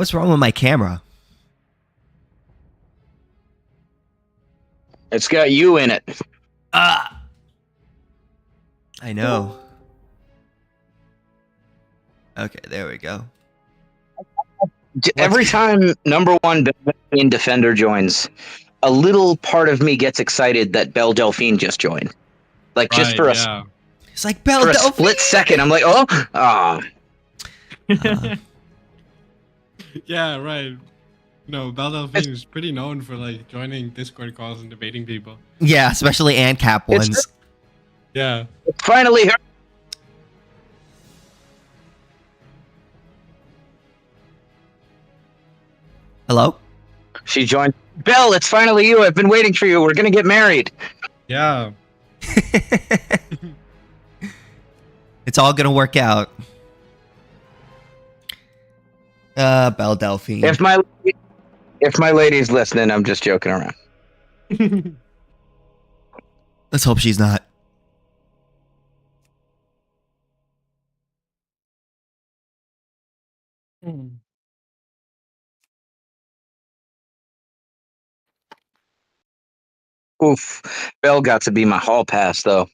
What's wrong with my camera? It's got you in it. I know. Okay, there we go. Every time number one Delphine Defender joins, a little part of me gets excited that Belle Delphine just joined. Like just for It's like Belle for a Delphine. split second, I'm like, oh, Yeah, right. No, Belle Delphine is pretty known for like joining Discord calls and debating people. Yeah, especially AnCap ones. Yeah. finally her. Hello? She joined. Belle, it's finally you. I've been waiting for you. We're gonna get married. Yeah. It's all gonna work out. Belle Delphine. If my lady's listening, I'm just joking around. Let's hope she's not. Oof. Belle got to be my hall pass though.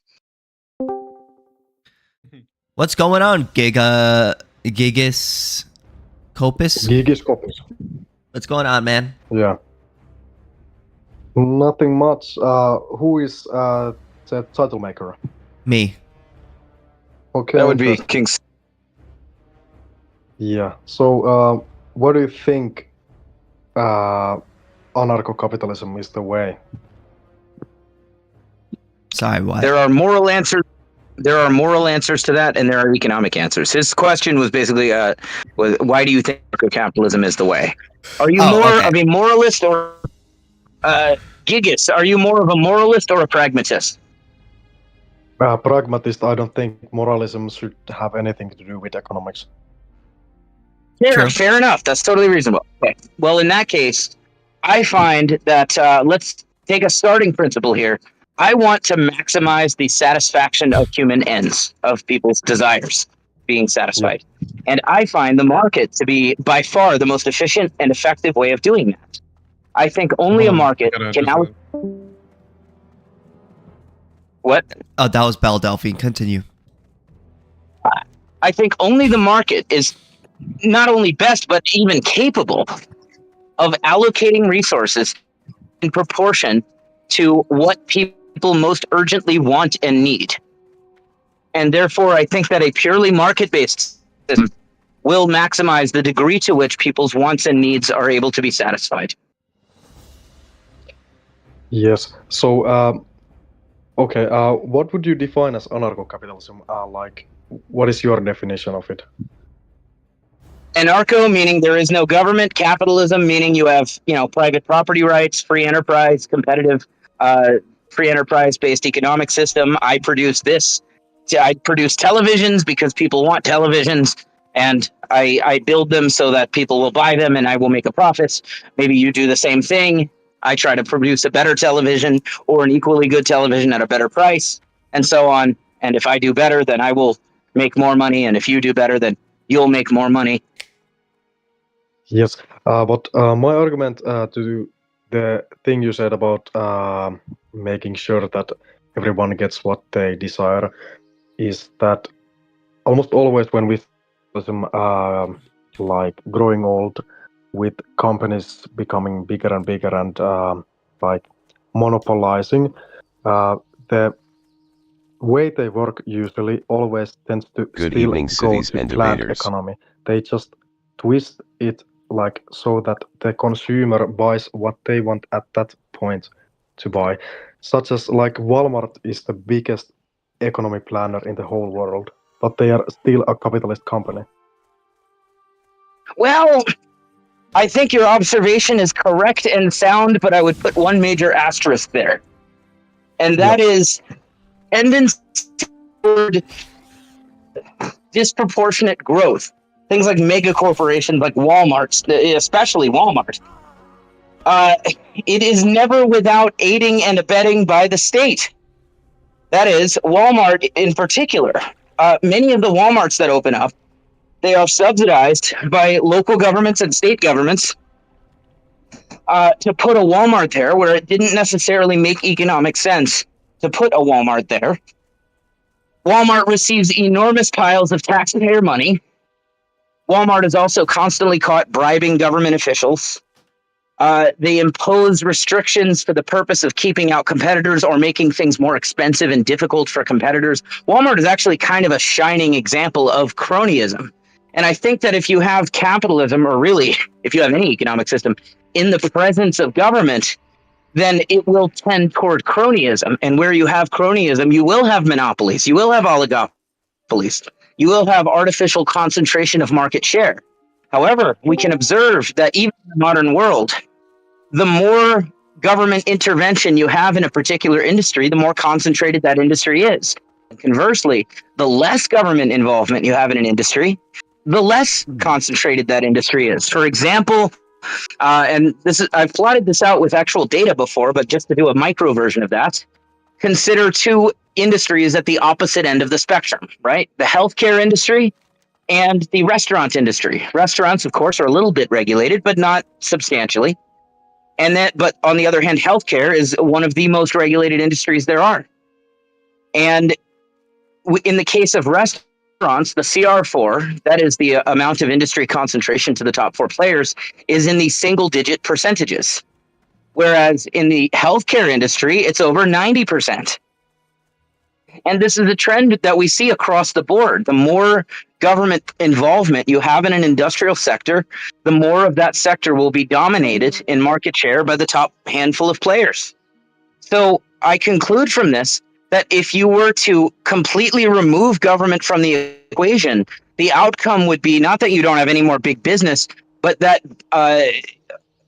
What's going on, Gigas Copus? Gigis Copus. What's going on, man? Yeah. Nothing much. Who is the title maker? Me. Okay. That would be King's. Yeah. So, what do you think anarcho-capitalism is the way? Sorry, what? There are moral answers. There are moral answers to that, and there are economic answers. His question was basically, why do you think capitalism is the way? Are you more of a moralist or Gigas? Are you more of a moralist or a pragmatist? Pragmatist. I don't think moralism should have anything to do with economics. Fair enough. That's totally reasonable. Okay. Well, in that case, I find that let's take a starting principle here. I want to maximize the satisfaction of human ends, of people's desires being satisfied. Yeah. And I find the market to be by far the most efficient and effective way of doing that. I think only a market can now... What? Oh, that was Belle Delphine. Continue. I think only the market is not only best, but even capable of allocating resources in proportion to what people most urgently want and need. And therefore, I think that a purely market-based system will maximize the degree to which people's wants and needs are able to be satisfied. Yes. So, okay, what would you define as anarcho-capitalism? Like, what is your definition of it? Anarcho meaning there is no government. Capitalism meaning you have, private property rights, free enterprise, competitive, free enterprise-based economic system. I produce this. I produce televisions because people want televisions, and I build them so that people will buy them, and I will make a profit. Maybe you do the same thing. I try to produce a better television or an equally good television at a better price, and so on. And if I do better, then I will make more money, and if you do better, then you'll make more money. Yes, but my argument to the thing you said about making sure that everyone gets what they desire is that almost always when we like growing old with companies becoming bigger and bigger and like monopolizing, the way they work usually always tends to Good still evening, go cities to and planned debaters. economy. They just twist it like so that the consumer buys what they want at that point to buy, such as like Walmart is the biggest economy planner in the whole world, but they are still a capitalist company. Well, I think your observation is correct and sound, but I would put one major asterisk there, and that is tendency toward disproportionate growth. Things like mega corporations like Walmart, especially Walmart, it is never without aiding and abetting by the state. That is, Walmart in particular. Many of the Walmarts that open up They are subsidized by local governments and state governments to put a Walmart there where it didn't necessarily make economic sense to put a Walmart there. Walmart receives enormous piles of taxpayer money. Walmart is also constantly caught bribing government officials. They impose restrictions for the purpose of keeping out competitors or making things more expensive and difficult for competitors. Walmart is actually kind of a shining example of cronyism. And I think that if you have capitalism, or really, if you have any economic system, in the presence of government, then it will tend toward cronyism. And where you have cronyism, you will have monopolies, you will have oligopolies, you will have artificial concentration of market share. However, we can observe that even in the modern world, the more government intervention you have in a particular industry, the more concentrated that industry is. And conversely, the less government involvement you have in an industry, the less concentrated that industry is. For example, and I've plotted this out with actual data before, but just to do a micro version of that, consider two industries at the opposite end of the spectrum, right? The healthcare industry and the restaurant industry. Restaurants, of course, are a little bit regulated, but not substantially. But on the other hand, healthcare is one of the most regulated industries there are. And in the case of restaurants, the CR4, that is the amount of industry concentration to the top 4 players, is in the single-digit percentages. Whereas in the healthcare industry, it's over 90%. And this is a trend that we see across the board. The more government involvement you have in an industrial sector, the more of that sector will be dominated in market share by the top handful of players. So I conclude from this that if you were to completely remove government from the equation, the outcome would be not that you don't have any more big business, but that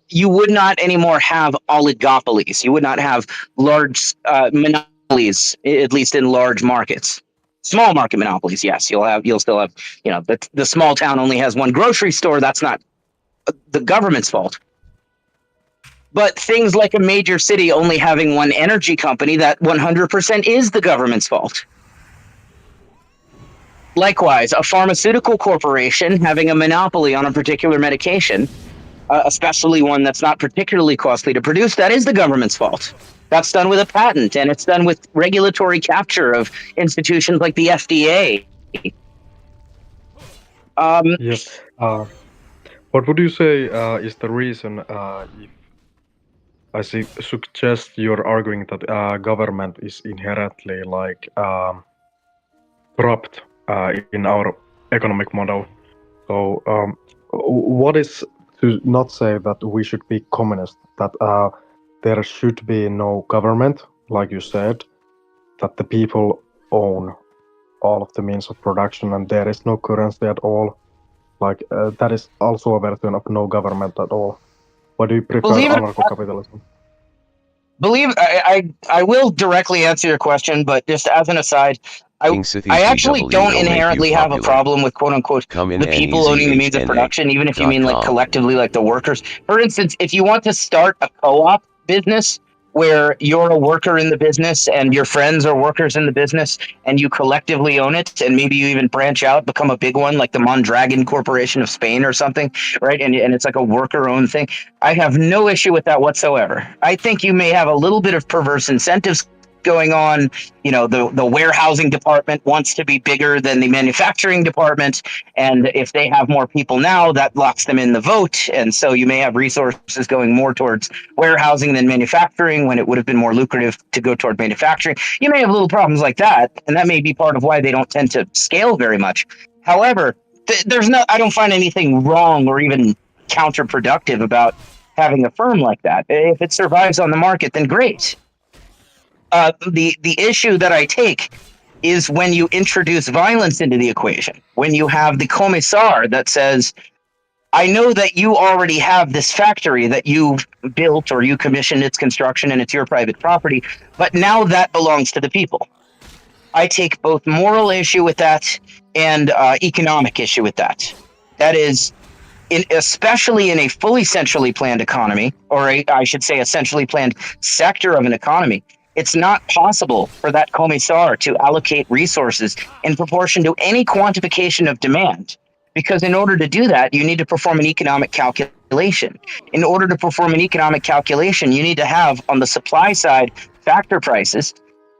you would not anymore have oligopolies. You would not have large monopolies, at least in large markets. Small market monopolies, yes, you'll still have, the small town only has one grocery store. That's not the government's fault. But things like a major city only having one energy company, that 100% is the government's fault. Likewise, a pharmaceutical corporation having a monopoly on a particular medication, especially one that's not particularly costly to produce, that is the government's fault. That's done with a patent, and it's done with regulatory capture of institutions like the FDA. What would you say is the reason if I suggest you're arguing that government is inherently corrupt in our economic model? So what is to not say that we should be communist, that there should be no government, like you said, that the people own all of the means of production and there is no currency at all? That is also a version of no government at all. Why do you prefer anarcho-capitalism? I will directly answer your question, but just as an aside, I actually don't inherently have a problem with quote-unquote the people owning the means of production, even if you mean collectively like the workers. For instance, if you want to start a co-op business where you're a worker in the business and your friends are workers in the business and you collectively own it, and maybe you even branch out, become a big one like the Mondragon Corporation of Spain or something, right? And it's like a worker-owned thing. I have no issue with that whatsoever. I think you may have a little bit of perverse incentives going on. The warehousing department wants to be bigger than the manufacturing department, and if they have more people now, that locks them in the vote, and so you may have resources going more towards warehousing than manufacturing when it would have been more lucrative to go toward manufacturing. You may have little problems like that, and that may be part of why they don't tend to scale very much. However, I don't find anything wrong or even counterproductive about having a firm like that. If it survives on the market, then great. The issue that I take is when you introduce violence into the equation, when you have the commissar that says, I know that you already have this factory that you built or you commissioned its construction and it's your private property, but now that belongs to the people. I take both moral issue with that and economic issue with that. That is, especially in a fully centrally planned economy, or I should say a centrally planned sector of an economy, it's not possible for that commissar to allocate resources in proportion to any quantification of demand. Because in order to do that, you need to perform an economic calculation. In order to perform an economic calculation, you need to have on the supply side factor prices,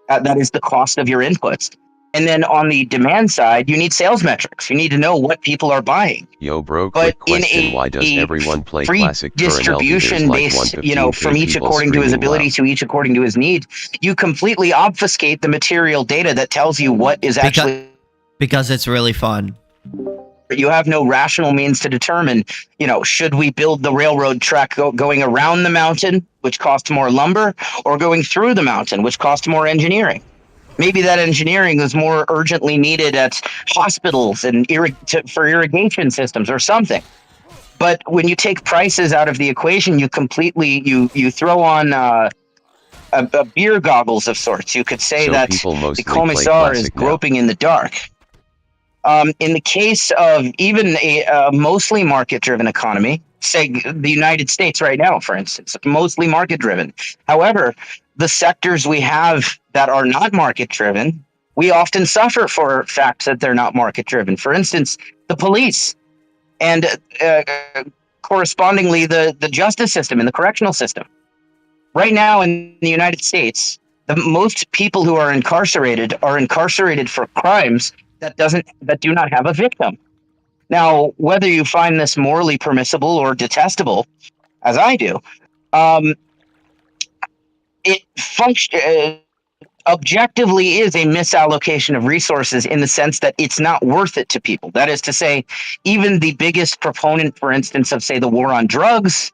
that is the cost of your inputs. And then on the demand side, you need sales metrics. You need to know what people are buying. Yo, bro, But quick in question. a Why does everyone play free classic current LP? distribution There's like based, 115 from each people according to his screaming, ability wow. to each according to his need, you completely obfuscate the material data that tells you what is actually. Because it's really fun. You have no rational means to determine, should we build the railroad track going around the mountain, which costs more lumber, or going through the mountain, which costs more engineering? Maybe that engineering is more urgently needed at hospitals and for irrigation systems or something. But when you take prices out of the equation, you completely you throw on a beer goggles of sorts. You could say So that people the mostly play commissar is classic now. groping in the dark. In the case of even a mostly market-driven economy, say the United States right now, for instance, mostly market-driven. However, the sectors we have that are not market-driven, we often suffer for facts that they're not market-driven. For instance, the police and correspondingly the justice system and the correctional system. Right now in the United States, the most people who are incarcerated for crimes that do not have a victim. Now, whether you find this morally permissible or detestable, as I do, it objectively is a misallocation of resources in the sense that it's not worth it to people. That is to say, even the biggest proponent, for instance, of, say, the war on drugs,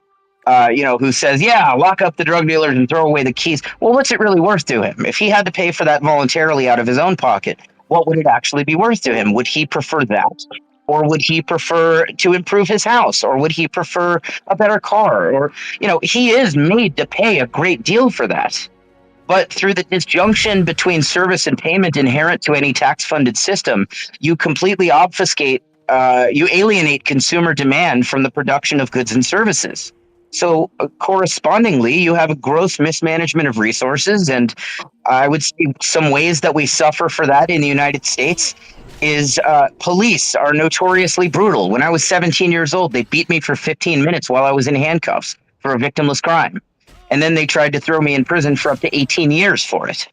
who says, yeah, lock up the drug dealers and throw away the keys. Well, what's it really worth to him? If he had to pay for that voluntarily out of his own pocket, what would it actually be worth to him? Would he prefer that? Or would he prefer to improve his house? Or would he prefer a better car? Or, he is made to pay a great deal for that. But through the disjunction between service and payment inherent to any tax-funded system, you completely obfuscate, you alienate consumer demand from the production of goods and services. So correspondingly, you have a gross mismanagement of resources. And I would say some ways that we suffer for that in the United States is police are notoriously brutal. When I was 17 years old, they beat me for 15 minutes while I was in handcuffs for a victimless crime. And then they tried to throw me in prison for up to 18 years for it.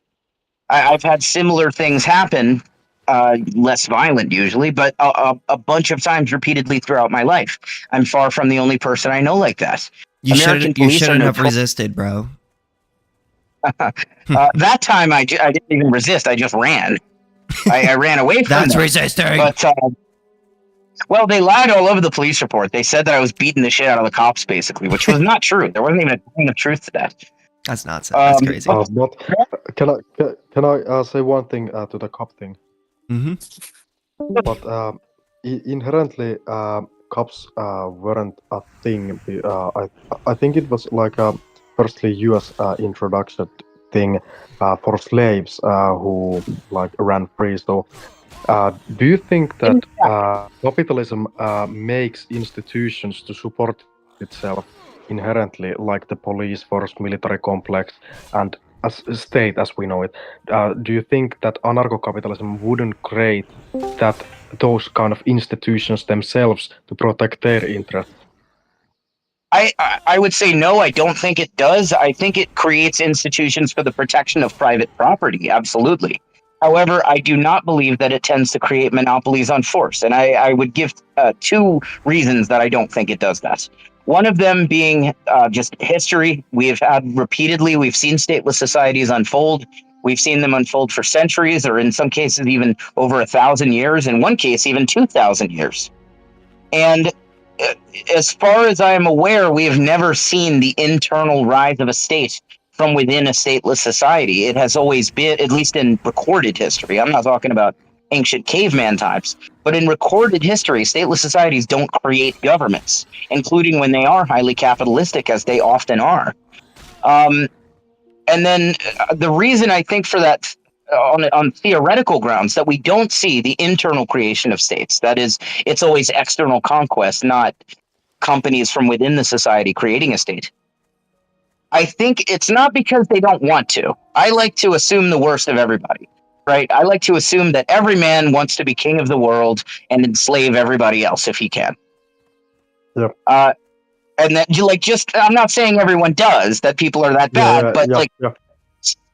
I've had similar things happen, less violent usually, but a bunch of times repeatedly throughout my life. I'm far from the only person I know like that. You shouldn't have resisted, bro. That time I didn't even resist. I just ran. I ran away from That's them. resisting. But, well, they lied all over the police report. They said that I was beating the shit out of the cops, basically, which was not true. There wasn't even a grain of truth to that. That's nonsense. That's crazy. But can I say one thing to the cop thing? Mm-hmm. But inherently, cops weren't a thing. I think it was like a firstly U.S. Introduction thing for slaves who like ran free. So, do you think that capitalism makes institutions to support itself inherently, like the police force, military complex, and as a state as we know it? Do you think that anarcho-capitalism wouldn't create those kind of institutions themselves to protect their interests? I would say no, I don't think it does. I think it creates institutions for the protection of private property, absolutely. However, I do not believe that it tends to create monopolies on force. And I would give two reasons that I don't think it does that. One of them being just history. We've seen stateless societies unfold. We've seen them unfold for centuries, or in some cases, even over 1,000 years. In one case, even 2,000 years. And as far as I am aware, we have never seen the internal rise of a state from within a stateless society. It has always been, at least in recorded history, I'm not talking about ancient caveman times, but in recorded history, stateless societies don't create governments, including when they are highly capitalistic, as they often are. And then the reason I think for that, on theoretical grounds, that we don't see the internal creation of states. That is, it's always external conquest, not companies from within the society creating a state. I think it's not because they don't want to. I like to assume the worst of everybody. right? I like to assume that every man wants to be king of the world and enslave everybody else if he can. Yep. And that you like just I'm not saying everyone does, that people are that bad, but like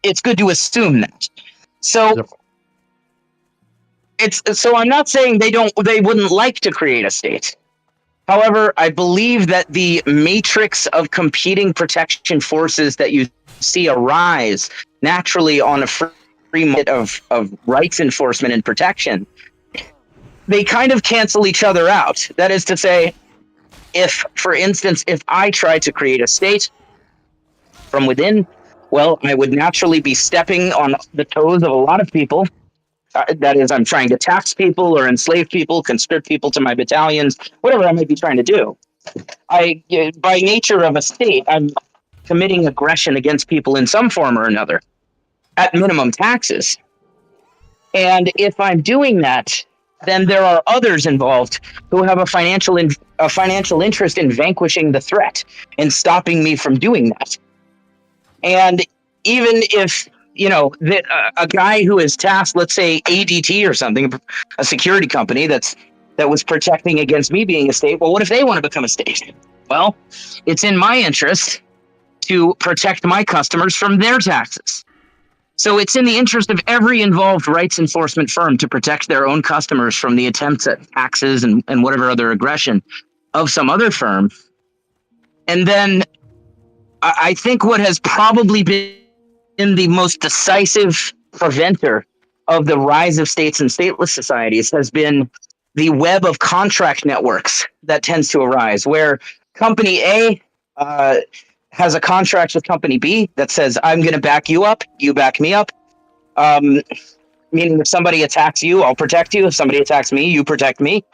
it's good to assume that. So so I'm not saying they wouldn't like to create a state. However, I believe that the matrix of competing protection forces that you see arise naturally on a free market of rights enforcement and protection, they kind of cancel each other out. That is to say, if, for instance, if I try to create a state from within, well, I would naturally be stepping on the toes of a lot of people. That is, I'm trying to tax people or enslave people, conscript people to my battalions, whatever I might be trying to do. By nature of a state, I'm committing aggression against people in some form or another, at minimum taxes. And if I'm doing that, then there are others involved who have a financial interest in vanquishing the threat and stopping me from doing that. And even if, you know, a guy who is tasked, let's say ADT or something, a security company that was protecting against me being a state, well, what if they want to become a state? Well, it's in my interest to protect my customers from their taxes. So it's in the interest of every involved rights enforcement firm to protect their own customers from the attempts at taxes and whatever other aggression of some other firm. And then I think what has probably been the most decisive preventer of the rise of states and stateless societies has been the web of contract networks that tends to arise, where company A has a contract with company B that says, I'm going to back you up, you back me up. Meaning if somebody attacks you, I'll protect you. If somebody attacks me, you protect me.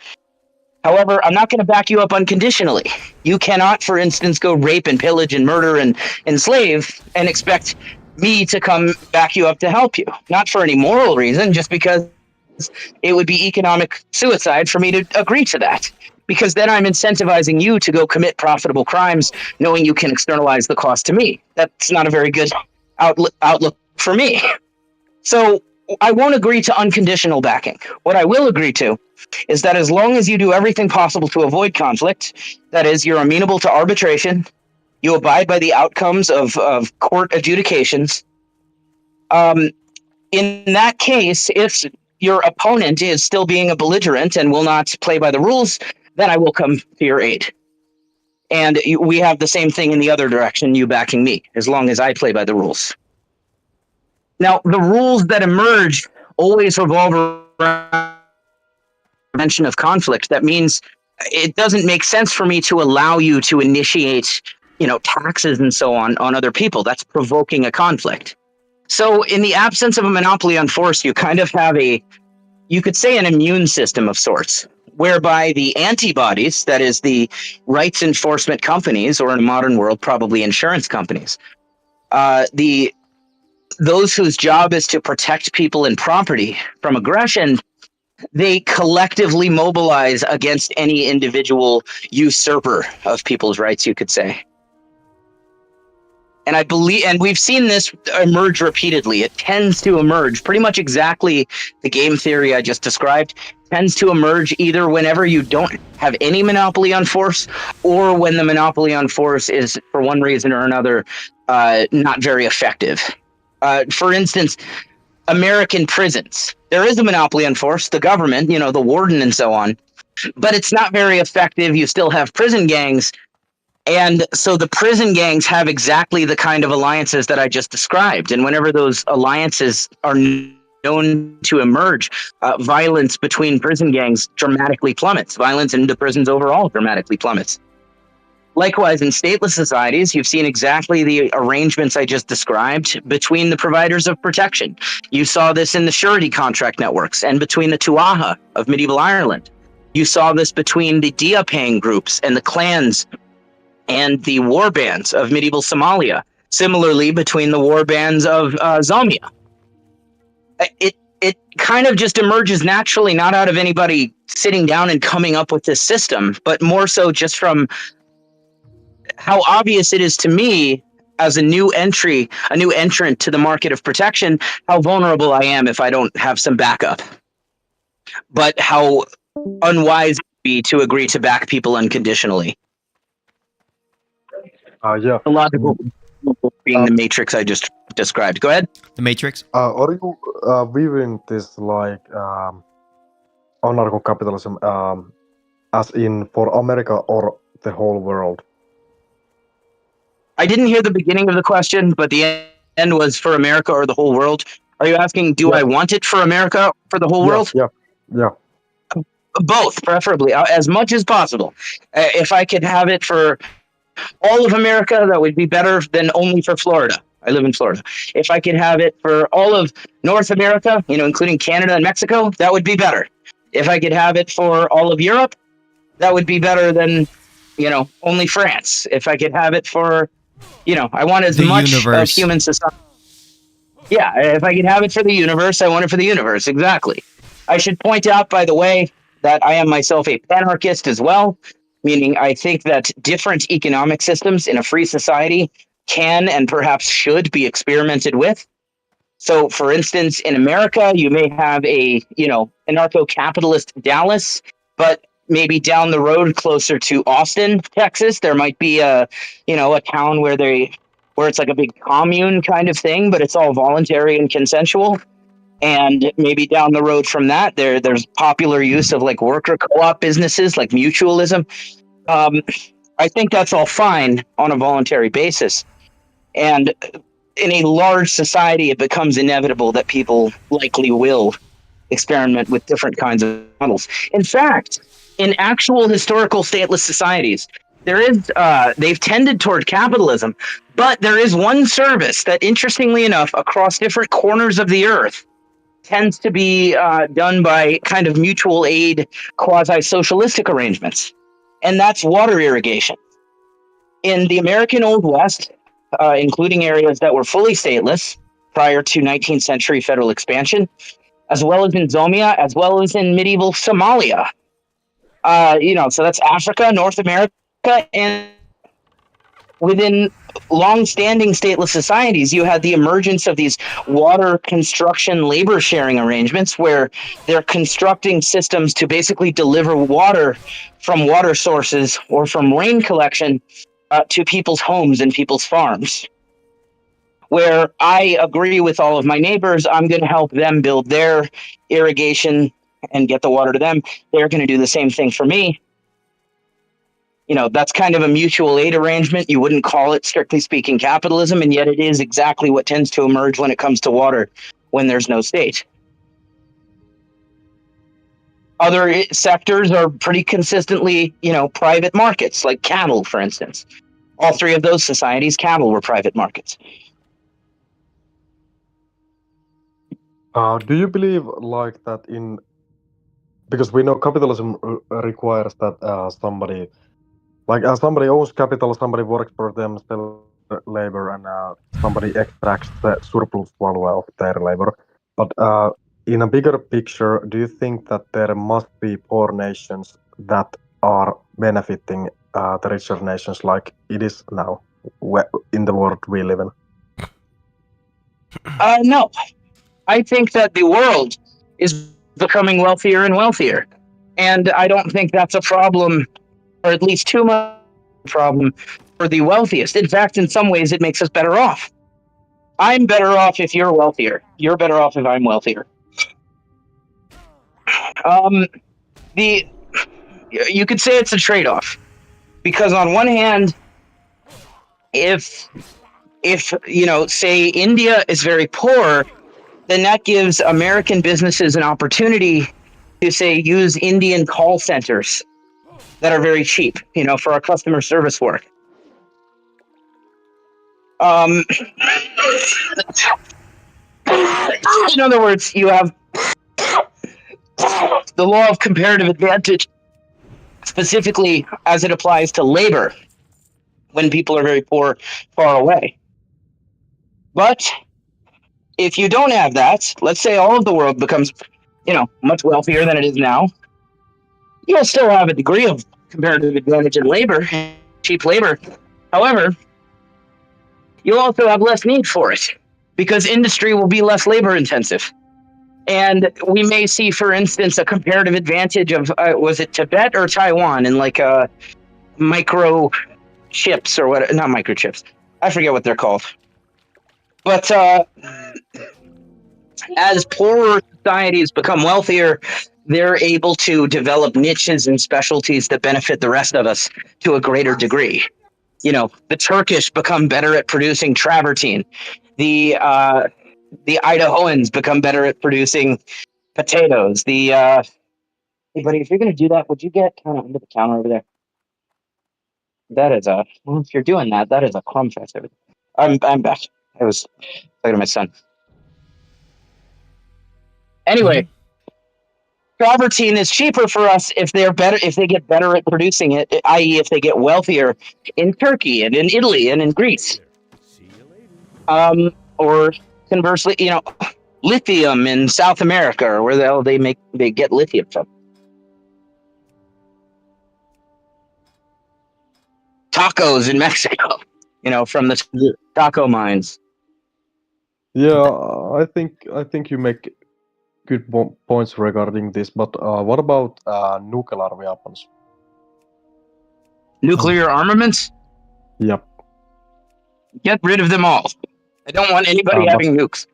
However, I'm not going to back you up unconditionally. You cannot, for instance, go rape and pillage and murder and enslave and expect me to come back you up to help you. Not for any moral reason, just because it would be economic suicide for me to agree to that. Because then I'm incentivizing you to go commit profitable crimes, knowing you can externalize the cost to me. That's not a very good outlook for me. So I won't agree to unconditional backing. What I will agree to is that as long as you do everything possible to avoid conflict, that is, you're amenable to arbitration, you abide by the outcomes of court adjudications, in that case, if your opponent is still being a belligerent and will not play by the rules, then I will come to your aid. And we have the same thing in the other direction, you backing me, as long as I play by the rules. Now, the rules that emerge always revolve around prevention of conflict. That means it doesn't make sense for me to allow you to initiate, you know, taxes and so on other people. That's provoking a conflict. So in the absence of a monopoly on force, you kind of have you could say an immune system of sorts, whereby the antibodies, that is the rights enforcement companies, or in a modern world, probably insurance companies, those whose job is to protect people and property from aggression, they collectively mobilize against any individual usurper of people's rights, you could say. And I believe, and we've seen this emerge repeatedly. It tends to emerge pretty much exactly the game theory I just described, tends to emerge either whenever you don't have any monopoly on force, or when the monopoly on force is, for one reason or another, not very effective. For instance, American prisons. There is a monopoly on force, the government, you know, the warden and so on, but it's not very effective. You still have prison gangs. And so the prison gangs have exactly the kind of alliances that I just described. And whenever those alliances are known to emerge, violence between prison gangs dramatically plummets. Violence in the prisons overall dramatically plummets. Likewise, in stateless societies, you've seen exactly the arrangements I just described between the providers of protection. You saw this in the surety contract networks and between the Tuatha of medieval Ireland. You saw this between the Diapang groups and the clans and the war bands of medieval Somalia. Similarly, between the war bands of Zomia. It kind of just emerges naturally, not out of anybody sitting down and coming up with this system, but more so just from how obvious it is to me as a new entrant to the market of protection, how vulnerable I am if I don't have some backup. But how unwise it would be to agree to back people unconditionally. Yeah. A logical being the matrix I just described. Go ahead. The Matrix. Are you viewing this like anarcho-capitalism as in for America or the whole world? I didn't hear the beginning of the question, but the end was for America or the whole world. Are you asking, do I want it for America or for the whole world? Yeah. Both, preferably, as much as possible. If I could have it for all of America, that would be better than only for Florida. I live in Florida. If I could have it for all of North America, including Canada and Mexico, that would be better. If I could have it for all of Europe, that would be better than, only France. If I could have it for, I want as much universe. of human society. Yeah, if I could have it for the universe, I want it for the universe. Exactly. I should point out, by the way, that I am myself a panarchist as well, meaning I think that different economic systems in a free society can and perhaps should be experimented with. So, for instance, in America, you may have a, anarcho-capitalist Dallas, but maybe down the road closer to Austin, Texas, there might be a town where it's like a big commune kind of thing, but it's all voluntary and consensual. And maybe down the road from that, there's popular use of like worker co-op businesses, like mutualism. I think that's all fine on a voluntary basis. And in a large society, it becomes inevitable that people likely will experiment with different kinds of models. In fact, in actual historical stateless societies, they've tended toward capitalism, but there is one service that, interestingly enough, across different corners of the earth, tends to be done by kind of mutual aid, quasi-socialistic arrangements, and that's water irrigation. In the American Old West, including areas that were fully stateless prior to 19th century federal expansion, as well as in Zomia, as well as in medieval Somalia. So that's Africa, North America, and within long-standing stateless societies, you had the emergence of these water construction labor sharing arrangements where they're constructing systems to basically deliver water from water sources or from rain collection to people's homes and people's farms. Where I agree with all of my neighbors, I'm going to help them build their irrigation and get the water to them. They're going to do the same thing for me. That's kind of a mutual aid arrangement. You wouldn't call it, strictly speaking, capitalism, and yet it is exactly what tends to emerge when it comes to water when there's no state. Other sectors are pretty consistently, private markets, like cattle, for instance. All three of those societies, cattle were private markets. Do you believe like that because we know capitalism requires that somebody owns capital, somebody works for them, sells labor, and somebody extracts the surplus value of their labor. But in a bigger picture, do you think that there must be poor nations that are benefiting the richer nations like it is now in the world we live in? No. I think that the world is becoming wealthier and wealthier. And I don't think that's a problem, or at least too much problem, for the wealthiest. In fact, in some ways, it makes us better off. I'm better off if you're wealthier. You're better off if I'm wealthier. You could say it's a trade-off. Because on one hand, if say India is very poor, then that gives American businesses an opportunity to, say, use Indian call centers that are very cheap, for our customer service work. In other words, you have the law of comparative advantage, specifically as it applies to labor when people are very poor far away. But if you don't have that, let's say all of the world becomes, much wealthier than it is now, you'll still have a degree of comparative advantage in labor, cheap labor. However, you'll also have less need for it because industry will be less labor intensive. And we may see, for instance, a comparative advantage of, was it Tibet or Taiwan in like microchips or what? Not microchips. I forget what they're called. But as poorer societies become wealthier, they're able to develop niches and specialties that benefit the rest of us to a greater degree. You know, the Turkish become better at producing travertine. The Idahoans become better at producing potatoes. Hey, buddy, if you're going to do that, would you get kind of under the counter over there? That is well, if you're doing that, that is a crumb fest. I'm back. I was talking to my son. Anyway, travertine is cheaper for us if they get better at producing it, i.e., if they get wealthier in Turkey and in Italy and in Greece. Or conversely, you know, lithium in South America, or where the hell they get lithium from. Tacos in Mexico, you know, from the taco mines. Yeah, I think you make good points regarding this, but what about nuclear weapons? Nuclear armaments? Yep. Get rid of them all. I don't want anybody having nukes.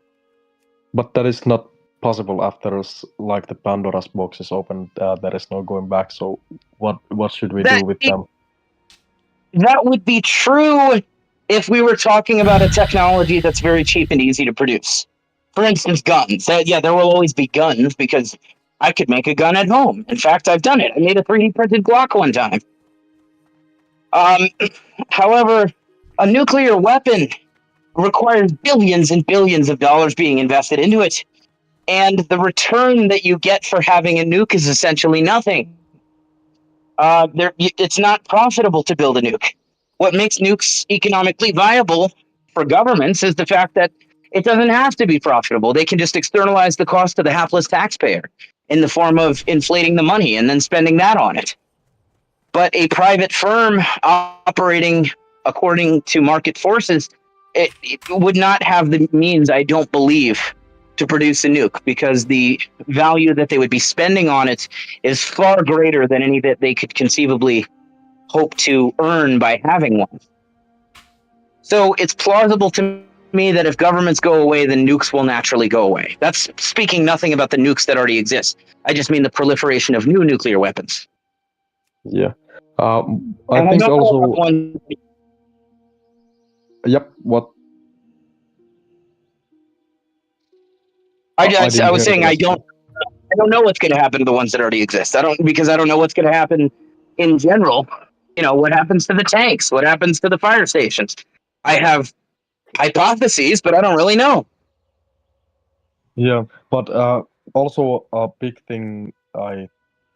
But that is not possible after like the Pandora's box is opened. There is no going back. So what should we do with them? That would be true if we were talking about a technology that's very cheap and easy to produce. For instance, guns. Yeah, there will always be guns because I could make a gun at home. In fact, I've done it. I made a 3D printed Glock one time. However, a nuclear weapon requires billions and billions of dollars being invested into it. And the return that you get for having a nuke is essentially nothing. It's not profitable to build a nuke. What makes nukes economically viable for governments is the fact that it doesn't have to be profitable. They can just externalize the cost to the hapless taxpayer in the form of inflating the money and then spending that on it. But a private firm operating according to market forces, it would not have the means, I don't believe, to produce a nuke, because the value that they would be spending on it is far greater than any that they could conceivably hope to earn by having one. So it's plausible to me that if governments go away, then nukes will naturally go away. That's speaking nothing about the nukes that already exist. I just mean the proliferation of new nuclear weapons. Yeah. I think also... Yep, what? I was saying I don't know what's going to happen to the ones that already exist. I don't know what's going to happen in general. You know, what happens to the tanks? What happens to the fire stations? I have hypotheses, but I don't really know. Yeah, but also a big thing I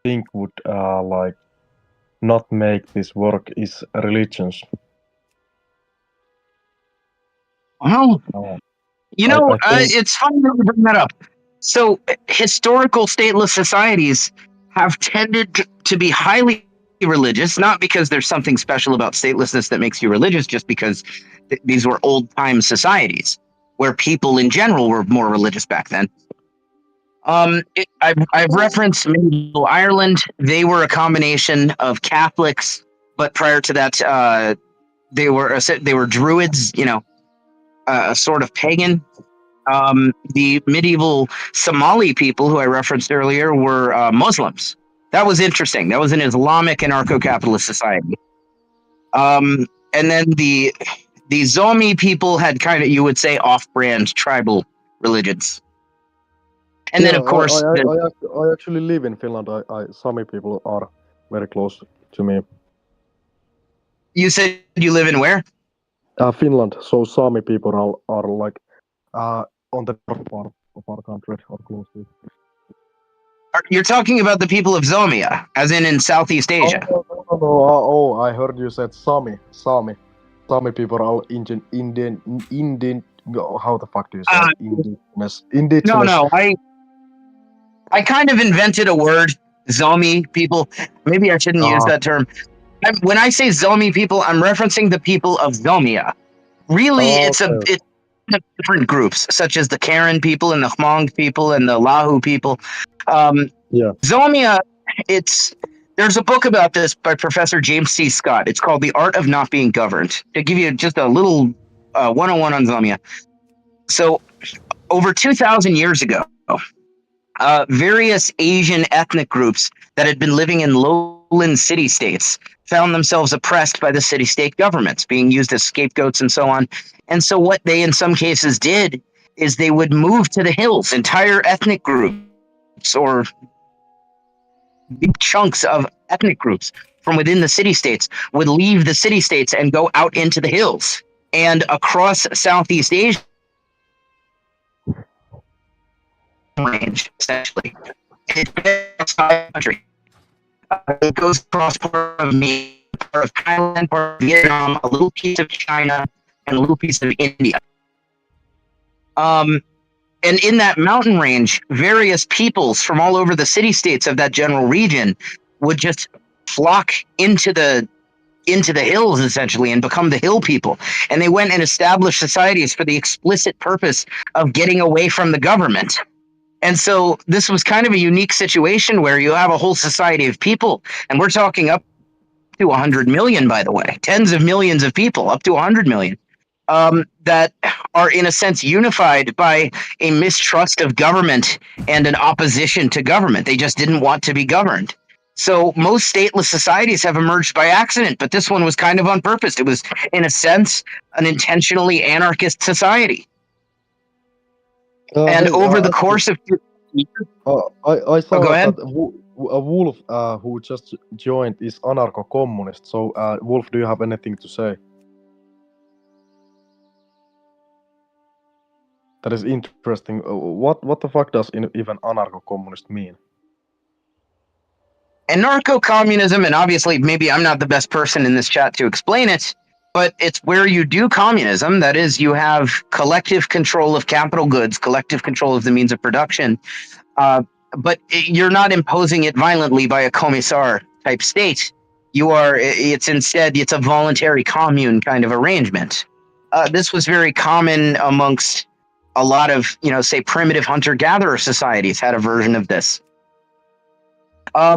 think would like not make this work is religions. Well, you know, it's funny that you bring that up. So historical stateless societies have tended to be highly religious, not because there's something special about statelessness that makes you religious, just because these were old-time societies where people in general were more religious back then. I've referenced medieval Ireland. They were a combination of Catholics, but prior to that, they were Druids. You know, a sort of pagan. The medieval Somali people, who I referenced earlier, were Muslims. That was interesting. That was an Islamic anarcho-capitalist society. And then the Zomi people had kind of, you would say, off-brand tribal religions. And then, of course, I actually live in Finland. Sami people are very close to me. You said you live in where? Finland. So Sami people are like on the north part of our country, or close to it. You're talking about the people of Zomia, as in Southeast Asia. Oh, I heard you said Sami. Sami people are Indian. How the fuck do you say indigenous? No. I kind of invented a word, Zomi people. Maybe I shouldn't use that term. When I say Zomi people, I'm referencing the people of Zomia. Really, Oh, it's okay. different groups, such as the Karen people and the Hmong people and the Lahu people. Yeah. Zomia, there's a book about this by Professor James C. Scott. It's called The Art of Not Being Governed. To give you just a little 101 on Zomia. So, over 2,000 years ago, various Asian ethnic groups that had been living in lowland city-states found themselves oppressed by the city-state governments, being used as scapegoats and so on. And so what they, in some cases, did is they would move to the hills, entire ethnic groups or big chunks of ethnic groups from within the city-states would leave the city-states and go out into the hills. And across Southeast Asia, range, essentially. It goes across part of me, part of Thailand, part of Vietnam, a little piece of China, and a little piece of India. And in that mountain range, various peoples from all over the city-states of that general region would just flock into the hills, essentially, and become the hill people. And they went and established societies for the explicit purpose of getting away from the government. And so this was kind of a unique situation where you have a whole society of people, and we're talking up to 100 million, by the way, tens of millions of people, up to 100 million, that are in a sense unified by a mistrust of government and an opposition to government. They just didn't want to be governed. So most stateless societies have emerged by accident, but this one was kind of on purpose. It was, in a sense, an intentionally anarchist society. And Hey, over the actually, course of I saw go ahead. that Wolf, who just joined, is anarcho-communist. So, Wolf, do you have anything to say? That is interesting. What the fuck does even anarcho-communist mean? Anarcho-communism, and obviously maybe I'm not the best person in this chat to explain it, but it's where you do communism. That is, you have collective control of capital goods, collective control of the means of production, but you're not imposing it violently by a commissar type state. It's a voluntary commune kind of arrangement. This was very common amongst a lot of, say, primitive hunter-gatherer societies had a version of this. I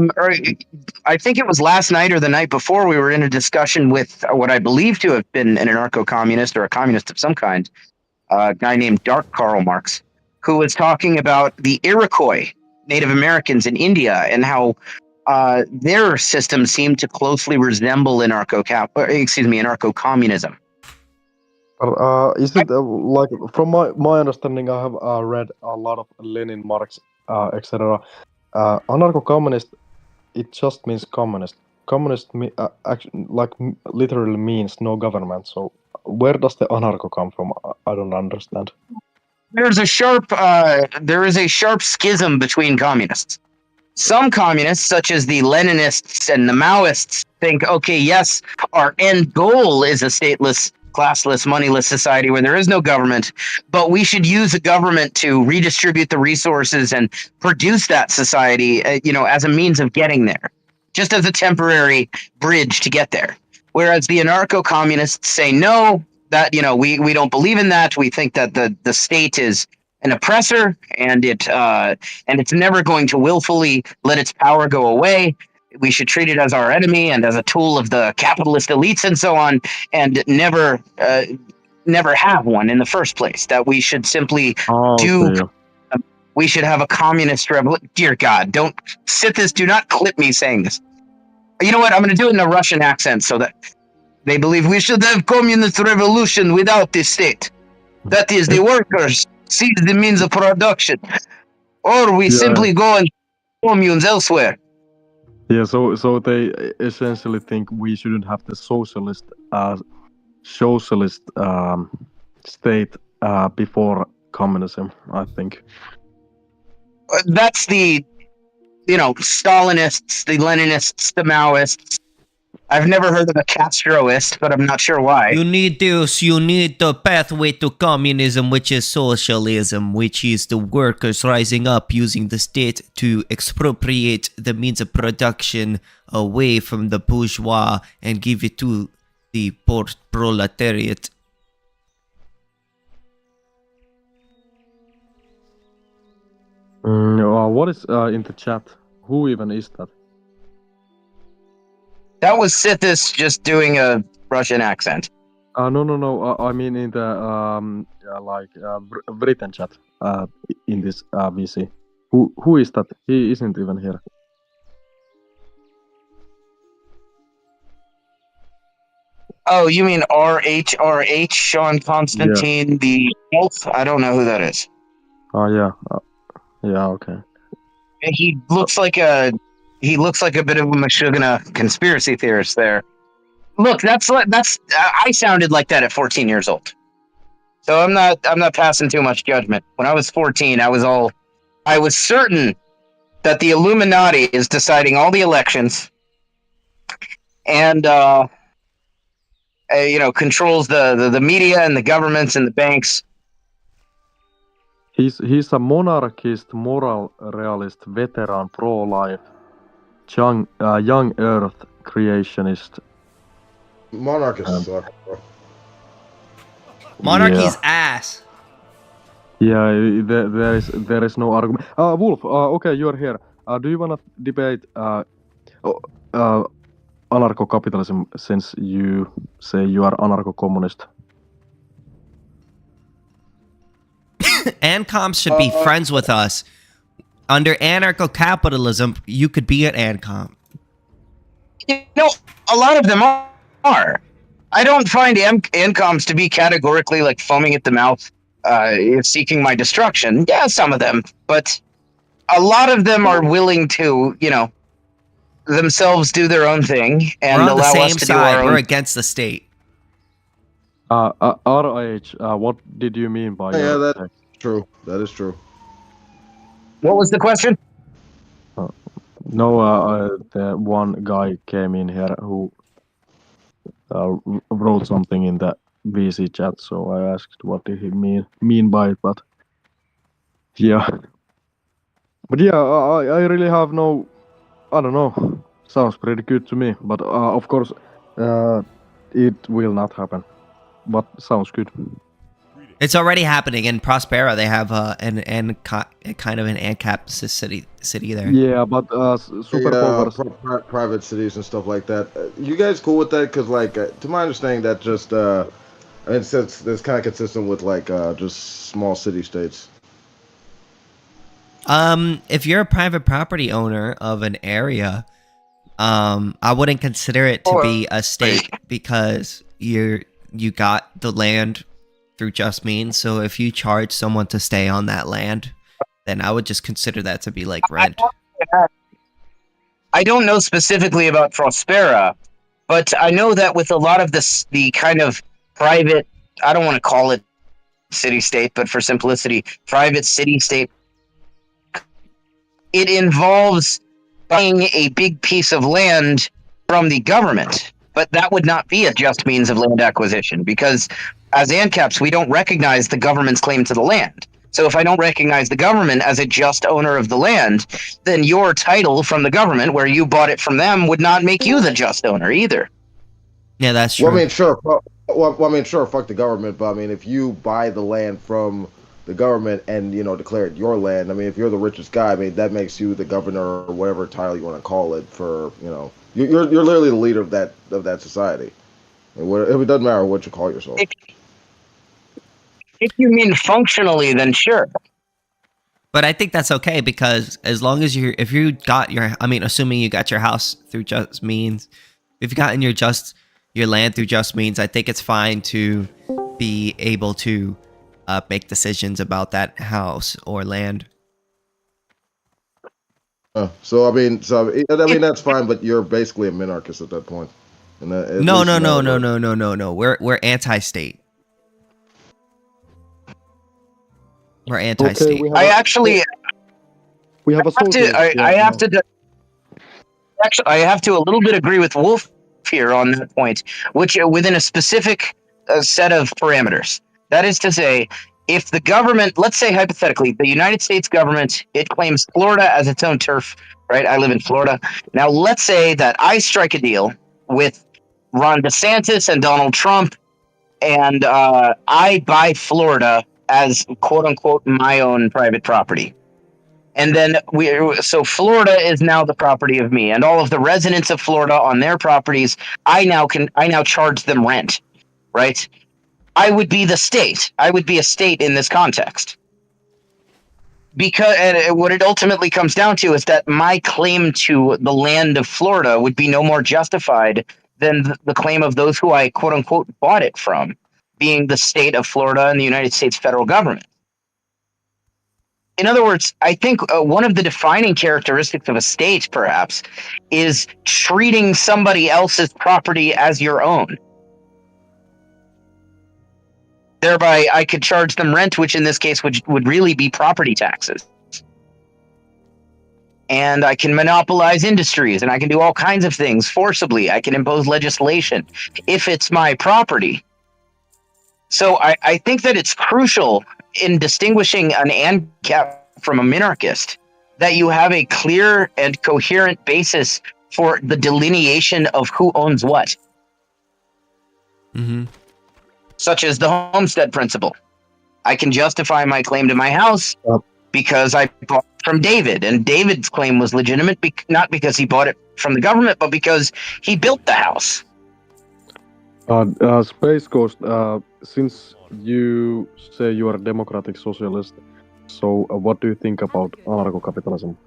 think it was last night or the night before, we were in a discussion with what I believe to have been an anarcho-communist or a communist of some kind, a guy named Dark Karl Marx, who was talking about the Iroquois Native Americans in India and how their system seemed to closely resemble anarcho-communism. Is it like, from my understanding, I have read a lot of Lenin, Marx, etc. Anarcho-communist, it just means communist. Communist, literally means no government. So where does the anarcho come from? I don't understand. There is a sharp schism between communists. Some communists, such as the Leninists and the Maoists, think, okay, yes, our end goal is a stateless, classless, moneyless society where there is no government, but we should use a government to redistribute the resources and produce that society, as a means of getting there, just as a temporary bridge to get there. Whereas the anarcho-communists say, no, that, we don't believe in that. We think that the state is an oppressor, and it's never going to willfully let its power go away. We should treat it as our enemy and as a tool of the capitalist elites and so on, and never have one in the first place. That we should simply we should have a communist revolution. Dear God, Sithis, do not clip me saying this. You know what? I'm going to do it in a Russian accent so that they believe we should have communist revolution without the state. That is, the workers seize the means of production, or we simply go and communes elsewhere. Yeah, so they essentially think we shouldn't have the socialist state before communism, I think. That's the, Stalinists, the Leninists, the Maoists. I've never heard of a Castroist, but I'm not sure why. You need the pathway to communism, which is socialism, which is the workers rising up using the state to expropriate the means of production away from the bourgeois and give it to the proletariat. What is in the chat? Who even is that? That was Sithis just doing a Russian accent. No. I mean in the Britain chat. In this VC. Who is that? He isn't even here. Oh, you mean RHRH, Sean Constantine the 12th? I don't know who that is. Oh yeah. Yeah. Okay. He looks like a bit of a Meshuggah conspiracy theorist there. Look, that's I sounded like that at 14 years old. So I'm not passing too much judgment. When I was 14, I was certain that the Illuminati is deciding all the elections and controls the media and the governments and the banks. He's a monarchist, moral realist, veteran, pro-life, young Earth creationist. Monarchists suck. Monarchy's ass. Yeah, there is no argument. Wolf, okay, you're here. Do you wanna debate anarcho-capitalism since you say you are anarcho-communist? AnComs should be friends with us. Under anarcho-capitalism, you could be an AnCom. You know, a lot of them are. I don't find AnComs to be categorically like foaming at the mouth, seeking my destruction. Yeah, some of them, but a lot of them are willing to, themselves do their own thing and We're on the allow same us to do our side. We're own. against the state. RH, what did you mean by Yeah, your that's true. That is true. What was the question? No, the one guy came in here who wrote something in the VC chat, so I asked what did he mean by it, but yeah. But yeah, I really have no, I don't know, sounds pretty good to me, but of course it will not happen, but sounds good. It's already happening in Prospera. They have kind of an AnCap city there. Yeah, but superpowers. Private cities and stuff like that. You guys cool with that? Because, like, to my understanding, that just that's kind of consistent with like just small city states. If you're a private property owner of an area, I wouldn't consider it to be a state because you got the land through just means. So if you charge someone to stay on that land, then I would just consider that to be like rent. I don't know specifically about Prospera, but I know that with a lot of the kind of private, I don't want to call it city-state, but for simplicity, private city-state, it involves buying a big piece of land from the government. But that would not be a just means of land acquisition because as AnCaps, we don't recognize the government's claim to the land. So if I don't recognize the government as a just owner of the land, then your title from the government, where you bought it from them, would not make you the just owner either. Yeah, that's true. Well, I mean, sure. Fuck the government. But I mean, if you buy the land from the government and declare it your land, I mean, if you're the richest guy, I mean, that makes you the governor or whatever title you want to call it. For you're literally the leader of that society. It doesn't matter what you call yourself. If you mean functionally, then sure. But I think that's okay because as long as if you got assuming you got your house through just means, if you gotten your land through just means, I think it's fine to be able to make decisions about that house or land. So I mean, that's fine, but you're basically a minarchist at that point. And No. We're anti-state. We're anti-state. Okay, I actually, we have I have to a little bit agree with Wolf here on that point, which within a specific set of parameters. That is to say, if the government, let's say hypothetically, the United States government, it claims Florida as its own turf, right? I live in Florida. Now, let's say that I strike a deal with Ron DeSantis and Donald Trump, and I buy Florida as quote unquote my own private property. And then so Florida is now the property of me, and all of the residents of Florida on their properties. I now charge them rent, right? I would be the state. I would be a state in this context. Because and what it ultimately comes down to is that my claim to the land of Florida would be no more justified than the claim of those who I quote unquote bought it from, being the state of Florida and the United States federal government. In other words, I think one of the defining characteristics of a state, perhaps, is treating somebody else's property as your own. Thereby, I could charge them rent, which in this case would really be property taxes. And I can monopolize industries, and I can do all kinds of things forcibly. I can impose legislation if it's my property. So I think that it's crucial in distinguishing an ANCAP from a minarchist that you have a clear and coherent basis for the delineation of who owns what. Mm-hmm. Such as the homestead principle. I can justify my claim to my house because I bought it from David, and David's claim was legitimate not because he bought it from the government, but because he built the house. Space Ghost, since you say you are a democratic socialist, so what do you think about anarcho-capitalism?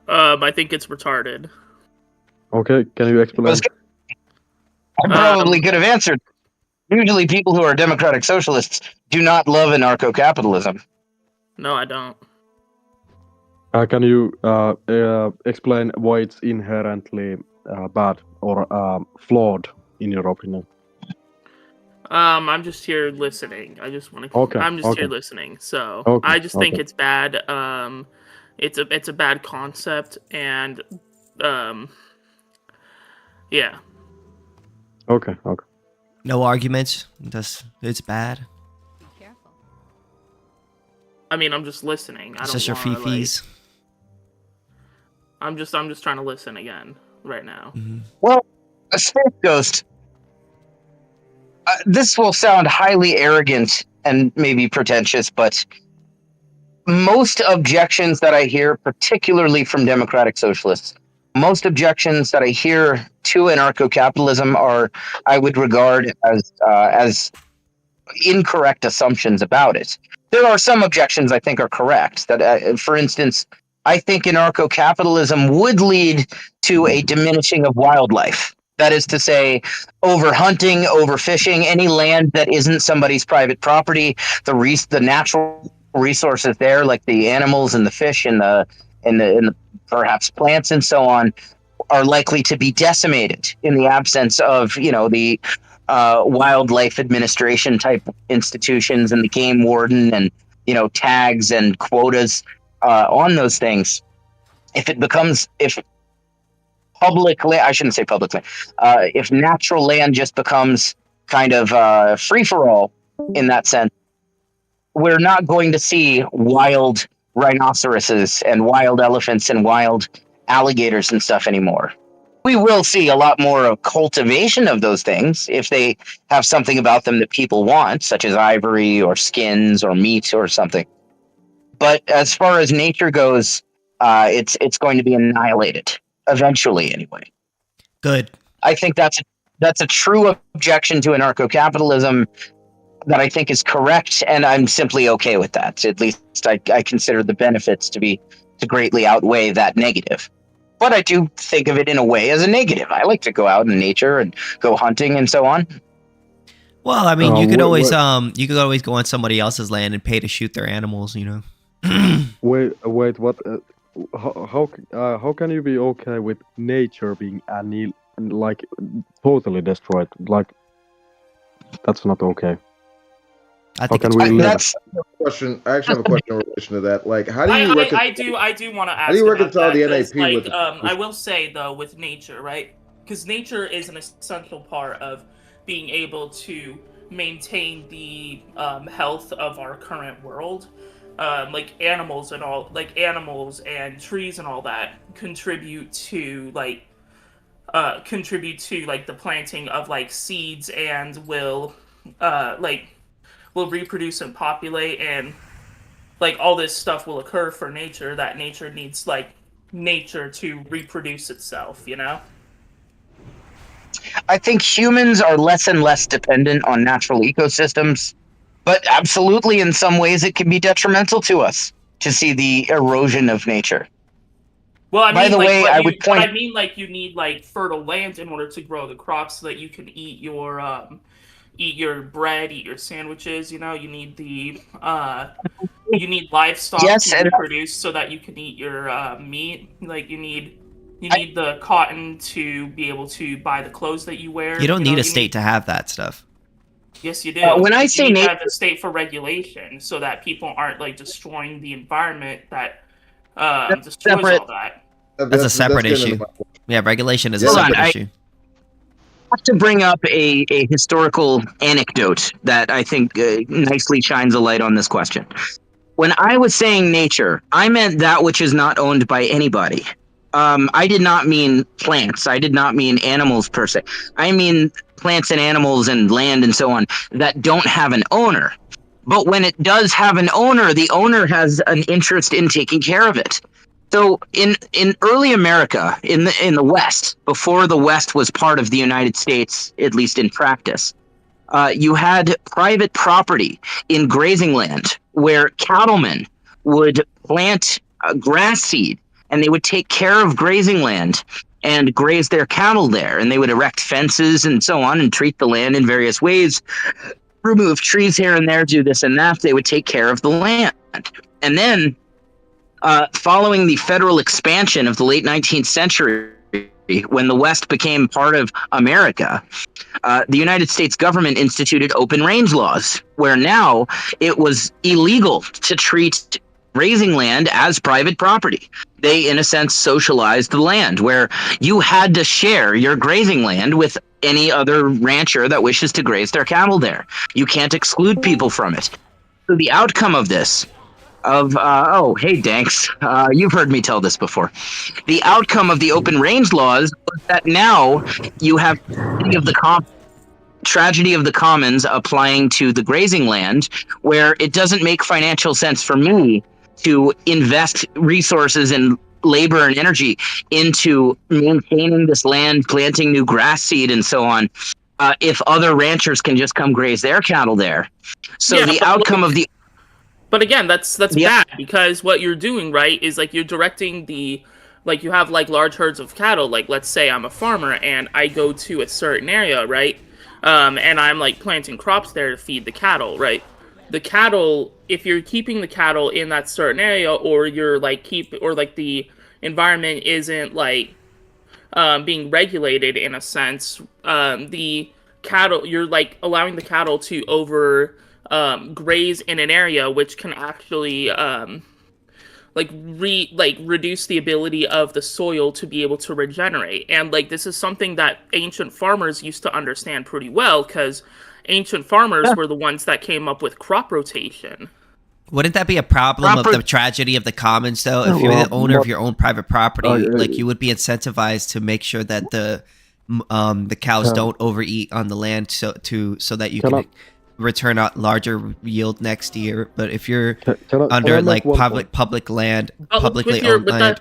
I think it's retarded. Okay, can you explain? I probably could have answered. Usually people who are democratic socialists do not love anarcho-capitalism. No, I don't. Can you explain why it's inherently bad or flawed, in your opinion? I'm just here listening. I just want to. Okay, I'm just here listening. So I just think it's bad. It's a bad concept, and yeah. Okay. No arguments. It's bad. Be careful. I mean, I'm just listening. It's just your fifis. I'm just trying to listen again right now. Mm-hmm. Well, a Space Ghost. This will sound highly arrogant and maybe pretentious, but most objections that I hear, particularly from democratic socialists, most objections that I hear to anarcho-capitalism are, I would regard as incorrect assumptions about it. There are some objections I think are correct. That, for instance, I think anarcho-capitalism would lead to a diminishing of wildlife. That is to say, overhunting, overfishing, any land that isn't somebody's private property, the natural resources there, like the animals and the fish and the perhaps plants and so on, are likely to be decimated in the absence of, the wildlife administration type institutions and the game warden and, tags and quotas on those things. If natural land just becomes kind of free for all in that sense, we're not going to see wild rhinoceroses and wild elephants and wild alligators and stuff anymore. We will see a lot more of cultivation of those things if they have something about them that people want, such as ivory or skins or meat or something. But as far as nature goes, it's going to be annihilated eventually, anyway. Good. I think that's a true objection to anarcho-capitalism that I think is correct, and I'm simply okay with that. At least I consider the benefits to greatly outweigh that negative. But I do think of it in a way as a negative. I like to go out in nature and go hunting and so on. Well, I mean, you could always go on somebody else's land and pay to shoot their animals, Wait, what? How can you be okay with nature being totally destroyed? Like, that's not okay. I think how can we live? That's Question. I actually have a question in relation to that. Like, how do you I do want to ask. How do you reconcile the that, 'cause, NAP with? I will say though, with nature, right? Because nature is an essential part of being able to maintain the health of our current world. Like animals and trees and all that contribute to the planting of seeds and will reproduce and populate, and like all this stuff will occur for nature, that nature needs like nature to reproduce itself, you know? I think humans are less and less dependent on natural ecosystems, but absolutely in some ways it can be detrimental to us to see the erosion of nature. Well, I By mean, the like, way, I would point. I mean, like, you need like fertile land in order to grow the crops so that you can eat your bread, eat your sandwiches. You know, you need the you need livestock Yes, to and reproduce so that you can eat your meat. Like, you need the cotton to be able to buy the clothes that you wear. You don't know, need a state to have that stuff. Yes, you do. when I You say need to nature, have a state for regulation so that people aren't like destroying the environment that destroys separate. all that. That's a separate getting into issue. my point. Yeah, regulation is a Hold on, separate issue. have to bring up a historical anecdote that I think nicely shines a light on this question. When I was saying nature, I meant that which is not owned by anybody. I did not mean plants. I did not mean animals per se. I mean plants and animals and land and so on that don't have an owner. But when it does have an owner, the owner has an interest in taking care of it. So in early America, in the West, before the West was part of the United States, at least in practice, you had private property in grazing land where cattlemen would plant grass seed and they would take care of grazing land and graze their cattle there. And they would erect fences and so on and treat the land in various ways, remove trees here and there, do this and that. They would take care of the land. And then following the federal expansion of the late 19th century, when the West became part of America, the United States government instituted open range laws, where now it was illegal to treat grazing land as private property. They, in a sense, socialized the land, where you had to share your grazing land with any other rancher that wishes to graze their cattle there. You can't exclude people from it. So the outcome of this hey Danks, you've heard me tell this before. The outcome of the open range laws was that now you have tragedy of the commons applying to the grazing land, where it doesn't make financial sense for me to invest resources and labor and energy into maintaining this land, planting new grass seed and so on, if other ranchers can just come graze their cattle there. So Yeah, the but outcome of the But again, that's Yeah. bad, because what you're doing, right, is like you're directing like you have like large herds of cattle. Like, let's say I'm a farmer and I go to a certain area, right, and I'm like planting crops there to feed the cattle, right. The cattle, if you're keeping the cattle in that certain area, or you're like the environment isn't like being regulated in a sense, the cattle, you're like allowing the cattle to graze in an area, which can actually reduce the ability of the soil to be able to regenerate. And like, this is something that ancient farmers used to understand pretty well, because ancient farmers were the ones that came up with crop rotation. Wouldn't that be a problem of the tragedy of the commons, though? If you're the owner of your own private property, like, you would be incentivized to make sure that the cows don't overeat on the land, so that you can return a larger yield next year. But if you're under like public land, publicly owned land,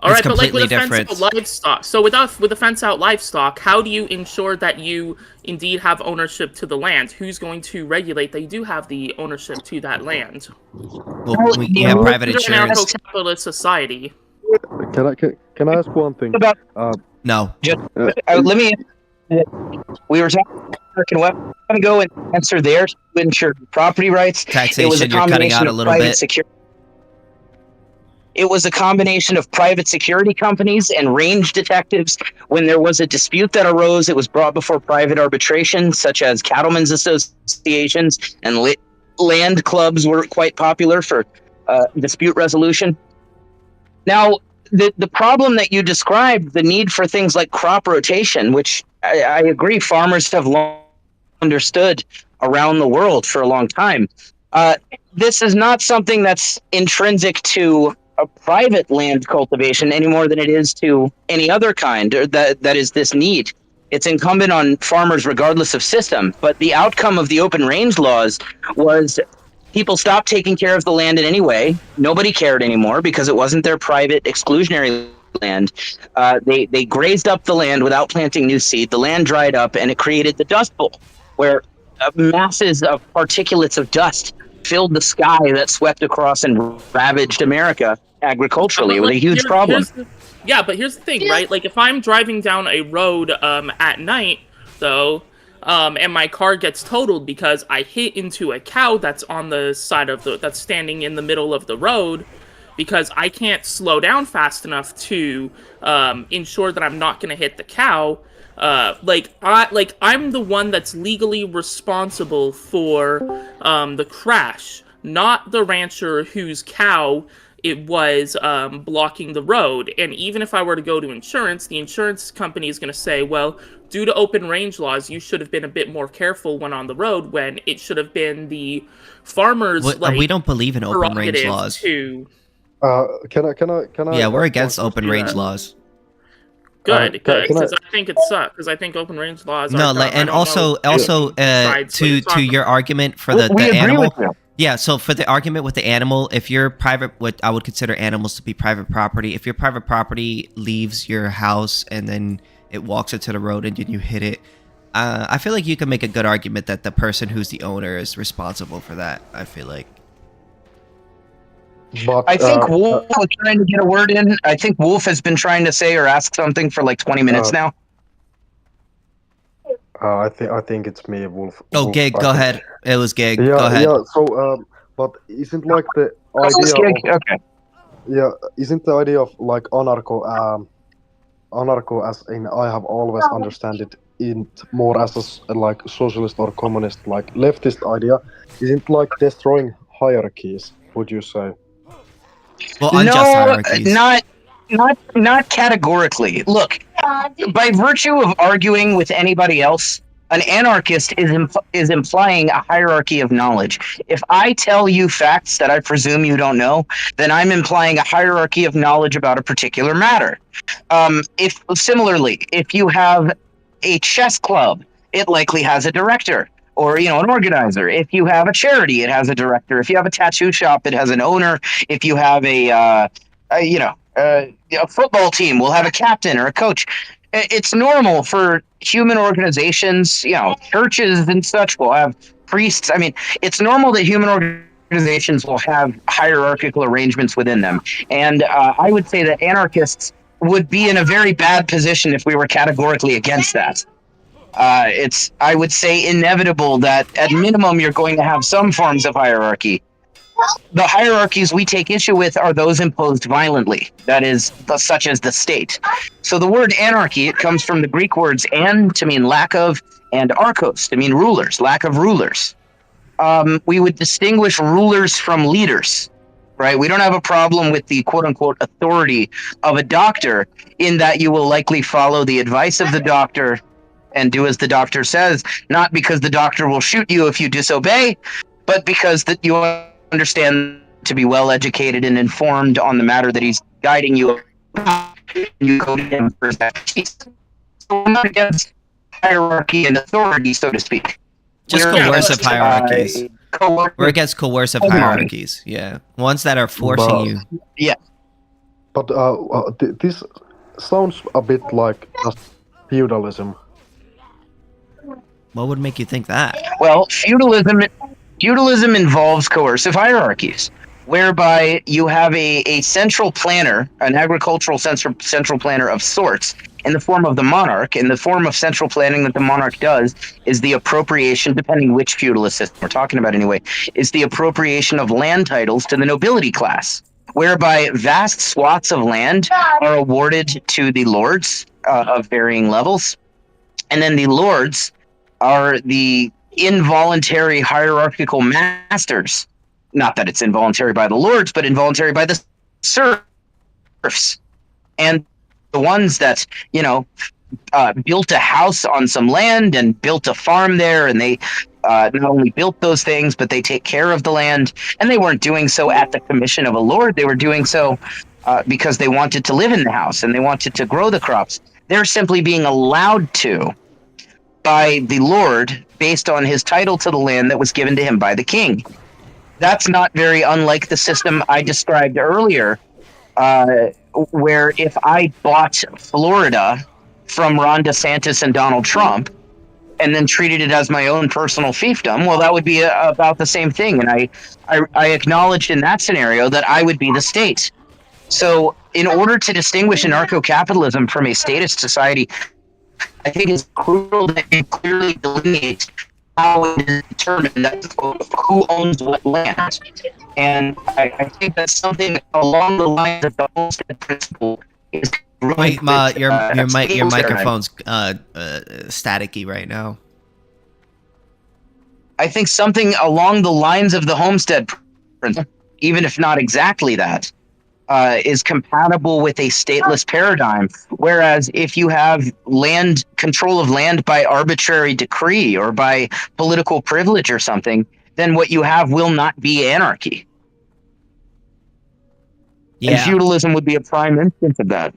all right, but like with completely a fence out livestock. So with a fence out livestock, how do you ensure that you indeed have ownership to the land? Who's going to regulate that you do have the ownership to that land? Well, we have private insurance. We're an anarcho-capitalist society. Can I ask one thing? No. Let me. We were talking about American weapons. I'm going to go and answer there to ensure property rights. Taxation, you're cutting out a little bit. It was a combination of private security companies and range detectives. When there was a dispute that arose, it was brought before private arbitration, such as cattlemen's associations, and land clubs were quite popular for dispute resolution. Now, the problem that you described, the need for things like crop rotation, which I agree farmers have long understood around the world for a long time. This is not something that's intrinsic to a private land cultivation any more than it is to any other kind, or that is this need. It's incumbent on farmers regardless of system. But the outcome of the open range laws was people stopped taking care of the land in any way. Nobody cared anymore because it wasn't their private exclusionary land. They grazed up the land without planting new seed. The land dried up, and it created the Dust Bowl, where masses of particulates of dust filled the sky that swept across and ravaged America agriculturally. It was a huge problem. But here's the thing, right? Like, if I'm driving down a road at night, though, and my car gets totaled because I hit into a cow that's on the side of that's standing in the middle of the road, because I can't slow down fast enough to ensure that I'm not going to hit the cow. I'm the one that's legally responsible for the crash, not the rancher whose cow it was blocking the road. And even if I were to go to insurance, the insurance company is going to say, well, due to open range laws, you should have been a bit more careful when on the road, when it should have been the farmers. We don't believe in open range laws. Can I? Yeah, we're against open range laws. Good, because I think it sucks. Because I think open range laws. No, are and also to your argument for the animal. Yeah, so for the argument with the animal, if you're private, what I would consider animals to be private property. If your private property leaves your house and then it walks into the road and then you hit it, I feel like you can make a good argument that the person who's the owner is responsible for that. I feel like. But, I think Wolf was trying to get a word in. I think Wolf has been trying to say or ask something for like 20 minutes now. I think it's me, Wolf. Oh, Wolf, Gig, go ahead. It was Gig. Yeah, go ahead. Yeah. So, but isn't like the idea? Okay. Yeah, isn't the idea of like anarcho as in I have always understood it more as a like socialist or communist like leftist idea? Isn't like destroying hierarchies? Would you say? Well, unjust hierarchies. Not categorically. Look, by virtue of arguing with anybody else, an anarchist is implying a hierarchy of knowledge. If I tell you facts that I presume you don't know, then I'm implying a hierarchy of knowledge about a particular matter. If you have a chess club, it likely has a director, or an organizer. If you have a charity, it has a director. If you have a tattoo shop, it has an owner. If you have a football team, will have a captain or a coach. It's normal for human organizations, churches and such will have priests. I mean, it's normal that human organizations will have hierarchical arrangements within them. And I would say that anarchists would be in a very bad position if we were categorically against that. It's, I would say, inevitable that at minimum you're going to have some forms of hierarchy. The hierarchies we take issue with are those imposed violently, that is, such as the state. So the word anarchy, it comes from the Greek words "an" to mean lack of, and "archos" to mean rulers, lack of rulers. We would distinguish rulers from leaders, right? We don't have a problem with the quote-unquote authority of a doctor, in that you will likely follow the advice of the doctor and do as the doctor says, not because the doctor will shoot you if you disobey, but because that you understand to be well educated and informed on the matter that he's guiding you. You go to him for expertise. So we're not against hierarchy and authority, so to speak. Just coercive hierarchies. We're against coercive hierarchies. Yeah, ones that are forcing you. Yeah. But this sounds a bit like just feudalism. What would make you think that? Well, feudalism involves coercive hierarchies, whereby you have a central planner, an agricultural central planner of sorts, in the form of the monarch. In the form of central planning that the monarch does is the appropriation, depending which feudalist system we're talking about anyway, is the appropriation of land titles to the nobility class, whereby vast swaths of land are awarded to the lords of varying levels, and then the lords are the involuntary hierarchical masters. Not that it's involuntary by the lords, but involuntary by the serfs. And the ones that, built a house on some land and built a farm there, and they not only built those things, but they take care of the land. And they weren't doing so at the commission of a lord. They were doing so because they wanted to live in the house and they wanted to grow the crops. They're simply being allowed to by the lord based on his title to the land that was given to him by the king. that's not very unlike the system I described earlier, where if I bought Florida from Ron DeSantis and Donald Trump and then treated it as my own personal fiefdom, well, that would be about the same thing. And I acknowledged in that scenario that I would be the state. So in order to distinguish anarcho-capitalism from a statist society, I think it's crucial that it clearly delineates how it is determined who owns what land. And I think that's something along the lines of the homestead principle is. Wait, your microphone's staticky right now. I think something along the lines of the homestead principle, even if not exactly that, is compatible with a stateless paradigm. Whereas if you have land control of land by arbitrary decree or by political privilege or something, then what you have will not be anarchy. Yeah. And feudalism would be a prime instance of that.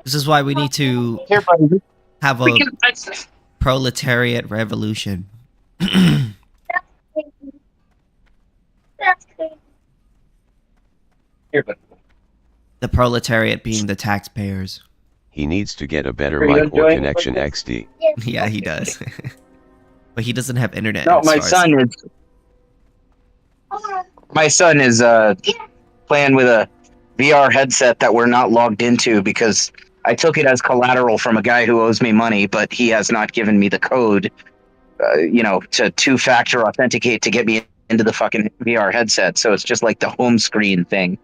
This is why we need to Here, buddy. have a proletariat revolution. Here, buddy. The proletariat being the taxpayers. He needs to get a better Are you mic or enjoying connection it? XD. Yeah, he does. But he doesn't have internet. No, as my far as- son is playing with a VR headset that we're not logged into because I took it as collateral from a guy who owes me money, but he has not given me the code, to two-factor authenticate to get me into the fucking VR headset. So it's just like the home screen thing.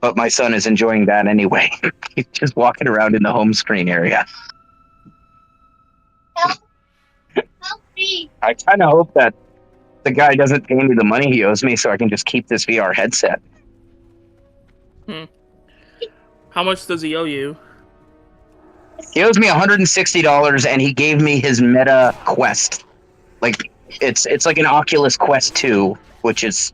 But my son is enjoying that anyway. He's just walking around in the home screen area. I kind of hope that the guy doesn't pay me the money he owes me so I can just keep this VR headset. How much does he owe you? He owes me $160 and he gave me his Meta Quest. Like it's like an Oculus Quest 2, which is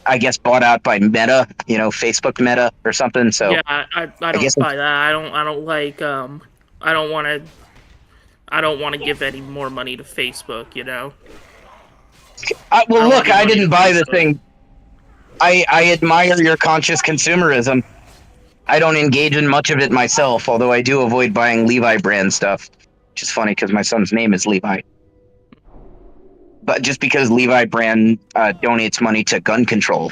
I guess bought out by Meta, Facebook Meta or something. So Yeah, I don't buy that. I don't like I don't want to give any more money to Facebook, well, look, I money didn't to buy the Facebook. thing. I admire your conscious consumerism. I don't engage in much of it myself, although I do avoid buying Levi brand stuff, which is funny because my son's name is Levi. But just because Levi brand donates money to gun control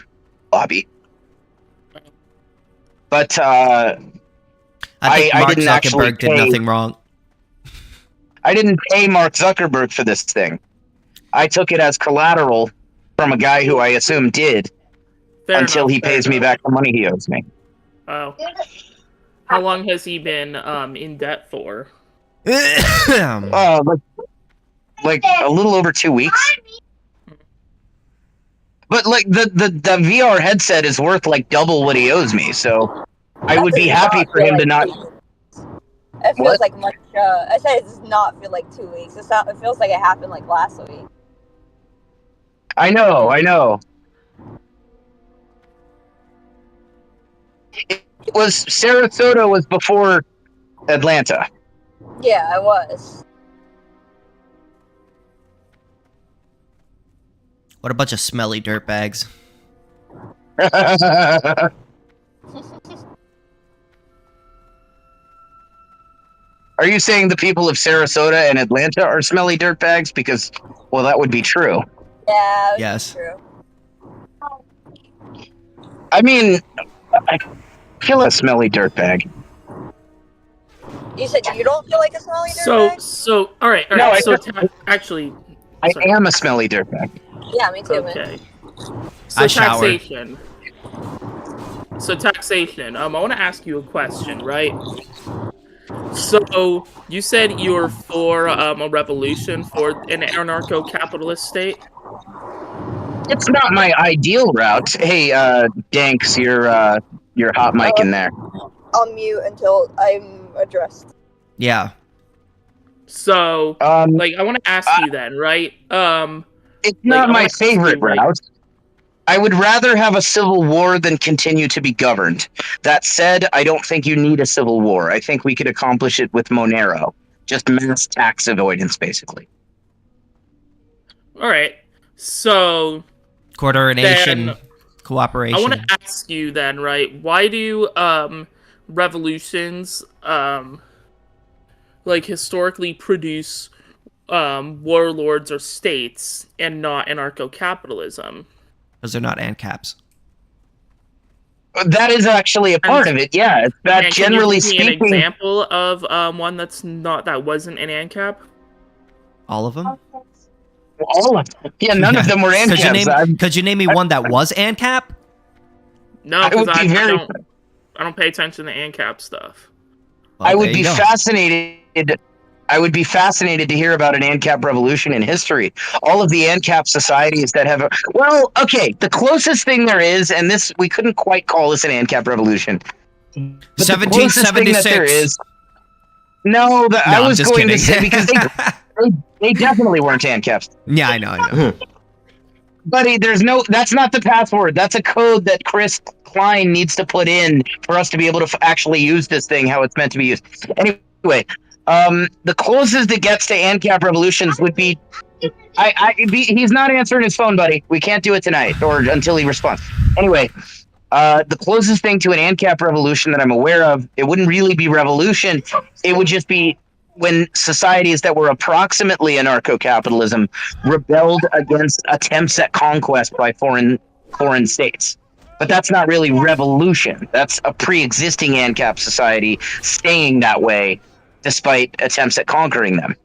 lobby. But I think I Mark didn't actually Zuckerberg did pay- nothing wrong. I didn't pay Mark Zuckerberg for this thing. I took it as collateral from a guy who I assume did Fair until enough, he fair pays me enough. back the money he owes me. Oh. How long has he been in debt for? Like a little over 2 weeks. But like the VR headset is worth like double what he owes me, so I would be happy for him to not. It feels What? like much. I said it does not feel like 2 weeks. It feels like it happened like last week. I know. It was Sarasota was before Atlanta. Yeah, I was. What a bunch of smelly dirtbags. Are you saying the people of Sarasota and Atlanta are smelly dirtbags? Because, well, that would be true. Yeah, Yes. true. I mean, I feel a smelly dirtbag. You said you don't feel like a smelly So, dirtbag? all right. No, I So, said- actually, I sorry. am a smelly dirtbag. Yeah, me too, man. Okay. So I shower. taxation. So taxation. I want to ask you a question, right? So you said you were for a revolution for an anarcho-capitalist state. It's not my ideal route. Hey, Danks, your hot mic in there. I'll mute until I'm addressed. Yeah. So, I want to ask you then, right? It's like, not I my wanna ask you, favorite like- route. I would rather have a civil war than continue to be governed. That said, I don't think you need a civil war. I think we could accomplish it with Monero. Just mass tax avoidance, basically. All right. So Coordination, then cooperation. I want to ask you then, right? Why do revolutions like historically produce warlords or states and not anarcho-capitalism? Because they're not ANCAPs. That is actually a part of it. Yeah, it's that And generally can you give me an speaking. example of one that wasn't an ANCAP? All of them? All of them. Yeah, none of them were ANCAPs. Could you name me one that was ANCAP? No, I would because be very. I don't pay attention to ANCAP stuff. Well, I would there be you go. fascinated. I would be fascinated to hear about an ANCAP revolution in history. All of the ANCAP societies that have well, okay, the closest thing there is, and this we couldn't quite call this an ANCAP revolution. But the closest thing that there 1776. is. No, I I'm was just going to kidding. say because they definitely weren't ANCAPs. Yeah, I know. Buddy, that's not the password. That's a code that Chris Klein needs to put in for us to be able to actually use this thing how it's meant to be used. Anyway, the closest it gets to ANCAP revolutions would be he's not answering his phone, buddy. We can't do it tonight or until he responds. Anyway, the closest thing to an ANCAP revolution that I'm aware of, it wouldn't really be revolution. It would just be when societies that were approximately anarcho-capitalism rebelled against attempts at conquest by foreign states. But that's not really revolution. That's a pre-existing ANCAP society staying that way despite attempts at conquering them.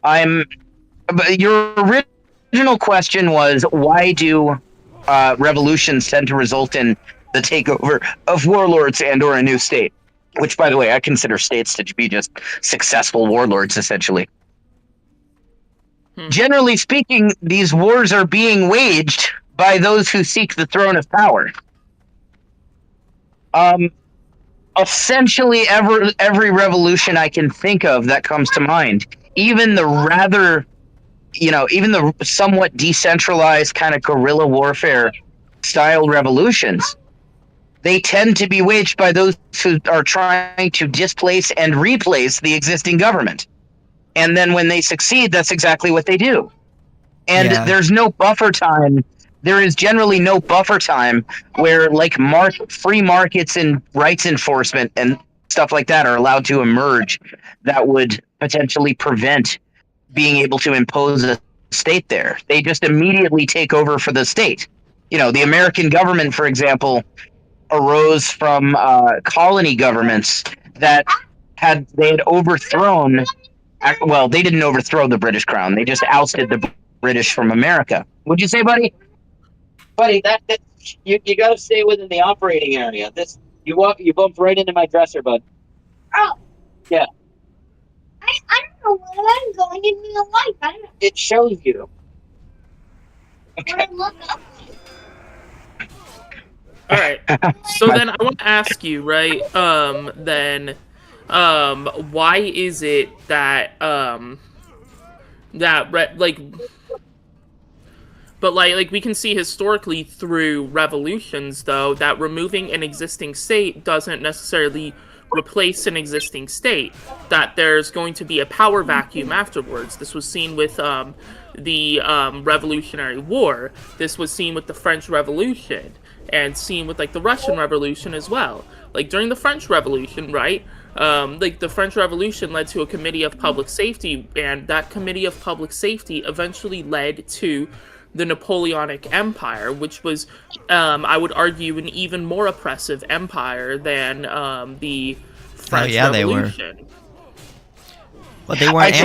But your original question was, why do revolutions tend to result in the takeover of warlords and or a new state? Which, by the way, I consider states to be just successful warlords, essentially. Generally speaking, these wars are being waged by those who seek the throne of power. Essentially, every revolution I can think of that comes to mind, even the somewhat decentralized kind of guerrilla warfare style revolutions, they tend to be waged by those who are trying to displace and replace the existing government. And then when they succeed, that's exactly what they do. And there's no buffer time. There is generally no buffer time where like free markets and rights enforcement and stuff like that are allowed to emerge that would potentially prevent being able to impose a state there. They just immediately take over for the state. The American government, for example, arose from colony governments that had overthrown. Well, they didn't overthrow the British Crown. They just ousted the British from America. Would you say, buddy? Buddy, that you got to stay within the operating area. You bumped right into my dresser, bud. Oh. Yeah. I don't know where I'm going in real life. I don't know. It shows you. Okay. Look up. All right. So then I want to ask you, right? Why is it that But we can see historically through revolutions, though, that removing an existing state doesn't necessarily replace an existing state. That there's going to be a power vacuum afterwards. This was seen with the Revolutionary War. This was seen with the French Revolution, and seen with the Russian Revolution as well. During the French Revolution, right? The French Revolution led to a Committee of Public Safety, and that Committee of Public Safety eventually led to the Napoleonic Empire, which was, I would argue, an even more oppressive empire than the French Revolution. They were. But they weren't. I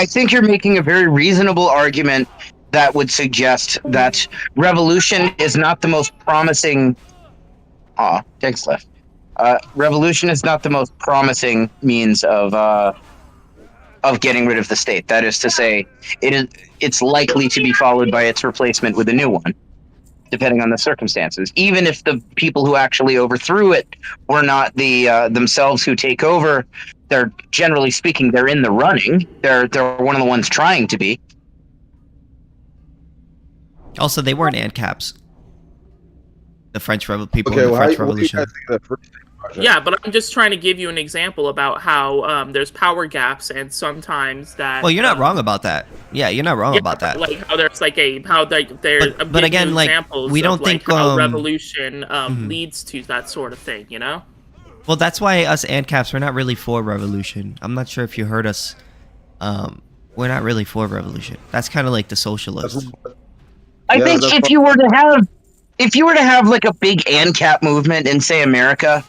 think you're making a very reasonable argument that would suggest that revolution is not the most promising. Thanks, left. Revolution is not the most promising means of getting rid of the state. That is to say, it's likely to be followed by its replacement with a new one, depending on the circumstances. Even if the people who actually overthrew it were not the themselves who take over, they're generally speaking they're in the running. They're one of the ones trying to be. Also, they weren't ANCAPs. The French people in the Well, French what do you Revolution. guys think of the first Yeah, but I'm just trying to give you an example about how there's power gaps, and sometimes that. Well, you're not wrong about that. Yeah, you're not wrong about that. Like how there's like there's. But again, like, we don't of, think, like, how revolution mhm. leads to that sort of thing. You know. Well, that's why us AnCaps, we're not really for revolution. I'm not sure if you heard us. We're not really for revolution. That's kind of like the socialists. I think if you were to have like a big ANCAP movement in, say, America,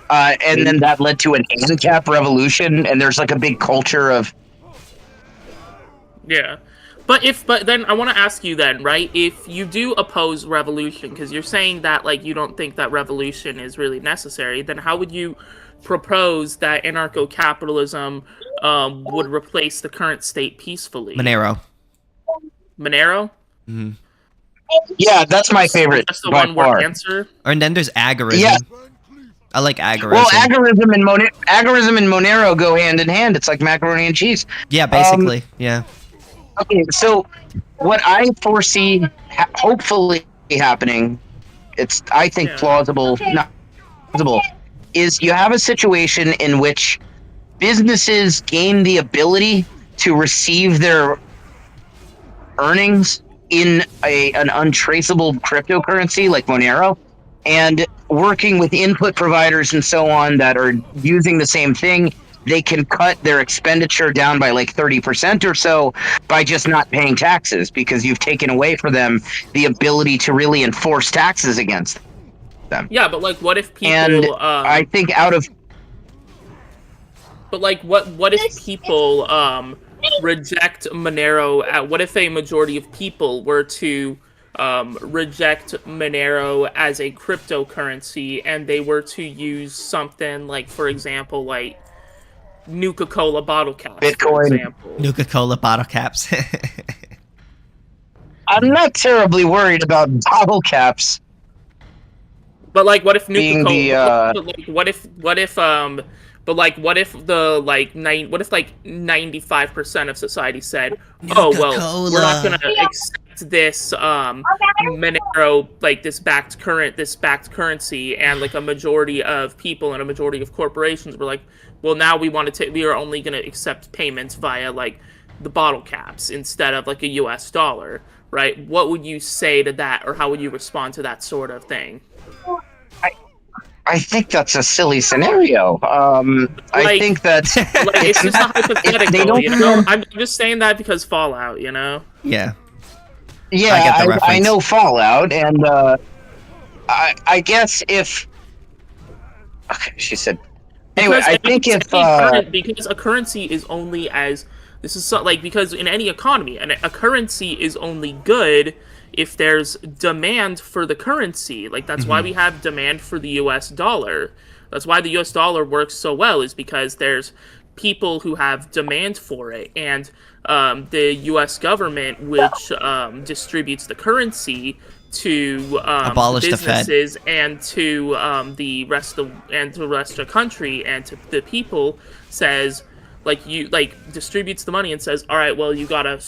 and then that led to an ANCAP revolution, and there's like a big culture of. Yeah. But then I want to ask you then, right? If you do oppose revolution, because you're saying that like you don't think that revolution is really necessary, then how would you propose that anarcho-capitalism would replace the current state peacefully? Monero. Monero? Mm-hmm. Yeah, that's my favorite. That's the one-word answer. And then there's agorism. Yeah. I like agorism. Well, agorism and Monero go hand in hand. It's like macaroni and cheese. Yeah, basically. Yeah. Okay, so what I foresee hopefully happening, I think plausible, not plausible, is you have a situation in which businesses gain the ability to receive their earnings in an untraceable cryptocurrency like Monero, and working with input providers and so on that are using the same thing, they can cut their expenditure down by like 30% or so by just not paying taxes, because you've taken away from them the ability to really enforce taxes against them. Yeah, but like, what if people? And I think out of. But like, what if people reject Monero? What if a majority of people were to reject Monero as a cryptocurrency, and they were to use something like, for example, like Nuka-Cola bottle caps, Bitcoin. for example. Nuka-Cola bottle caps. I'm not terribly worried about bottle caps. But like, what if Nuka-Cola? What if what if the like 95% of society said, "Oh well, we're not gonna accept this Monero, like this backed currency," and like a majority of people and a majority of corporations were like, "Well, now we are only gonna accept payments via like the bottle caps instead of like a U.S. dollar," right? What would you say to that, or how would you respond to that sort of thing? I think that's a silly scenario. I think that it's just a hypothetical. You know, I'm just saying that because Fallout. You know. Yeah. Yeah, I know Fallout, and I guess if. Okay, she said. Anyway, I think if because a currency is only as because in any economy, a currency is only good if there's demand for the currency. Like, that's why we have demand for the US dollar. That's why the US dollar works so well, is because there's people who have demand for it. And the US government, which distributes the currency to abolish businesses the Fed. And to the rest of the country and to the people, says, distributes the money and says, all right, well, you gotta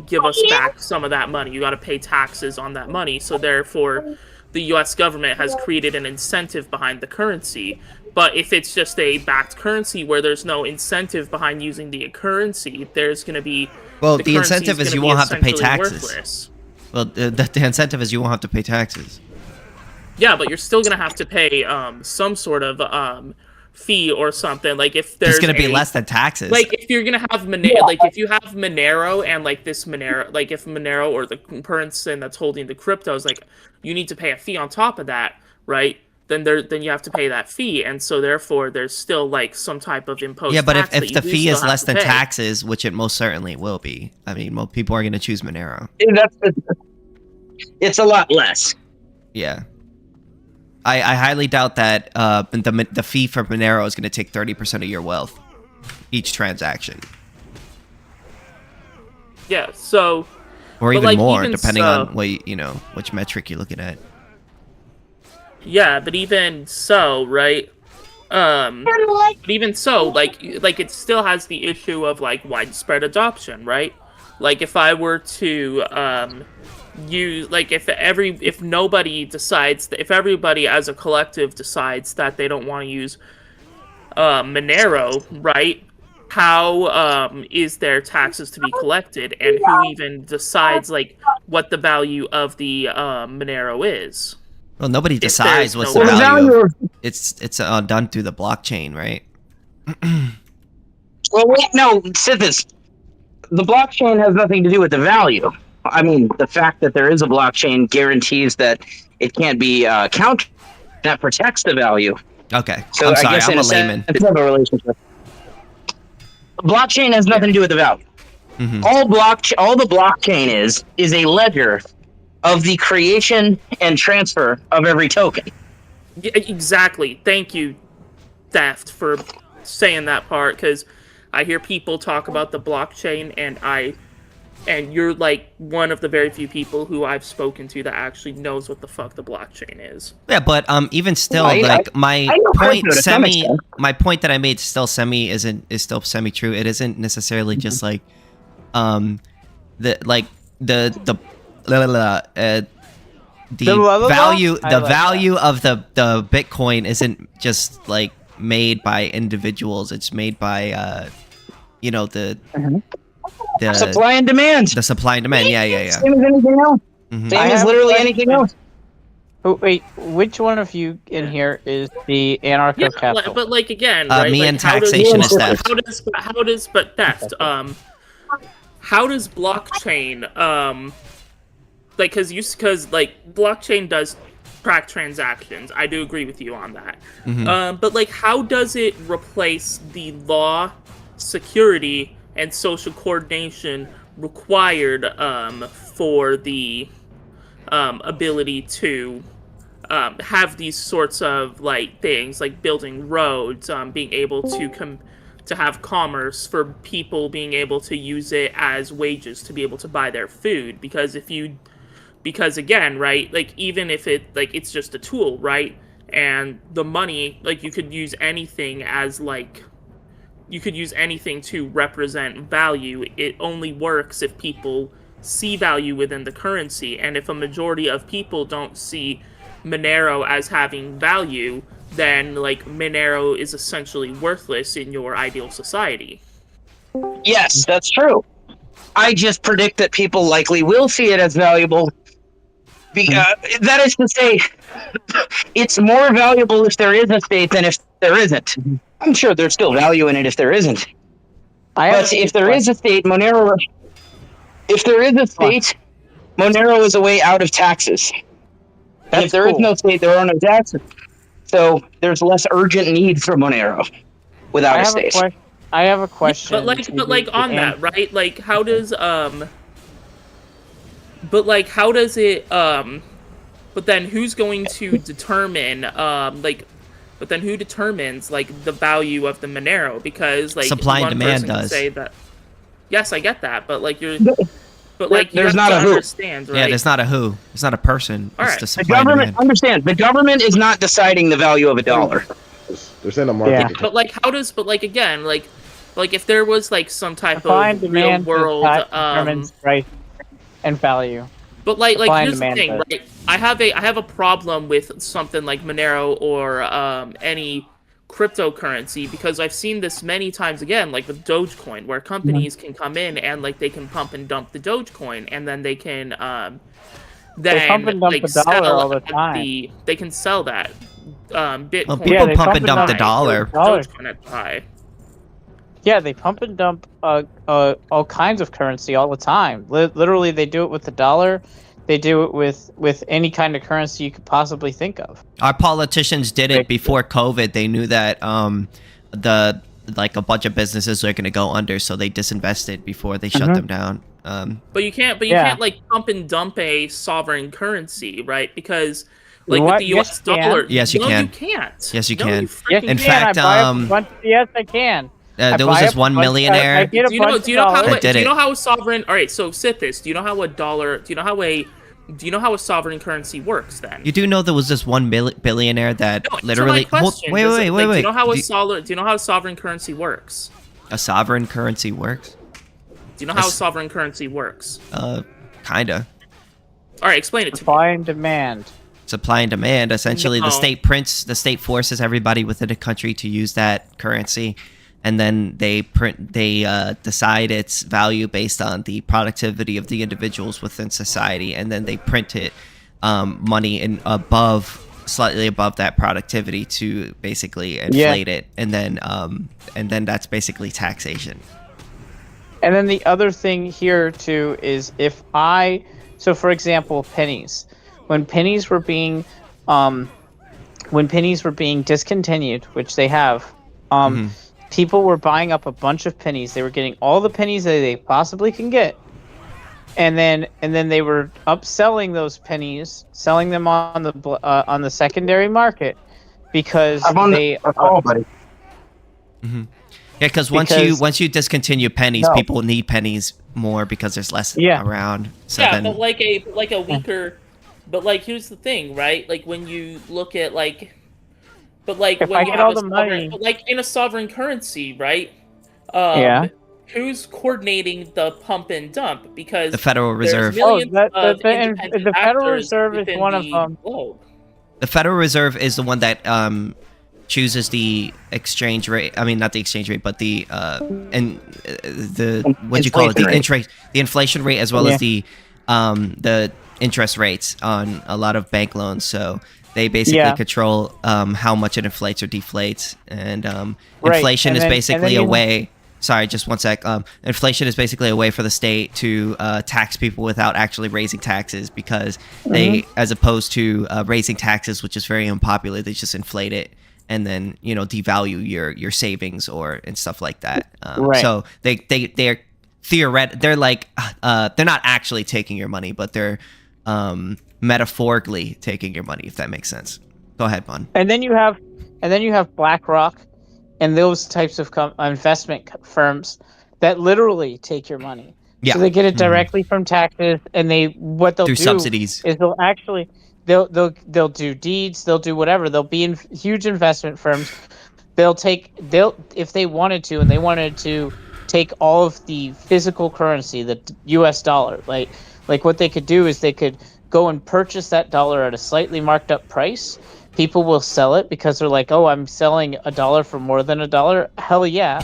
give us back some of that money. You gotta pay taxes on that money. So therefore, the U.S. government has created an incentive behind the currency. But if it's just a backed currency where there's no incentive behind using the currency, there's gonna be the incentive is you won't have to pay taxes. Worthless. Well, the incentive is you won't have to pay taxes. Yeah, but you're still gonna have to pay some sort of fee or something. Like, if there's gonna be less than taxes. Like, if you're gonna have if you have Monero, and like this Monero, like if Monero or the person that's holding the cryptos, like, you need to pay a fee on top of that, right? Then you have to pay that fee, and so therefore there's still like some type of imposed. Yeah, but tax if the fee is less than pay. taxes, which it most certainly will be, I mean, most people are gonna choose Monero. It's a lot less. Yeah. I highly doubt that the fee for Monero is going to take 30% of your wealth each transaction. Yeah, so... Or even more, depending on which metric you're looking at. Yeah, but even so, right? But even so, like it still has the issue of like widespread adoption, right? Like, if I were to if nobody decides, if everybody as a collective decides that they don't want to use Monero, right? How is there taxes to be collected, and who even decides like what the value of the Monero is? Well, nobody decides what's no the value. value Of, it's done through the blockchain, right? Well, wait, no, Sithis. The blockchain has nothing to do with the value. I mean, the fact that there is a blockchain guarantees that it can't be counted. That protects the value. Okay, So I'm I sorry, guess I'm in a a sense, layman. it's not a relationship. Blockchain has nothing to do with the value. Mhm. All the blockchain is a ledger of the creation and transfer of every token. Yeah, exactly. Thank you, Theft, for saying that part, because I hear people talk about the blockchain, and you're like one of the very few people who I've spoken to that actually knows what the fuck the blockchain is. Yeah, but even still, I know point crypto to some extent. my point that I made still is still semi true. It isn't necessarily just like the value of the Bitcoin isn't just like made by individuals. It's made by the Supply and demand. The supply and demand. Yeah. Same as anything else. Mhm. Same as literally anything else. Oh, wait, which one of you in here is the anarcho-capital? But like again, right? Me like, and taxation is theft. How does blockchain because blockchain does track transactions. I do agree with you on that. Mhm. But like, how does it replace the law, security, and social coordination required for the ability to have these sorts of like things, like building roads, being able to have commerce, for people being able to use it as wages to be able to buy their food? Because again, right, like even if it's just a tool, right, and the money, like you could use anything to represent value. It only works if people see value within the currency, and if a majority of people don't see Monero as having value, then like Monero is essentially worthless in your ideal society. Yes, that's true. I just predict that people likely will see it as valuable. That is to say, it's more valuable if there is a state than if there isn't. I'm sure there's still value in it if there isn't. But if there is a state, Monero is a way out of taxes. And if there is no state, there are no taxes. So there's less urgent need for Monero without a state. I have a question. But like on that, right? Like how does but then who's going to determine who determines like the value of the Monero? Because like supply and demand person can does. say that. Yes, I get that, but like you there's have not to a who. understand, right? Yeah, there's not a who. It's not a person. All It's right. the The supply and government demand. understands. The government is not deciding the value of a dollar. They're saying the market. Yeah. But like how does again like if there was like some type Supply of and real demand world determines price and value. but like supply and here's the demand thing, does. right? I have a problem with something like Monero or any cryptocurrency, because I've seen this many times again, like with Dogecoin, where companies can come in and like they can pump and dump the Dogecoin, and then they can They pump and dump the dollar sell all the time. they can sell that Bitcoin. Well, people they pump and dump the dollar. Dogecoin at high. Yeah, they pump and dump all kinds of currency all the time. Literally, they do it with the dollar. They do it with any kind of currency you could possibly think of. Our politicians did it before COVID. They knew that a bunch of businesses are going to go under, so they disinvested before they shut them down. But you can't like pump and dump a sovereign currency, right? Because like with the US dollar, Yes, you no, can. you can't. Yes, you No, can. you freaking In can't. fact, Yes, I can. there was this one millionaire. Do you know how a sovereign? All right, so Sithis, do you know how a sovereign currency works? Then You do know there was this one billionaire that literally. Question. Wait. Do you know how a sovereign currency works? A sovereign currency works? Do you know how a sovereign currency works? Kinda. All right, explain it to me. Supply and demand. Supply and demand. Essentially, No. the state forces everybody within a country to use that currency, and then they decide its value based on the productivity of the individuals within society, and then they print it money in slightly above that productivity to basically inflate it, and then that's basically taxation. And then the other thing here too is so for example, pennies. When pennies were being discontinued, which they have, people were buying up a bunch of pennies. They were getting all the pennies that they possibly can get, and then they were upselling those pennies, selling them on the secondary market because buddy. Yeah, because once you discontinue pennies, people need pennies more because there's less around. So yeah, then, but like a weaker, but like here's the thing, right? Like when you look at but like if when I you get have all a the sovereign, money, but like in a sovereign currency, right? Who's coordinating the pump and dump? Because the Federal Reserve. There's millions of independent the Federal actors Reserve is within one of the them. globe. The Federal Reserve is the one that chooses the exchange rate. I mean, not the exchange rate, but the what do you call it? The inflation rate, as well as the interest rates on a lot of bank loans. So they basically control how much it inflates or deflates, and inflation is basically a way. Sorry, just one sec. Inflation is basically a way for the state to tax people without actually raising taxes, because they, as opposed to raising taxes, which is very unpopular, they just inflate it and then devalue your savings and stuff like that. So they're they're like they're not actually taking your money, but they're metaphorically taking your money, if that makes sense. Go ahead, Bun. And then you have BlackRock and those types of investment firms that literally take your money. Yeah. So they get it directly from taxes, and what they'll do subsidies is they'll do deeds, they'll do whatever. They'll be in huge investment firms. If they wanted to, and they wanted to take all of the physical currency, the US dollar, like what they could do is they could go and purchase that dollar at a slightly marked up price. People will sell it because they're like, oh, I'm selling $1 for more than $1. Hell yeah.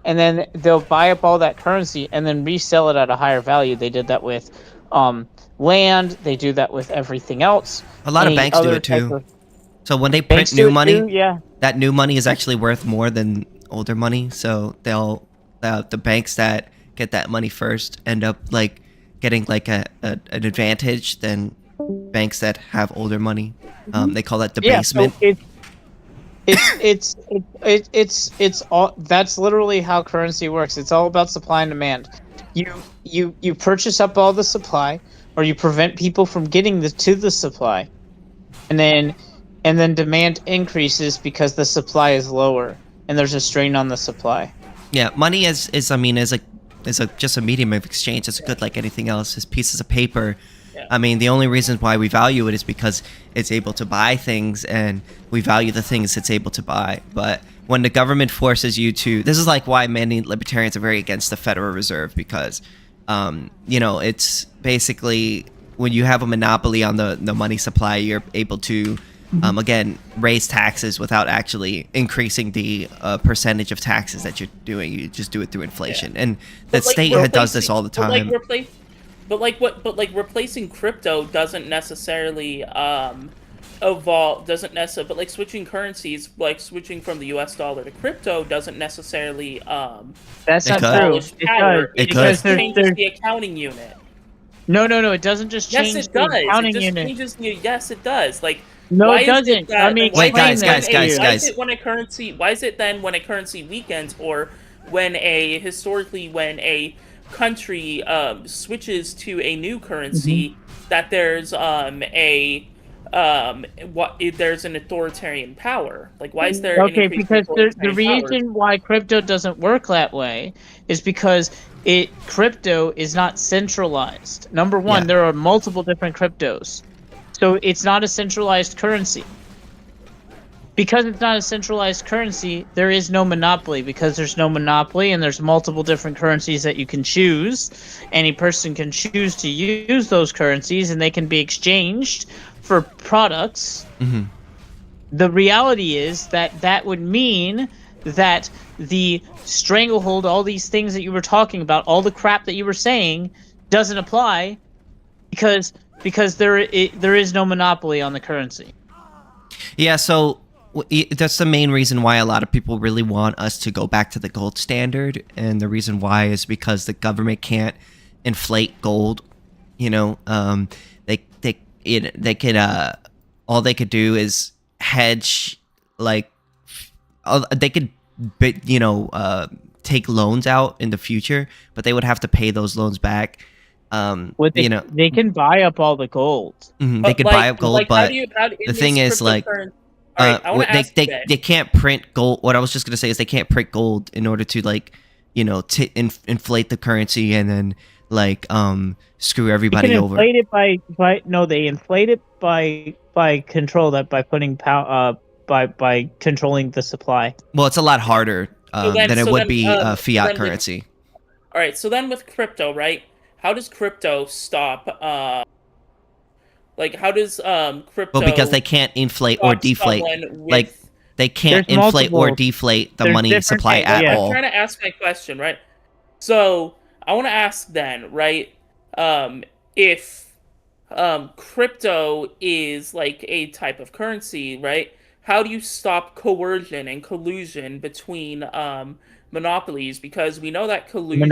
And then they'll buy up all that currency and then resell it at a higher value. They did that with land. They do that with everything else. A lot of banks do it too. So when they print new money, that new money is actually worth more than older money. So the banks that get that money first end up like getting like an advantage than banks that have older money. They call that debasement. So it's all, that's literally how currency works. It's all about supply and demand. You purchase up all the supply, or you prevent people from getting to the supply, and then demand increases because the supply is lower and there's a strain on the supply. Yeah, money is just a medium of exchange. It's good like anything else. It's pieces of paper. I mean, the only reason why we value it is because it's able to buy things, and we value the things it's able to buy. But when the government forces you to, this is like why many libertarians are very against the Federal Reserve, because, it's basically when you have a monopoly on the money supply, you're able to, again, raise taxes without actually increasing the percentage of taxes that you're doing. You just do it through inflation, and the state does this all the time. But replacing crypto doesn't necessarily evolve. But like switching currencies, like switching from the US dollar to crypto, doesn't necessarily that's not true. It just changes the accounting unit. No, it doesn't just change the accounting unit. Yes, it does. Like, no, it doesn't. Wait, guys. Why is it when a currency weakens, or when a country switches to a new currency, that there's there's an authoritarian power? Like, why is there because the reason why crypto doesn't work that way is because crypto is not centralized. Number one, there are multiple different cryptos, so it's not a centralized currency. Because it's not a centralized currency, there is no monopoly. Because there's no monopoly and there's multiple different currencies that you can choose, any person can choose to use those currencies and they can be exchanged for products. Mm-hmm. The reality is that would mean that the stranglehold, all these things that you were talking about, all the crap that you were saying, doesn't apply because there is no monopoly on the currency. Yeah, so that's the main reason why a lot of people really want us to go back to the gold standard, and the reason why is because the government can't inflate gold. You know, they could all they could do is hedge, like they could, take loans out in the future, but they would have to pay those loans back. They can buy up all the gold. They could buy up gold, but the thing is, like, they can't print gold. What I was just gonna say is they can't print gold in order to, like, inflate the currency and then, like, screw everybody over. They inflate it they inflate it by control that by putting by controlling the supply. Well, it's a lot harder than it would be fiat currency. All right, so then with crypto, right? How does crypto stop? How does crypto? Well, because they can't inflate or deflate. Like, they can't inflate or deflate the money supply at all. I'm trying to ask my question, right? So I want to ask then, right? If crypto is like a type of currency, right? How do you stop coercion and collusion between monopolies? Because we know that collusion we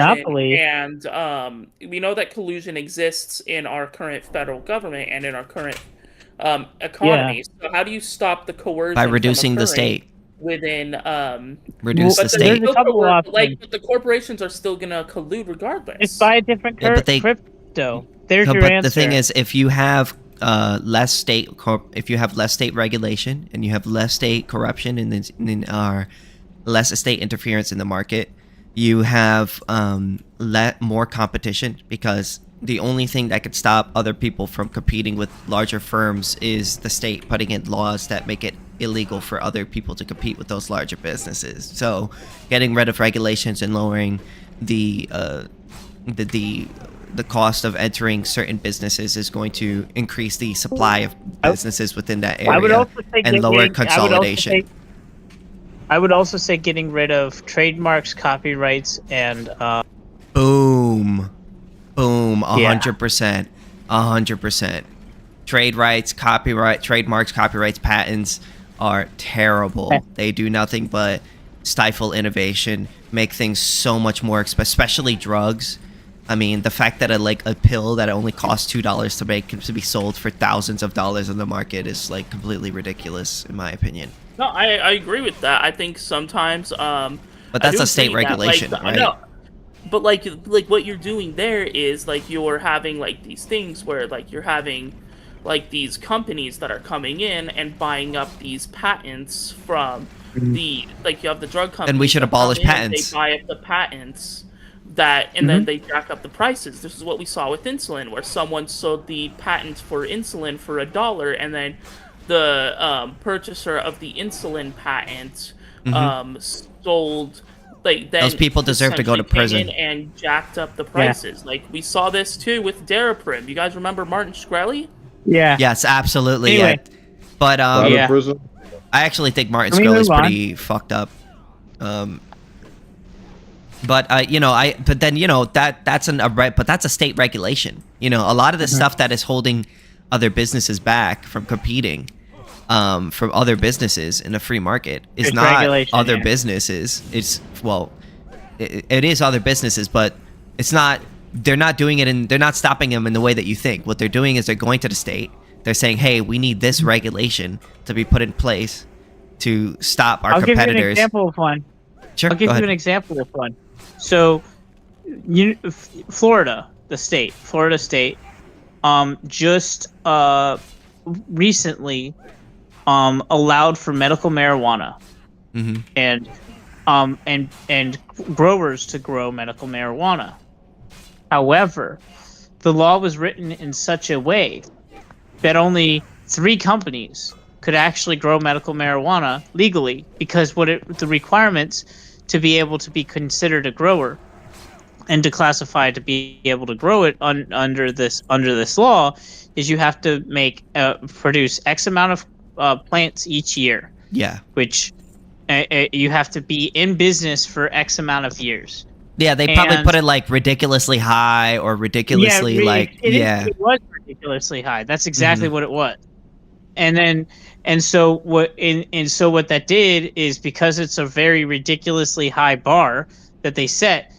know that collusion exists in our current federal government and in our current economy. Yeah. So how do you stop the coercion by reducing the state? Within reduce the state. But the corporations are still gonna collude regardless. It's by a different crypto. There's your answer. The thing is, if you have less state regulation and you have less state corruption and then less state interference in the market, you have more competition, because the only thing that could stop other people from competing with larger firms is the state putting in laws that make it illegal for other people to compete with those larger businesses. So getting rid of regulations and lowering the cost of entering certain businesses is going to increase the supply of businesses within that area and lower consolidation. I would also say getting rid of trademarks, copyrights, and boom, 100%, 100%. Trade rights, trademarks, copyrights, patents are terrible. They do nothing but stifle innovation, make things so much more expensive, especially drugs. I mean, the fact that a pill that only costs $2 to make to be sold for thousands of dollars in the market is, like, completely ridiculous, in my opinion. No, I agree with that. I think sometimes but that's a state regulation, right? No, but like what you're doing there is, like, you're having, like, these things where, like, you're having, like, these companies that are coming in and buying up these patents from you have the drug companies. And we should abolish patents. They buy up the patents and then they jack up the prices. This is what we saw with insulin, where someone sold the patent for insulin for $1, and then the purchaser of the insulin patent sold, like, then those people deserve to go to prison and jacked up the prices. Yeah. Like, we saw this too with Daraprim. You guys remember Martin Shkreli? Yeah. Yes, absolutely. Anyway. Yeah. But prison? I actually think Martin Shkreli's pretty fucked up. But that's a state regulation. You know, a lot of the stuff that is holding other businesses back from competing from other businesses in a free market is not other businesses. It is other businesses, but it's not. They're not doing it, and they're not stopping them in the way that you think. What they're doing is they're going to the state. They're saying, "Hey, we need this regulation to be put in place to stop our competitors." I'll give you an example of one. Sure, I'll give you an example of one. So, Florida State, just recently allowed for medical marijuana, and growers to grow medical marijuana. However, the law was written in such a way that only 3 companies could actually grow medical marijuana legally, because the requirements to be able to be considered a grower and to classify to be able to grow it under this law is you have to produce X amount of plants each year. Yeah. Which you have to be in business for X amount of years. Yeah, they probably put it like ridiculously high or ridiculously it was ridiculously high. That's exactly what it was. So what that did is, because it's a very ridiculously high bar that they set,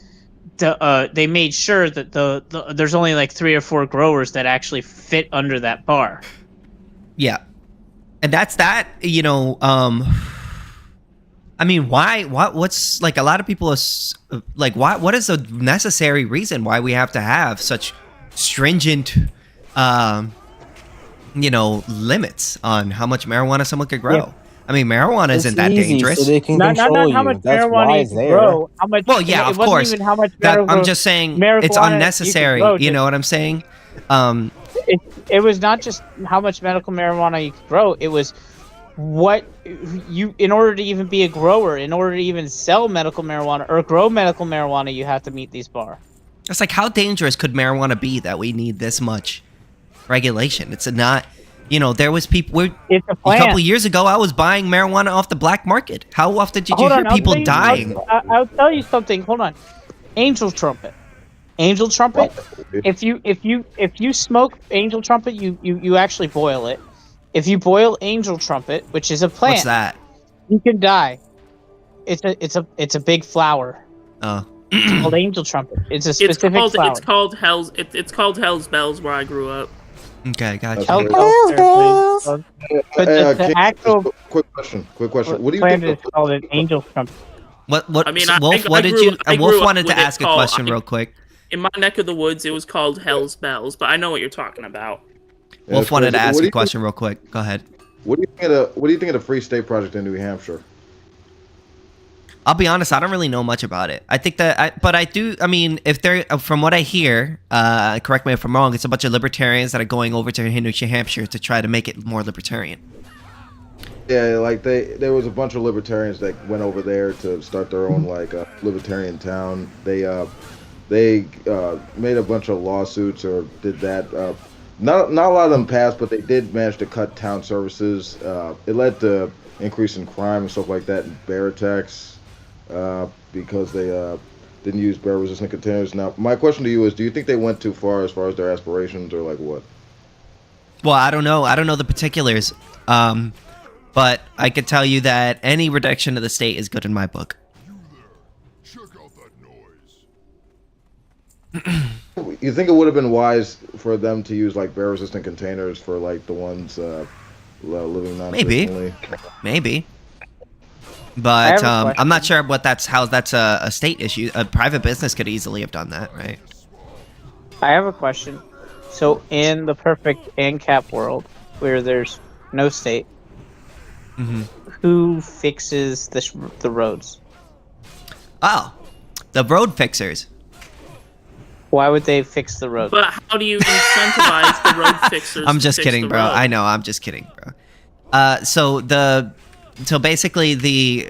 they made sure that there's only like 3 or 4 growers that actually fit under that bar. Yeah. And that's that, you know, I mean, what's like, a lot of people are like, what is the necessary reason why we have to have such stringent, you know, limits on how much marijuana someone could grow? Yeah. I mean, marijuana isn't that dangerous. So they can control how much you. That's marijuana why you it's can there. grow. How much, well, yeah, of course. Even how much I'm just saying it's unnecessary. You know what I'm saying? It was not just how much medical marijuana you could grow. It was what in order to even be a grower, in order to even sell medical marijuana or grow medical marijuana, you have to meet these bar. It's like, how dangerous could marijuana be that we need this much regulation? It's not, you know, there was people. A couple years ago, I was buying marijuana off the black market. How often did you hear people dying? I'll tell you something. Hold on, Angel Trumpet. If you smoke Angel Trumpet, you actually boil it. If you boil Angel Trumpet, which is a plant, what's that? You can die. It's a big flower. Oh. It's called Angel Trumpet. It's a specific flower. It's called Hell's Bells where I grew up. Okay, gotcha. Hell's Bells. But the actual quick question. What do you think is called an Angel Trumpet? What? I mean, Wolf, Wolf wanted to ask a question real quick. In my neck of the woods, it was called Hell's Bells, but I know what you're talking about. Wolf wanted to ask a question real quick. Go ahead. What do you think of the Free State Project in New Hampshire? I'll be honest, I don't really know much about it. I think that, but I do. I mean, if they're, from what I hear, correct me if I'm wrong, it's a bunch of libertarians that are going over to New Hampshire to try to make it more libertarian. Yeah, like there was a bunch of libertarians that went over there to start their own like libertarian town. They made a bunch of lawsuits or did that. Not a lot of them passed, but they did manage to cut town services. It led to increase in crime and stuff like that, and bear attacks, because they didn't use bear-resistant containers. Now, my question to you is: do you think they went too far as their aspirations, or like what? Well, I don't know. I don't know the particulars, but I could tell you that any reduction of the state is good in my book. You think it would have been wise for them to use like bear-resistant containers for like the ones living non-traditionally? Maybe. But I'm not sure how that's a state issue. A private business could easily have done that, right? I have a question. So in the perfect AnCap world, where there's no state, who fixes the roads? Oh, the road fixers. Why would they fix the road? But how do you incentivize the road fixers? I'm just kidding, bro. I know, I'm just kidding, bro. So basically the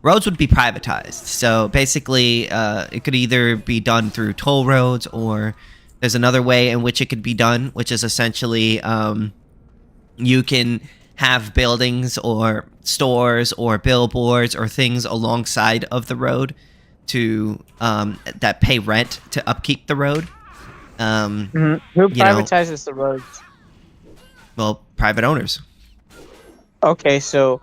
roads would be privatized. So basically, it could either be done through toll roads, or there's another way in which it could be done, which is essentially you can have buildings or stores or billboards or things alongside of the road to that pay rent to upkeep the road. Who privatizes the roads? Well, private owners. Okay, so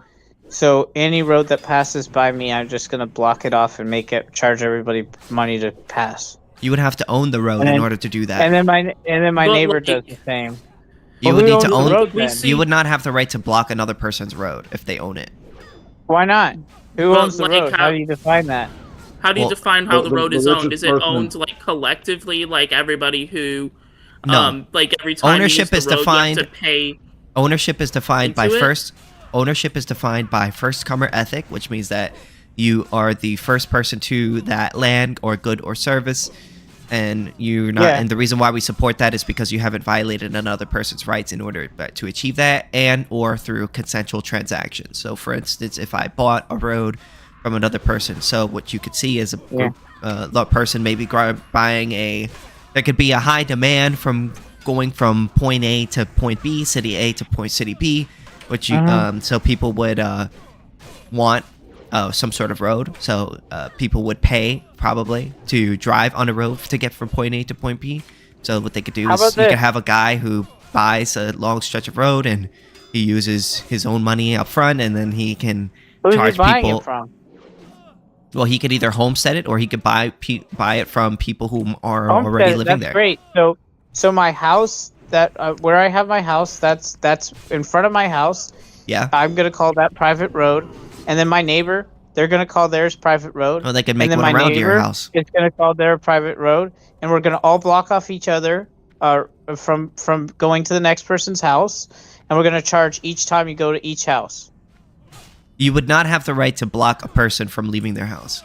any road that passes by me, I'm just gonna block it off and charge everybody money to pass. You would have to own the road in order to do that. And then my neighbor does the same. You would need to own. You would not have the right to block another person's road if they own it. Why not? Who owns the road? How do you define that? How do you define how the road is owned? Is it owned like collectively, like everybody who, like every time ownership is defined? You have to pay. Ownership is defined by first. Ownership is defined by first comer ethic, which means that you are the first person to that land or good or service. and you're not. Yeah. And the reason why we support that is because you haven't violated another person's rights in order to achieve that, and or through consensual transactions. So, for instance, if I bought a road from another person, so what you could see is the person maybe buying there could be a high demand from going from point A to point B, city A to city B, which you so people would want some sort of road. So people would pay probably to drive on a road to get from point A to point B. So what they could do is you could have a guy who buys a long stretch of road and he uses his own money up front, and then he can charge people. It from? Well, he could either homestead it or he could buy it from people who are already living there. That's great. So my house where I have my house, that's in front of my house. Yeah. I'm gonna call that private road, and then my neighbor, they're gonna call theirs private road. Or they could make one around your house. It's gonna call their private road, and we're gonna all block off each other from going to the next person's house, and we're gonna charge each time you go to each house. You would not have the right to block a person from leaving their house.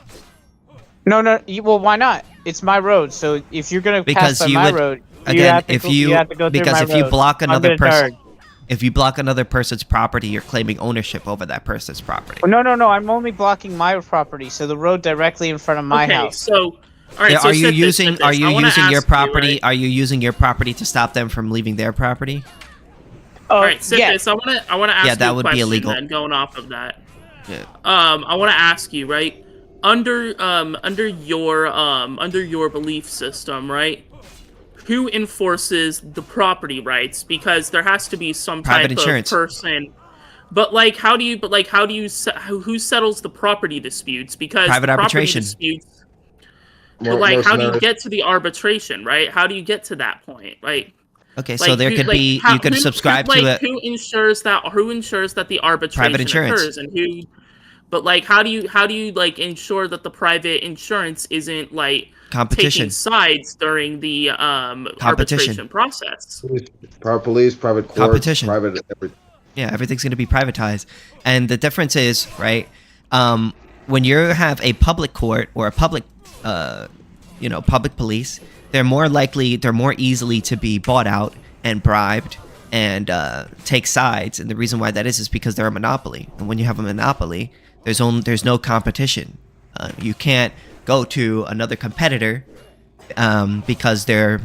No. Well, why not? It's my road. So if you're gonna pass by my road, you have to go through my road. Because if you block another person, if you block another person's property, you're claiming ownership over that person's property. No. I'm only blocking my property, so the road directly in front of my house. So, all right. Are you using your property? Right? Are you using your property to stop them from leaving their property? All right, Sithis, I want to ask that you a would question be illegal. then, going off of that. Yeah. I want to ask you, right? Under your belief system, right? Who enforces the property rights? Because there has to be some type of person. But who settles the property disputes? Because private arbitration disputes. But how do you get to the arbitration, right? How do you get to that point, right? Okay, so there could be you could subscribe to it. Who ensures that the arbitration occurs, and who? But how do you ensure that the private insurance isn't taking sides during the arbitration process? Private police, private courts, competition, private everything. Yeah, everything's going to be privatized, and the difference is right when you have a public court or a public, public police. They're more easily to be bought out and bribed and take sides. And the reason why that is because they're a monopoly. And when you have a monopoly, there's no competition. You can't go to another competitor because they're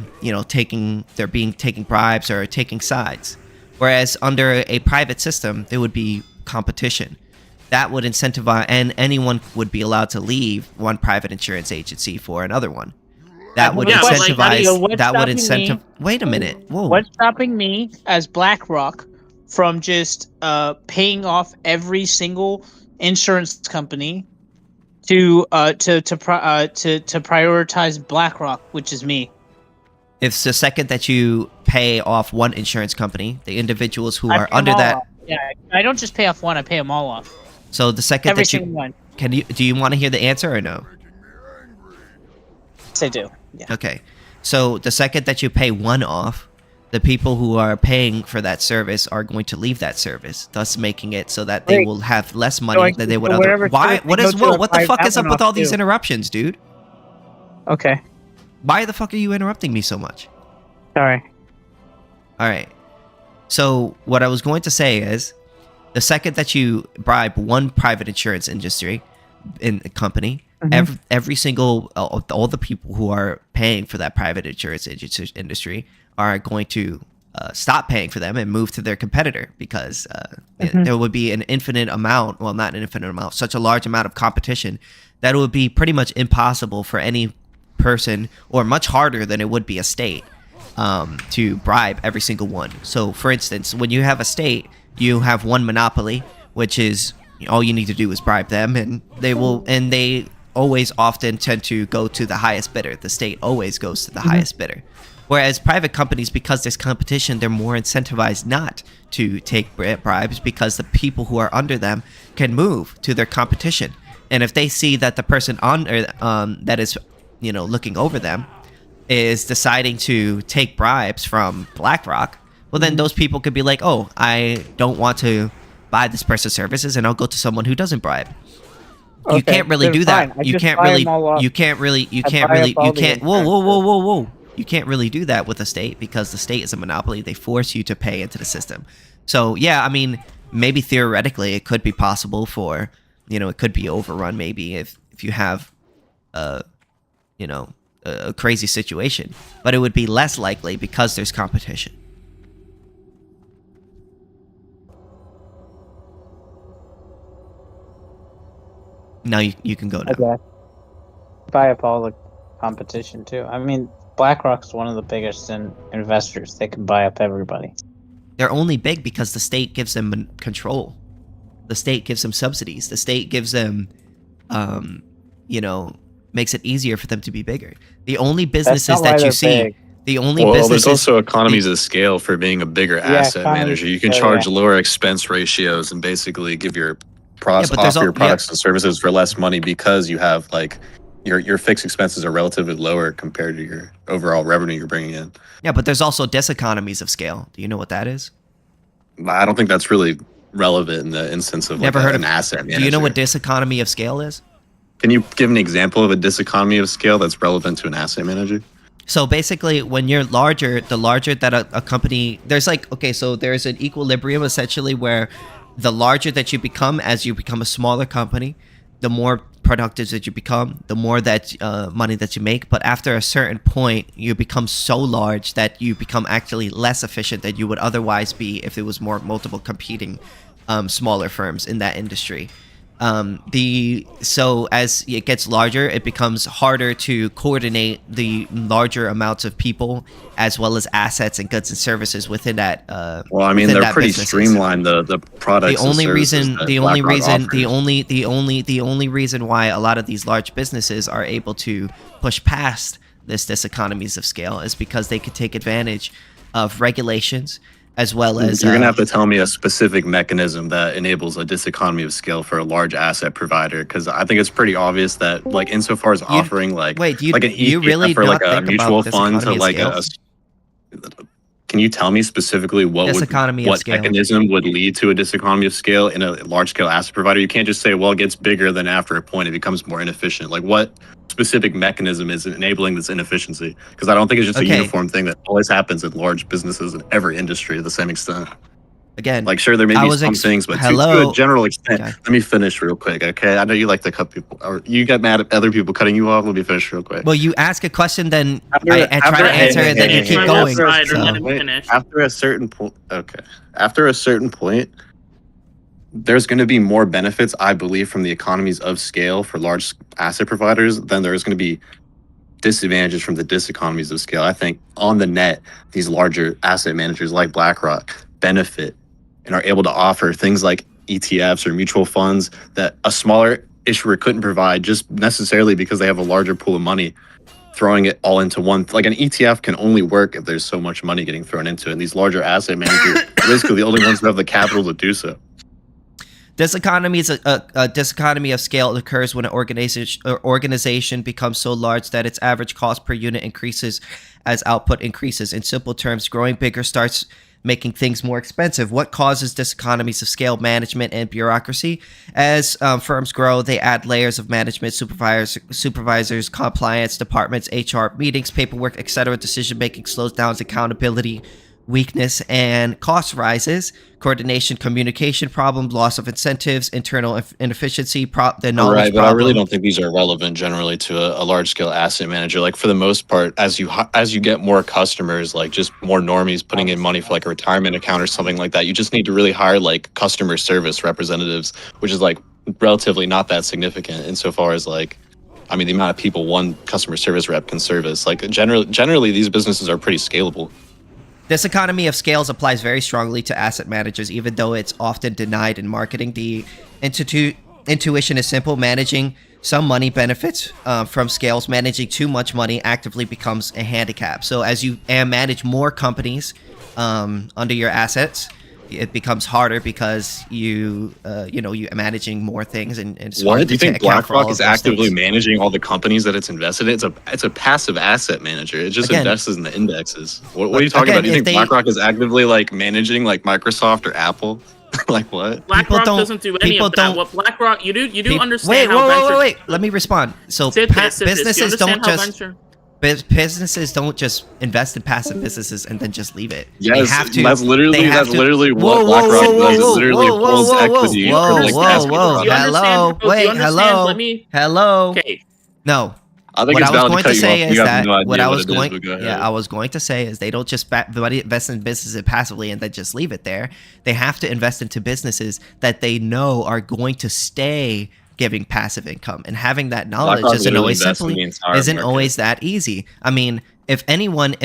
taking bribes or taking sides. Whereas under a private system, there would be competition. That would incentivize, and anyone would be allowed to leave one private insurance agency for another one. That would incentivize. Wait a minute. Whoa. What's stopping me as BlackRock from just paying off every single insurance company to prioritize BlackRock, which is me? It's the second that you pay off one insurance company, the individuals who are under that. Off. Yeah, I don't just pay off one; I pay them all off. So the second every that you single one. do you want to hear the answer or no? Yes, I do. Yeah. Okay, so the second that you pay one off, the people who are paying for that service are going to leave that service, thus making it so that they will have less money than they would otherwise. Why? What the fuck is up with all these interruptions, dude? Okay. Why the fuck are you interrupting me so much? Sorry. All right. So what I was going to say is, the second that you bribe one private insurance company. Mm-hmm. Every single all the people who are paying for that private insurance industry are going to stop paying for them and move to their competitor because there would be an infinite amount, well, not an infinite amount, such a large amount of competition that it would be pretty much impossible for any person, or much harder than it would be a state, to bribe every single one. So, for instance, when you have a state, you have one monopoly, which is all you need to do is bribe them, and they always often tend to go to the highest bidder. The state always goes to the highest bidder. Whereas private companies, because there's competition, they're more incentivized not to take bribes because the people who are under them can move to their competition. And if they see that the person that is, looking over them is deciding to take bribes from BlackRock, well, then those people could be like, oh, I don't want to buy this person's services, and I'll go to someone who doesn't bribe. You can't really then do that. fine. I You just can't buy really. 'em all up. You can't really. You I can't buy really. up all You the can't. Whoa, insurance. whoa, whoa, whoa, whoa! You can't really do that with the state because the state is a monopoly. They force you to pay into the system. So yeah, I mean, maybe theoretically it could be possible for, it could be overrun maybe if you have, a crazy situation, but it would be less likely because there's competition. Now you can go now. Okay. Buy up all the competition too. I mean, BlackRock's one of the biggest investors. They can buy up everybody. They're only big because the state gives them control. The state gives them subsidies. The state gives them, makes it easier for them to be bigger. The only businesses that you see, the only Well, businesses. there's also economies of scale for being a bigger asset economies manager. You of can scale, charge yeah. lower expense ratios and basically give your but there's offer your al- products and services for less money because you have like your fixed expenses are relatively lower compared to your overall revenue you're bringing in. Yeah, but there's also diseconomies of scale. Do you know what that is? I don't think that's really relevant in the instance of Never like heard an of. asset manager. Do you know what diseconomy of scale is? Can you give an example of a diseconomy of scale that's relevant to an asset manager? So basically, when you're larger, the larger that a company, there's there's an equilibrium essentially where the larger that you become as you become a smaller company, the more productive that you become, the more that money that you make. But after a certain point, you become so large that you become actually less efficient than you would otherwise be if it was more multiple competing smaller firms in that industry. So as it gets larger, it becomes harder to coordinate the larger amounts of people as well as assets and goods and services within that. Well, I mean, within they're that pretty businesses. streamlined. The products. The only and services reason, that the only BlackRock reason, offers. the only reason why a lot of these large businesses are able to push past this diseconomies of scale is because they could take advantage of regulations as well as. You're gonna have to tell me a specific mechanism that enables a diseconomy of scale for a large asset provider, because I think it's pretty obvious that, like, insofar as offering like wait, do you, like an do you ETF really for not like a think mutual about fund to diseconomy of like scale? can you tell me specifically what Diseconomy of what scale. mechanism would lead to a diseconomy of scale in a large scale asset provider? You can't just say, well, it gets bigger, then after a point it becomes more inefficient. Like, what specific mechanism is enabling this inefficiency? Because I don't think it's just a uniform thing that always happens in large businesses in every industry to the same extent. Again, like, sure, there may be some things, but to a general extent. Okay. Let me finish real quick, okay? I know you like to cut people, or you get mad at other people cutting you off. Let me finish real quick. Well, you ask a question, then I try to answer it, then you keep going. After a certain point, okay. After a certain point, there's going to be more benefits, I believe, from the economies of scale for large asset providers than there's going to be disadvantages from the diseconomies of scale. I think on the net, these larger asset managers like BlackRock benefit and are able to offer things like ETFs or mutual funds that a smaller issuer couldn't provide, just necessarily because they have a larger pool of money, throwing it all into one. Like, an ETF can only work if there's so much money getting thrown into it. And these larger asset managers are basically the only ones who have the capital to do so. Diseconomy of scale occurs when an organization becomes so large that its average cost per unit increases as output increases. In simple terms, growing bigger starts making things more expensive. What causes diseconomies of scale? Management and bureaucracy. As firms grow, they add layers of management, supervisors, compliance departments, HR, meetings, paperwork, etc. Decision making slows down, accountability weakness, and cost rises. Coordination, communication problems, loss of incentives, internal inefficiency, the knowledge Right, but problem. I really don't think these are relevant generally to a large scale asset manager. Like, for the most part, as you get more customers, like just more normies putting in money for like a retirement account or something like that, you just need to really hire like customer service representatives, which is like relatively not that significant insofar as like, I mean, the amount of people one customer service rep can service. Like, generally these businesses are pretty scalable. This economy of scales applies very strongly to asset managers, even though it's often denied in marketing. The intuition is simple. Managing some money benefits from scales. Managing too much money actively becomes a handicap. So as you manage more companies under your assets, it becomes harder because you're managing more things, and it's What harder do you to think account for all BlackRock of is those actively things. managing all the companies that it's invested in? It's a passive asset manager. It just Again, invests in the indexes. What are you talking about? Do you think BlackRock is actively like managing like Microsoft or Apple? Like what? BlackRock doesn't do any of that. What BlackRock, you do understand how venture... Wait. Let me respond. So businesses don't just... Businesses don't just invest in passive businesses and then just leave it. Yes, they have to, that's literally what BlackRock does. It literally pulls equity. Hello. Okay. No. I think what it's I was valid going to cut to you say off. is You have that no idea what I what was it is, going, but go ahead. I was going to say is they don't just invest in businesses passively and then just leave it there. They have to invest into businesses that they know are going to stay giving passive income, and having that knowledge isn't always that easy. I mean, if anyone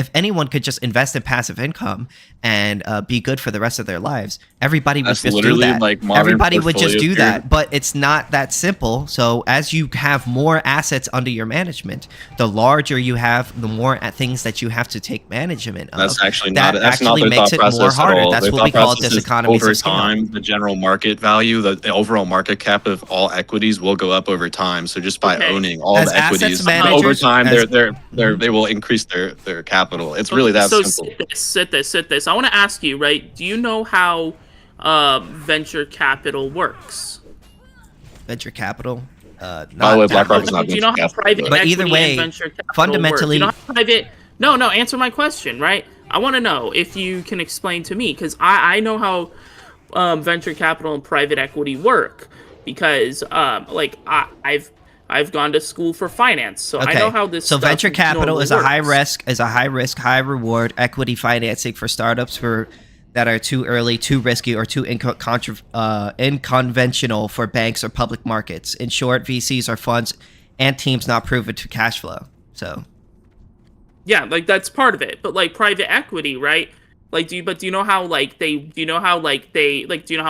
could just invest in passive income and be good for the rest of their lives, everybody would just do that. Everybody would just do that, but it's not that simple. So as you have more assets under your management, the larger you have, the more things that you have to take management of. That's actually that not. That's not their makes thought it process more at harder. all. That's Their what we thought call process is diseconomies over of scale. time. The general market value, the overall market cap of all equities will go up over time. So just by owning all the equities over time, they will increase their capital. It's really that simple. Sit this. I want to ask you, right? Do you know how venture capital works? Venture capital? By the way, BlackRock is not do you know how private but equity either way, and venture capital fundamentally, works? Do you know how private? No. Answer my question, right? I want to know if you can explain to me, because I know how venture capital and private equity work, because I've gone to school for finance, so I know how this. So stuff venture capital is a works. high risk, high reward equity financing for startups that are too early, too risky, or too unconventional for banks or public markets. In short, VCs are funds and teams not proven to cash flow. So. Yeah, that's part of it, but private equity, right? Do you know how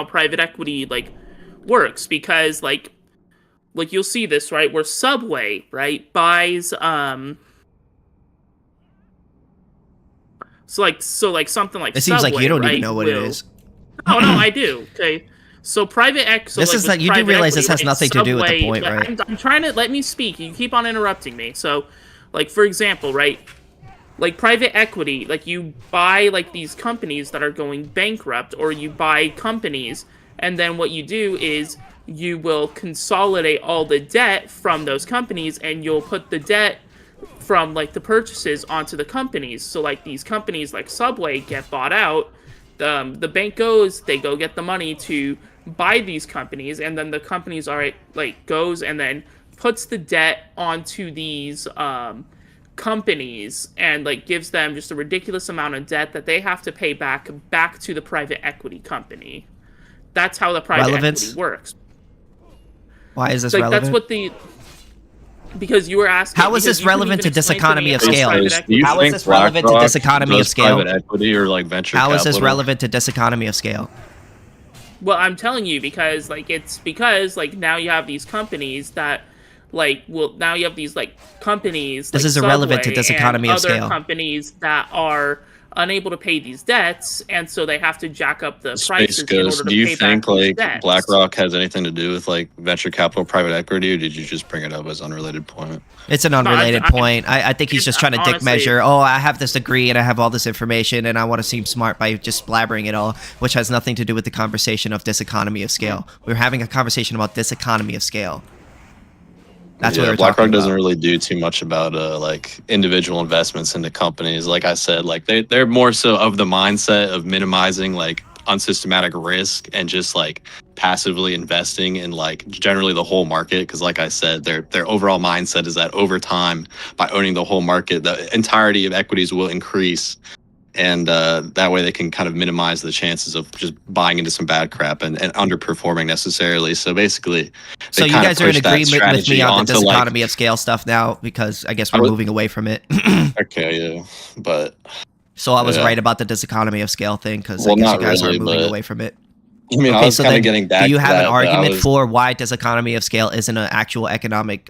private equity works? Because you'll see this, right, where Subway, right, buys something like it seems Subway, like you don't right, even know what it is. No, I do. Okay, so private equity. This is you do realize this has nothing to do with the point, right? I'm trying to let me speak. You keep on interrupting me. So, for example, right, private equity, you buy these companies that are going bankrupt, or you buy companies, and then what you do is you will consolidate all the debt from those companies, and you'll put the debt from the purchases onto the companies. So these companies like Subway get bought out, the bank they go get the money to buy these companies, and then the companies goes and then puts the debt onto these companies, and gives them just a ridiculous amount of debt that they have to pay back to the private equity company. That's how the private equity works. Why is this relevant? That's what because you were asking. How is this relevant to diseconomy of scale? How is this relevant to diseconomy of scale? Private equity or venture capital? How is this relevant to diseconomy of scale? Well, I'm telling you because it's because now you have these companies that now you have these companies. This is irrelevant to diseconomy of scale. Other companies that are unable to pay these debts, and so they have to jack up the prices in order to do you pay think back these debts. BlackRock has anything to do with venture capital, private equity, or did you just bring it up as unrelated point? It's an unrelated point. I think he's just trying to dick measure. Oh, I have this degree and I have all this information and I want to seem smart by just blabbering it all, which has nothing to do with the conversation of diseconomy of scale. We're having a conversation about diseconomy of scale. That's what we're BlackRock talking about. doesn't really do too much about individual investments into companies. Like I said, they're more so of the mindset of minimizing unsystematic risk and just passively investing in generally the whole market. Because like I said, their overall mindset is that over time, by owning the whole market, the entirety of equities will increase. And that way they can kind of minimize the chances of just buying into some bad crap and underperforming necessarily. So basically, so you guys are in agreement with me on the diseconomy of scale stuff now, because I guess we're moving away from it. Okay, yeah, but so I was right about the diseconomy of scale thing, because I guess you guys are moving away from it. I mean, I was kind of getting back. Do you have to an argument for why diseconomy of scale isn't an actual economic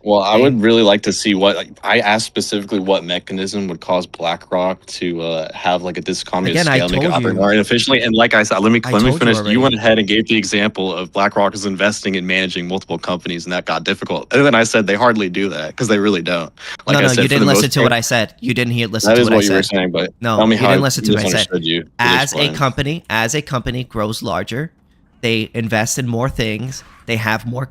Well, I would really like to see what I asked specifically what mechanism would cause BlackRock to have like a diseconomy Again, of I scale, make it told operate you. more inefficiently. And like I said, let me told you finish. You went already. ahead and gave the example of BlackRock is investing in managing multiple companies, and that got difficult. And then I said they hardly do that because they really don't. Like No, I no, said, you for didn't the listen most to what part, I said. You didn't listen that to is what I what you were said. saying. But No, tell me you how didn't I listen to what I said. misunderstood you. Please As explain. a company grows larger, they invest in more things. They have more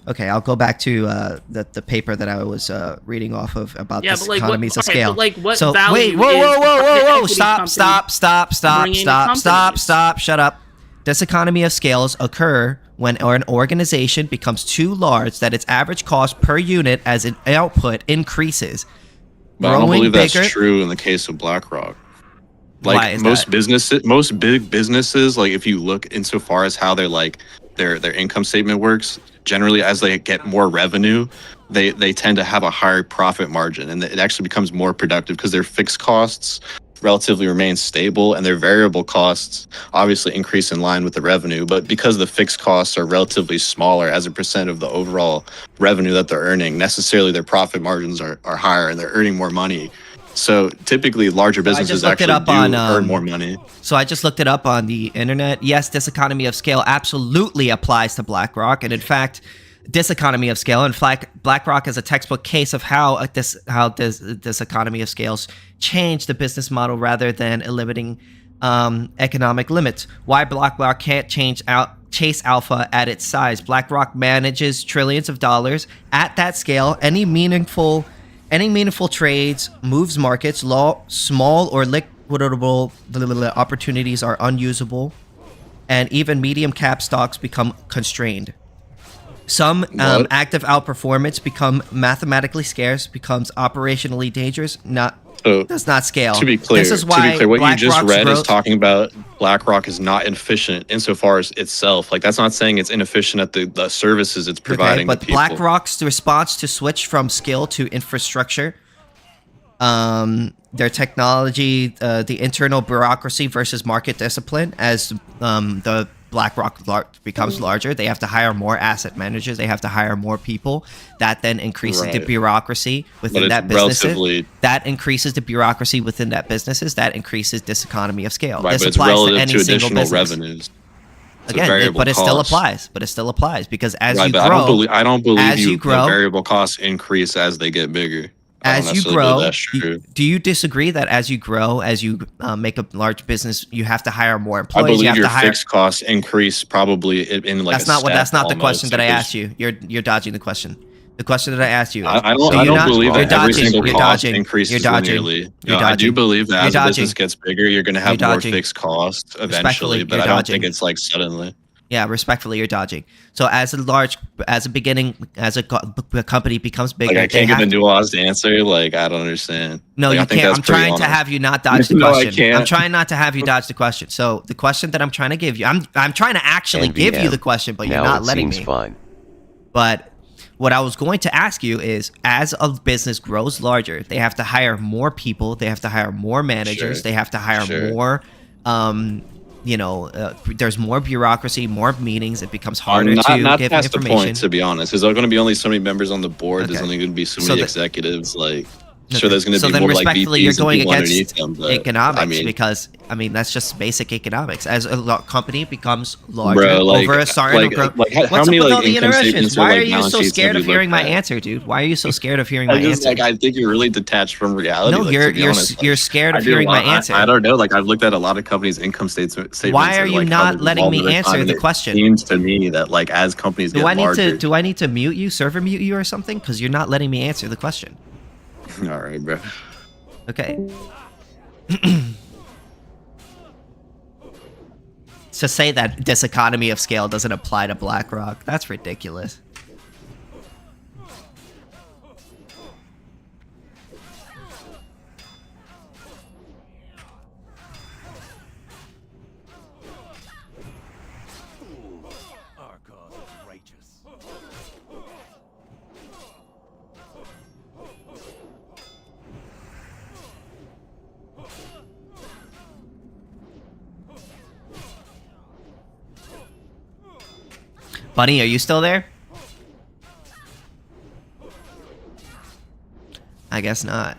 okay, I'll go back to the paper that I was reading off of about Yeah, this but like economies of okay, scale. but like what So value wait, whoa, is whoa, the whoa, private whoa, whoa! equity Stop, company stop, stop, stop, bringing to stop, stop, companies? stop! Shut up. Diseconomy of scales occur when an organization becomes too large that its average cost per unit as an output increases. But I don't Growing believe that's bigger. true in the case of BlackRock. Why Like is most that? businesses, most big businesses, like if you look insofar as how they're like their income statement works, generally as they get more revenue, they tend to have a higher profit margin, and it actually becomes more productive because their fixed costs relatively remain stable and their variable costs obviously increase in line with the revenue. But because the fixed costs are relatively smaller as a percent of the overall revenue that they're earning, necessarily their profit margins are higher and they're earning more money. So typically, larger So I businesses just looked it actually up do on earn more money. So I just looked it up on the internet. Yes, diseconomy of scale absolutely applies to BlackRock, and in fact, diseconomy of scale. In fact, BlackRock is a textbook case of how this economy of scales change the business model rather than eliminating economic limits. Why BlackRock can't chase alpha at its size? BlackRock manages trillions of dollars at that scale. Any meaningful trades, moves markets, small or liquidable opportunities are unusable, and even medium cap stocks become constrained. Some active outperformance become mathematically scarce, becomes operationally dangerous, does not scale. To be clear, This is why what you just BlackRock's read is growth- talking about BlackRock is not inefficient insofar as itself. Like that's not saying it's inefficient at the services it's providing but to people. BlackRock's response to switch from skill to infrastructure, their technology, the internal bureaucracy versus market discipline. As the BlackRock becomes larger, they have to hire more asset managers. They have to hire more people. That then increases the bureaucracy within that businesses. That increases the bureaucracy within that businesses. That increases diseconomy of scale. Right, this but it's applies relative to any to single additional business. revenues. It's a Again, variable but it still cost. applies. But it still applies because as Right, you but grow, I don't believe as you grow, the variable costs increase as they get bigger. I don't as you necessarily grow, believe that's true. do you disagree that as you grow, as you make a large business, you have to hire more I employees? believe You have your to hire. fixed costs increase probably in like That's a not what. step That's not the almost, question that I because asked you. You're dodging the question. The question that I asked you is, I do don't you not- believe you're that every dodging, single you're cost dodging, increases you're dodging, linearly. you're I do dodging, believe that you're as a dodging, business gets bigger, you're going to have you're more dodging. fixed costs eventually, Respectfully, but you're I don't dodging. think it's like suddenly. Yeah, respectfully, you're dodging. So as a beginning, as a company becomes bigger, Like I they can't give have a nuanced answer. Like I don't understand. No, Like, you I think can't. that's I'm pretty trying to honest. have you not dodge the No, I question. I'm can't. trying not to have you dodge the question. So the question that I'm trying to give you, I'm trying to actually give you the question, but you're Now not it letting seems me. fine. But what I was going to ask you is, as a business grows larger, they have to hire more people. They have to hire more managers. Sure. They have to hire Sure. more. There's more bureaucracy, more meetings. It becomes harder not to give past the information. point, to be honest. There's going to be only so many members on the board. There's Okay. only going to be so So many the- executives. Like, Okay. sure, there's going to So be then more like respectfully, VPs you're and going people against underneath them. But economics I mean, because that's just basic economics. As a company becomes larger bro, like, over a certain how What's many up with like all the income interruptions? statements or Why like are you balance so sheets scared have of you hearing looked my at? answer, dude? Why are you so scared of hearing my I just answer? like I think you're really detached from reality. No, like, you're to be honest. you're scared of I do hearing a my lot- answer. I don't know. Like I've looked at a lot of companies' income statements. Why are and, you like, not how they've letting evolved me over time, answer and the it question? Seems to me that like as companies get larger, do I need to mute you, server mute you or something? Because you're not letting me answer the question. all right, bro. Okay. To say that diseconomy of scale doesn't apply to BlackRock, that's ridiculous. Bunny, are you still there? I guess not.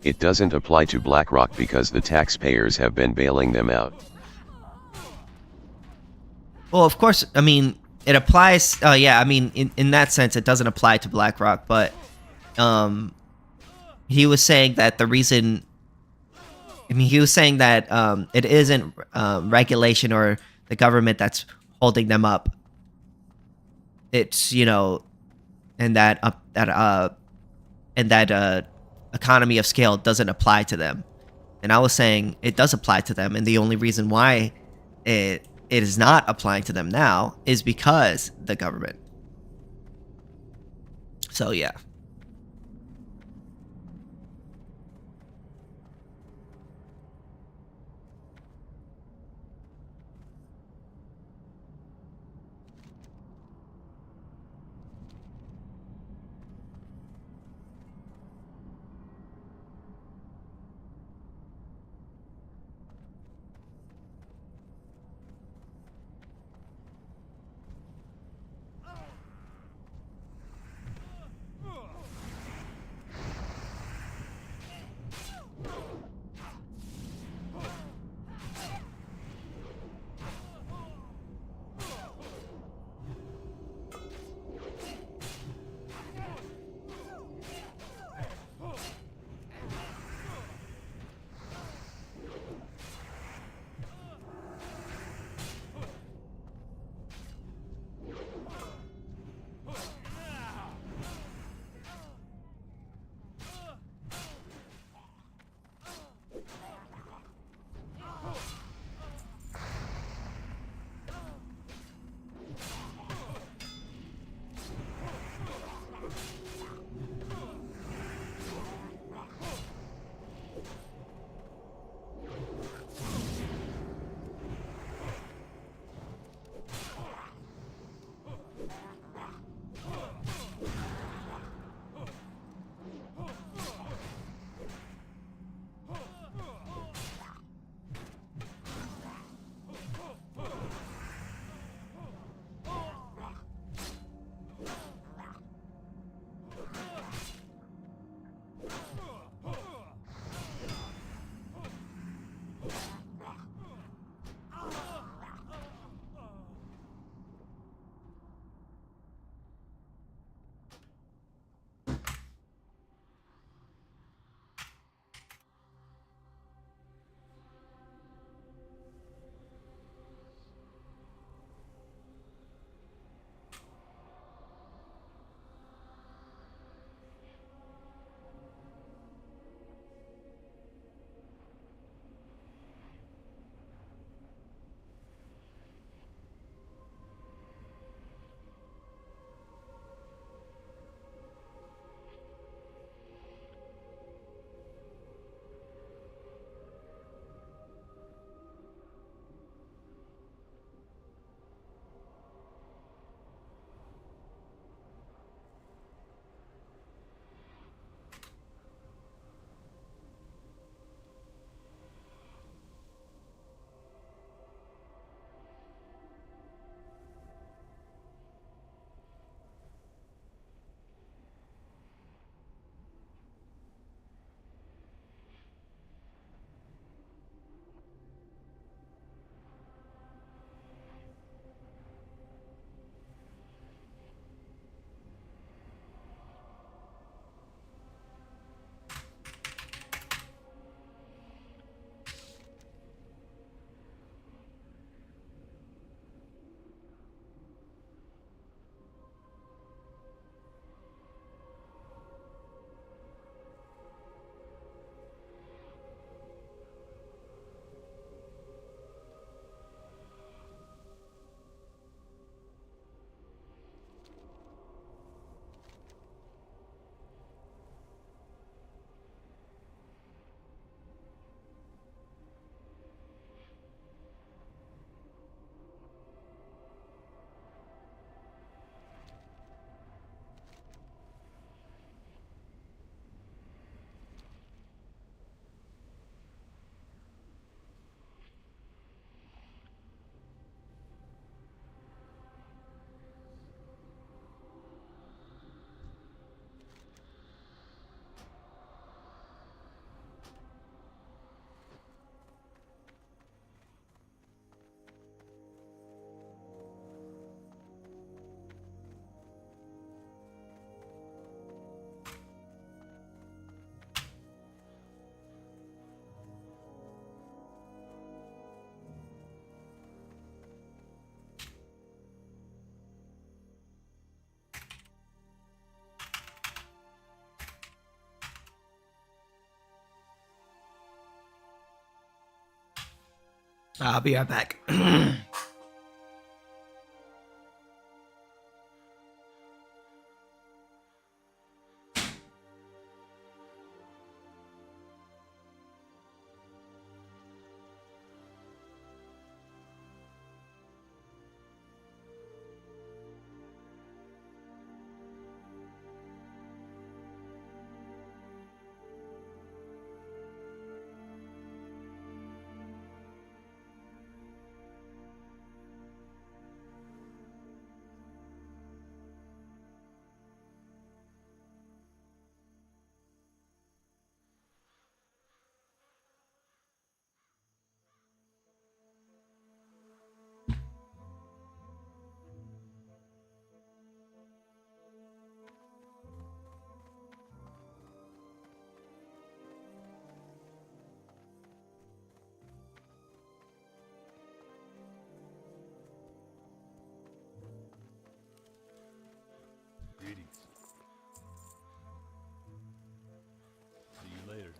It doesn't apply to BlackRock because the taxpayers have been bailing them out. Well, of course, I mean, it applies. Yeah, I mean, in that sense, it doesn't apply to BlackRock, but he was saying that the reason. I mean, he was saying that it isn't regulation or the government that's holding them up. It's, you know, and that economy of scale doesn't apply to them. And I was saying it does apply to them, and the only reason why it is not applying to them now is because the government. So yeah. I'll be right back. Greetings. See you later.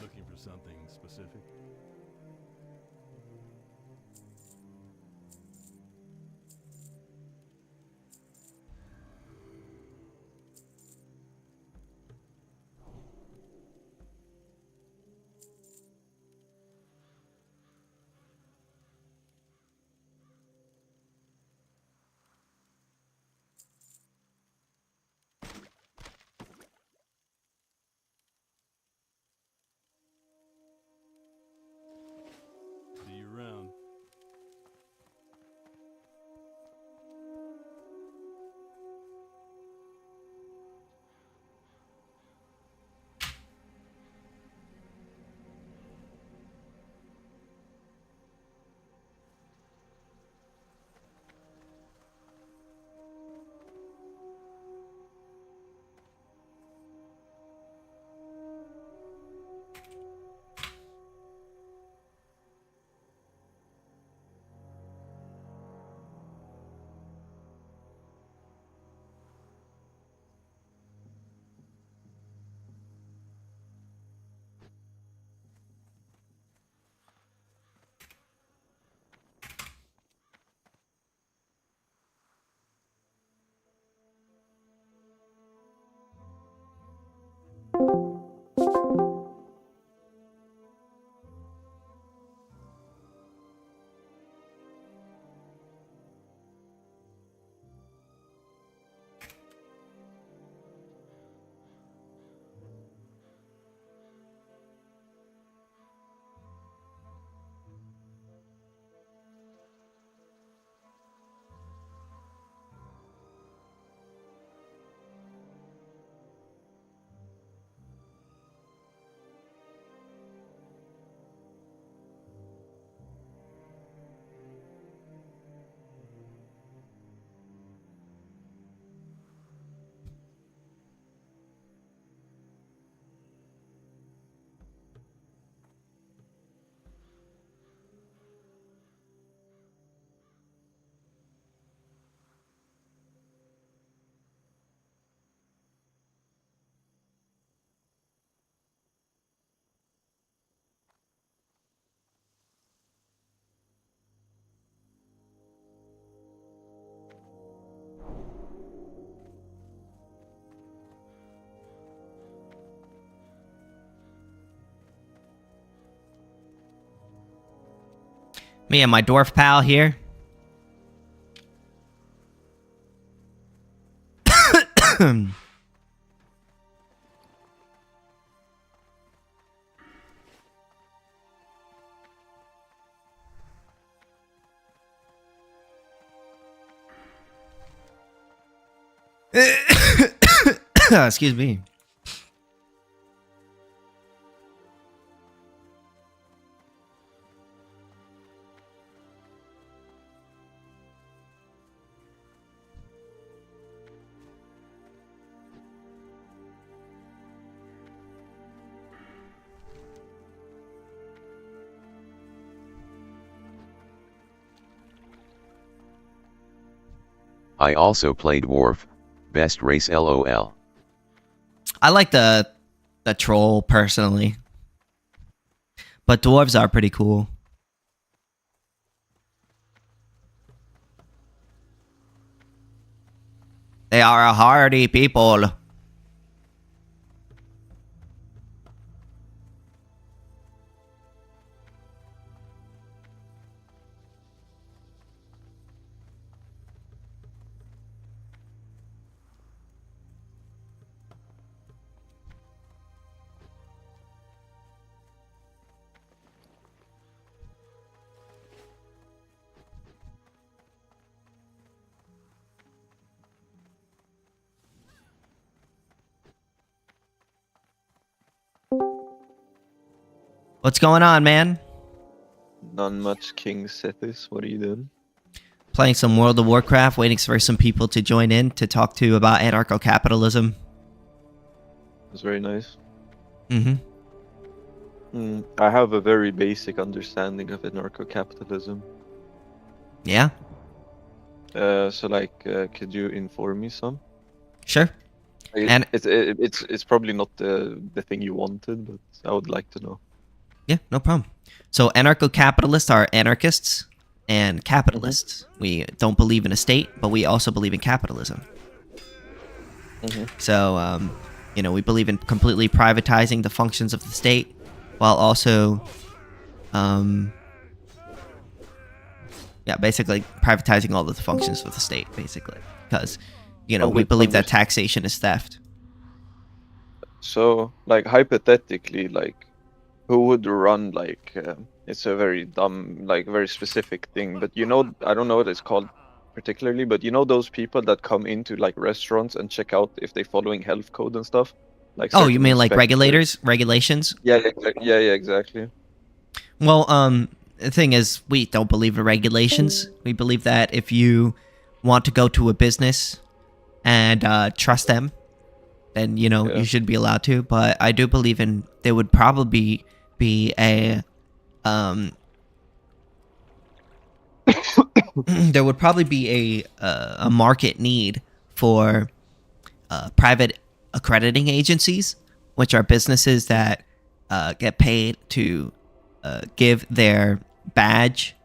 Looking for something specific? See you around. Me and my dwarf pal here. Excuse me. I also played Dwarf. Best race LOL. I like the troll personally, but dwarves are pretty cool. They are a hardy people. What's going on, man? Not much, KingSithis. What are you doing? Playing some World of Warcraft, waiting for some people to join in to talk to about anarcho-capitalism. It's very nice. Mm-hmm. I have a very basic understanding of anarcho-capitalism. Yeah? So like, could you inform me some? Sure. And it's probably not the thing you wanted, but I would like to know. Yeah, no problem. So anarcho-capitalists are anarchists and capitalists. We don't believe in a state, but we also believe in capitalism. So, you know, we believe in completely privatizing the functions of the state while also, yeah, basically privatizing all of the functions of the state, basically. Because, you know, we believe that taxation is theft. So, like, hypothetically, like, who would run, like, it's a very dumb, like, very specific thing, but you know, I don't know what it's called particularly, but you know those people that come into, like, restaurants and check out if they're following health code and stuff? Like, Oh, you certain mean like inspectors? regulations? Yeah, yeah, exactly. Well, the thing is, we don't believe in regulations. We believe that if you want to go to a business and trust them, then, you know, you should be allowed to. But I do believe in there would probably be a there would probably be a market need for private accrediting agencies, which are businesses that get paid to give their badge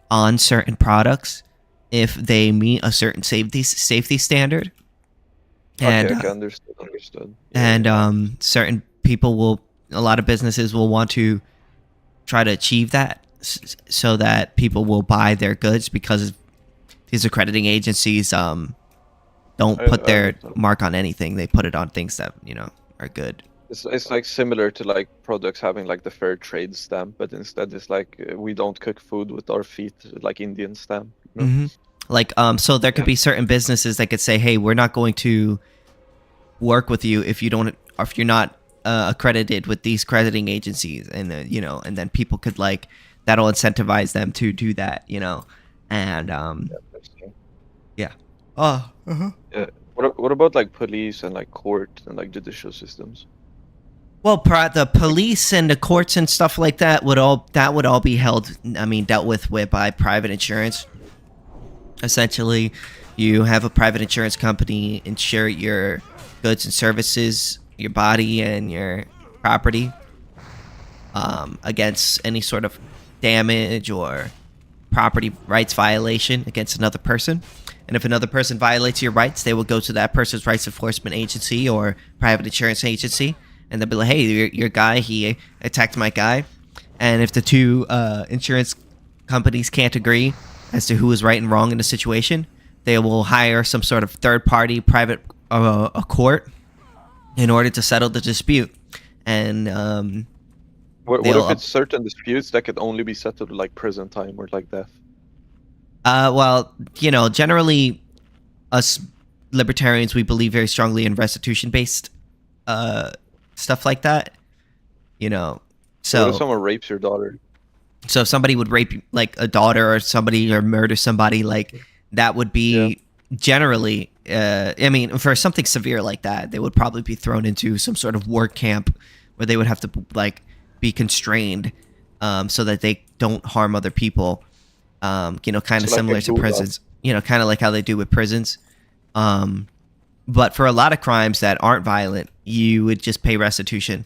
on certain products if they meet a certain safety standard. And, Okay, understood. And certain people will, a lot of businesses will want to try to achieve that so that people will buy their goods because these accrediting agencies don't put their mark on anything. They put it on things that, you know, are good. It's like similar to like products having like the fair trade stamp, but instead it's like we don't cook food with our feet, like Indian stamp. You know? Like, so there could be certain businesses that could say, hey, we're not going to work with you if you don't, or if you're not accredited with these crediting agencies, and you know, and then people could like, that'll incentivize them to do that, you know, and yeah. Yeah. What about like police and like court and like judicial systems? Well, the police and the courts and stuff like that would all be held, I mean, dealt with by private insurance. Essentially, you have a private insurance company insure your goods and services, your body and your property against any sort of damage or property rights violation against another person. And if another person violates your rights, they will go to that person's rights enforcement agency or private insurance agency, and they'll be like, hey, your guy, he attacked my guy. And if the two insurance companies can't agree as to who is right and wrong in the situation, they will hire some sort of third-party private a court in order to settle the dispute. And what if it's certain disputes that could only be settled like prison time or like death? Well, you know, generally, us libertarians, we believe very strongly in restitution-based stuff like that. You know, so what if someone rapes your daughter? So if somebody would rape like a daughter or somebody or murder somebody, like that would be generally, I mean, for something severe like that, they would probably be thrown into some sort of work camp where they would have to like be constrained so that they don't harm other people. You know, kind of So like similar a to gulag. prisons. kind of like how they do with prisons. But for a lot of crimes that aren't violent, you would just pay restitution.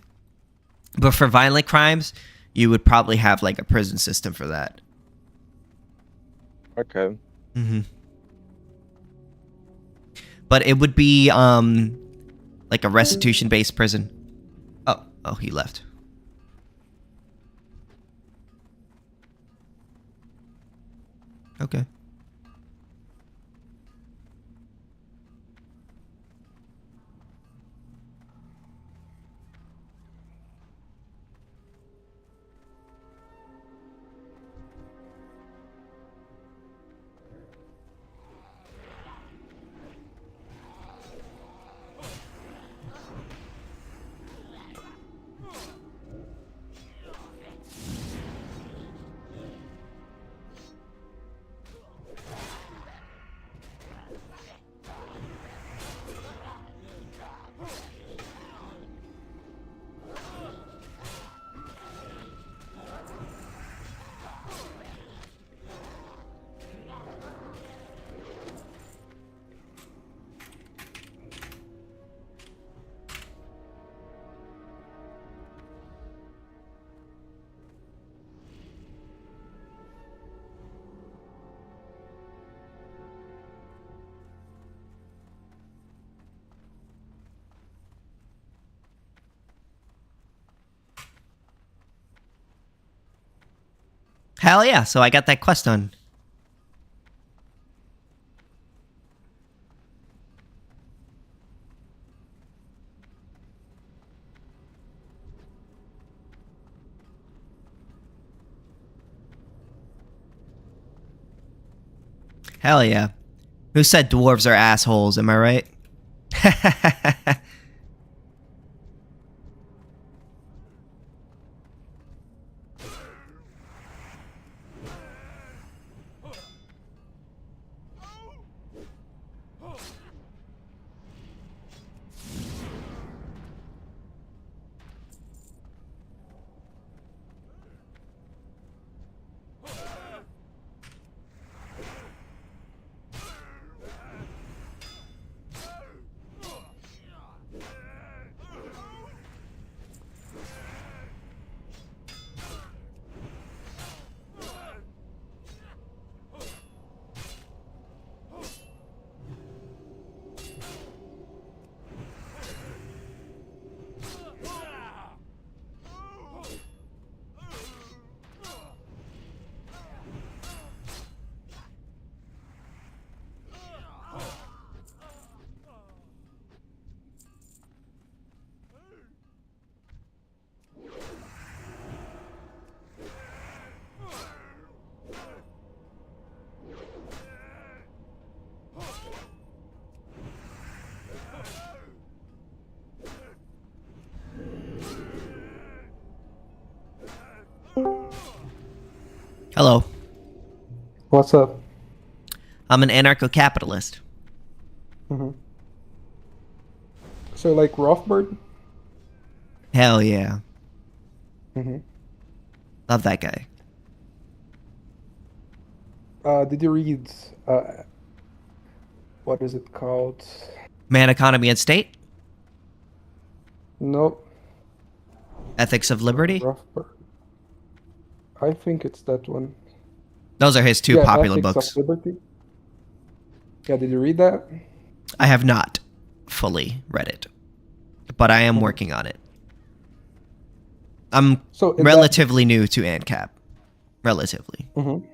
But for violent crimes, you would probably have like a prison system for that. Okay. Mm-hmm. But it would be like a restitution-based prison. Oh, he left. Okay. Hell yeah, so I got that quest done. Hell yeah. Who said dwarves are assholes, am I right? Hello. What's up? I'm an anarcho-capitalist. Mm-hmm. So like Rothbard? Hell yeah. Mm-hmm. Love that guy. Did you read what is it called? Man, Economy, and State? Nope. Ethics of Liberty? Rothbard. I think it's that one. Those are his two popular Ethics books. of Liberty. Yeah, did you read that? I have not fully read it, but I am working on it. I'm relatively new to AnCap. Relatively. Mm-hmm.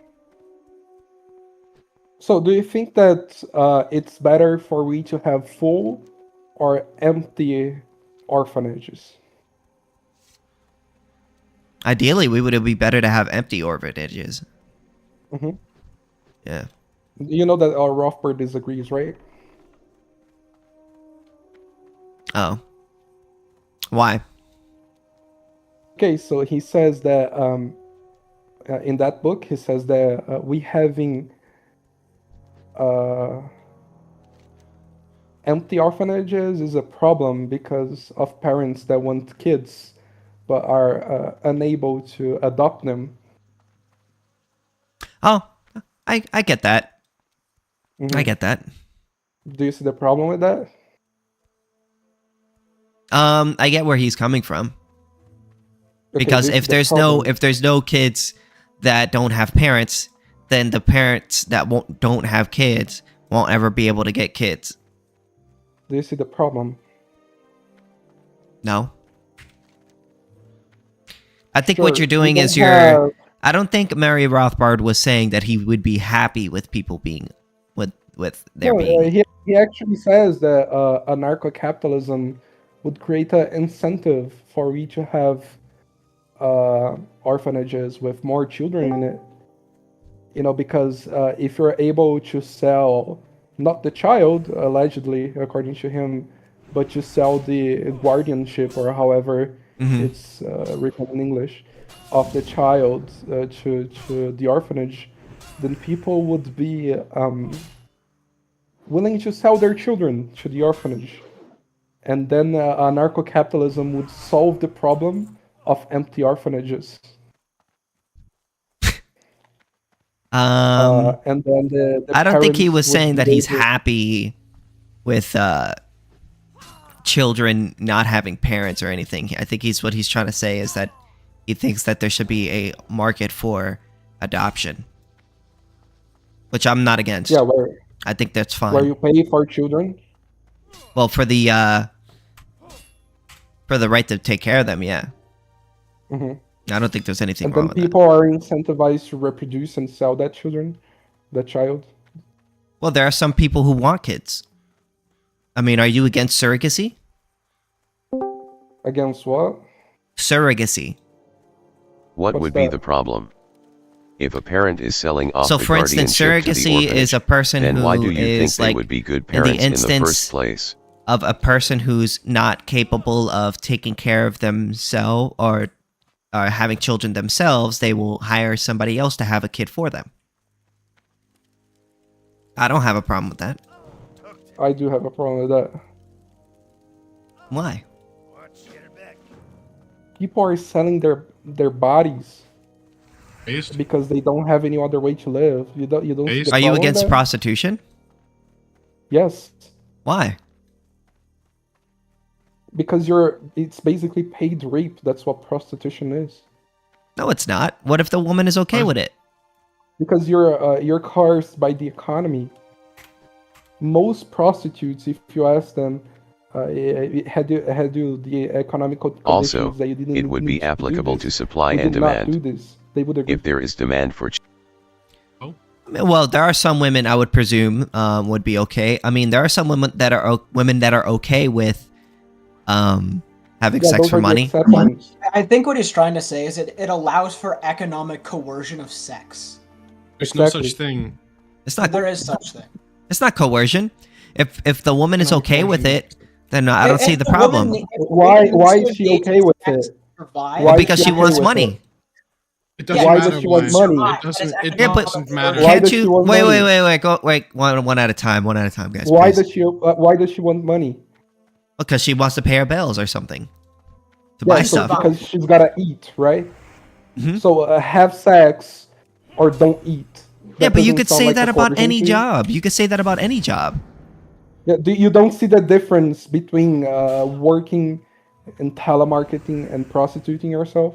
So do you think that it's better for we to have full or empty orphanages? Ideally, would it be better to have empty orphanages? Mm-hmm. Yeah. You know that our Rothbard disagrees, right? Oh. Why? Okay, so he says that in that book, he says that we having empty orphanages is a problem because of parents that want kids but are unable to adopt them. Oh, I get that. I get that. Do you see the problem with that? I get where he's coming from. Okay, Because this is if the there's no kids that don't have parents, then the parents that don't have kids won't ever be able to get kids. Do you see the problem? No. I think Sure, what you're doing we is don't have- I don't think Mary Rothbard was saying that he would be happy with people being with their No, being. he actually says that anarcho-capitalism would create an incentive for we to have orphanages with more children in it. You know, because if you're able to sell not the child, allegedly, according to him, but to sell the guardianship or however it's written in English of the child to the orphanage, then people would be willing to sell their children to the orphanage. And then anarcho-capitalism would solve the problem of empty orphanages. And then the I don't think he parents was would saying be that he's able- happy with children not having parents or anything. I think what he's trying to say is that he thinks that there should be a market for adoption, which I'm not against. Yeah, where I think that's fine. you pay for children. Well, for the right to take care of them, yeah. Hmm. I don't think there's anything And wrong then with people are incentivized to reproduce and sell that child. Well, there are some people who want kids. I mean, are you against surrogacy? Against what? Surrogacy. What What's would be that? the problem? If a parent is selling off So, the for instance, guardianship to the surrogacy is orphanage, a person then who why do you think is they like would be good in the parents in the instance first place? of a person who's not capable of taking care of themselves or having children themselves. They will hire somebody else to have a kid for them. I don't have a problem with that. I do have a problem with that. Why? People are selling their bodies Based? because they don't have any other way to live. You don't see the Are you problem with against that? prostitution? Yes, Why? because it's basically paid rape. That's what prostitution is. No, it's not. What if the woman is okay with it? Because you're coerced by the economy. Most prostitutes, if you ask them, had the economical conditions Also, that you didn't it would need be to do applicable this, to supply they and did not do demand. this. They would agree. If there is demand for Well, there are some women I would presume would be okay. I mean, there are some women that are okay with having Yeah, sex those for are the money. exceptions. I think what he's trying to say is it allows for economic coercion of sex. There's no Exactly. such thing. It's not. There is such thing. It's not coercion. If the woman is Not okay with coercion. it, then I don't If see the woman problem. ne- if the Why woman why needs is to she engage okay in with sex it? to survive, Why is Because she she okay wants with money. it? It doesn't Why matter does she want why. money? It doesn't. It Yeah, but doesn't matter. Why can't does you she want wait, money? go one at a time, guys. Why please. does she want money? Because she wants to pay her bills or something to buy Yeah, so stuff. because she's gotta eat, right? Mhm. So have sex or don't eat. Yeah, That but you doesn't could sound say like that a about coercion any to you? job. You could say that about any job. Yeah, you don't see the difference between working in telemarketing and prostituting yourself?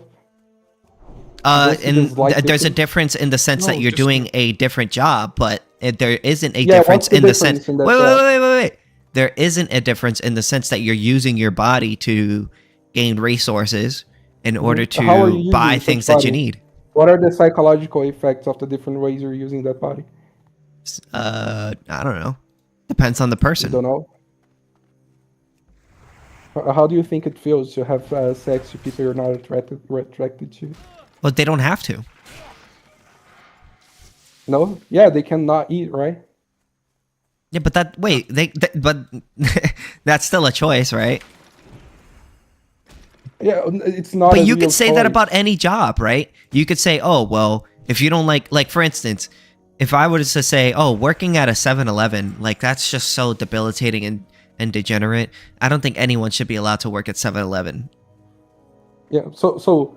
Just And because life there's a difference? difference in the sense that No, you're just- doing a different job, but there isn't a Yeah, difference what's the in the difference sense. in that Wait, job? wait. There isn't a difference in the sense that you're using your body to gain resources in order How are you to using buy such things that you body? need. What are the psychological effects of the different ways you're using that body? I don't know. Depends on the You person. don't know? How do you think it feels to have sex with people you're not attracted to? But they don't have to. No? Yeah, they cannot eat, right? Yeah, but but that's still a choice, right? Yeah, it's not. But a you real could say that choice. about any job, right? You could say, oh, well, if you don't like for instance, if I were to say, oh, working at a 7-Eleven, like that's just so debilitating and degenerate. I don't think anyone should be allowed to work at 7-Eleven. Yeah. So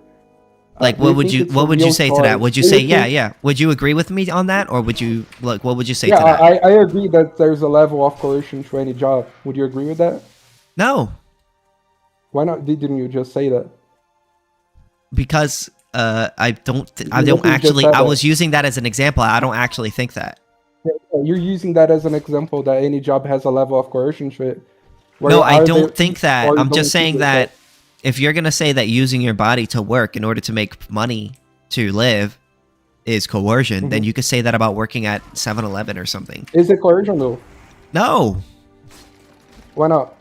Like, do you what would think you it's what a would you real say to that? choice? Would you Do say, you yeah, think- yeah? Would you agree with me on that, or would you like what would you say Yeah, to that? I agree that there's a level of coercion to any job. Would you agree with that? No, Why not? Didn't you just say that? because I don't You literally just actually. said I that. was using that as an example. I don't actually think that. You're using that as an example that any job has a level of coercion to it. Where No, I either don't think that. or you I'm don't just saying think that if you're gonna say that using your body to work in order to make money to live is coercion, then you could say that about working at 7-Eleven or something. Is it coercion though? No, Why not?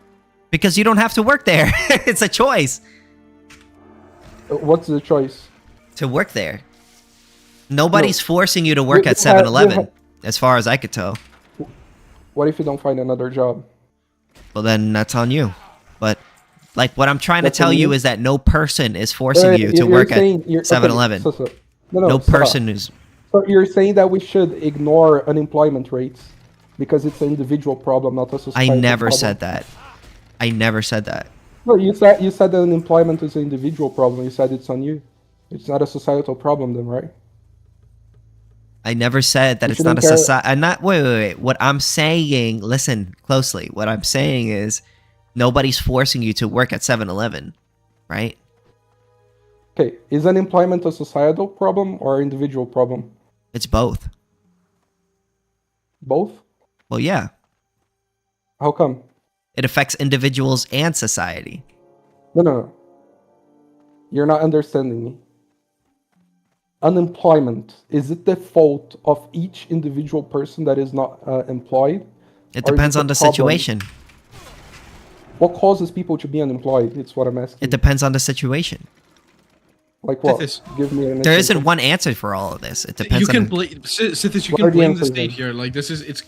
because you don't have to work there. It's a choice What's the choice? to work there. Nobody's forcing you to work You at have- 7-Eleven, as far as I could tell. What if you don't find another job? Well, then that's on you. But like what I'm trying That's to tell on you you? is that no person is forcing you to You're work saying- at you're- 7-Eleven. okay, so- no, No stop. person is. So you're saying that we should ignore unemployment rates because it's an individual problem, not a I societal never problem. said that. I never said that. No, you said that unemployment is an individual problem. You said it's on you. It's not a societal problem, then, right? I never said that You it's not a shouldn't care- society. I'm not. Wait. What I'm saying, listen closely. What I'm saying is, nobody's forcing you to work at 7-Eleven, right? Okay, is unemployment a societal problem or individual problem? It's both. Both? Well, yeah. How come? It affects individuals and society. No. You're not understanding me. Unemployment, is it the fault of each individual person that is not employed? It Or is depends it on a the problem? situation. What causes people to be unemployed? It's what I'm asking. It depends on the situation. Like what? Sithis. Give me an There example. isn't one answer for all of this. It depends You can on. blame Sithis. You What can are the blame the answers state then? here. Like this is it's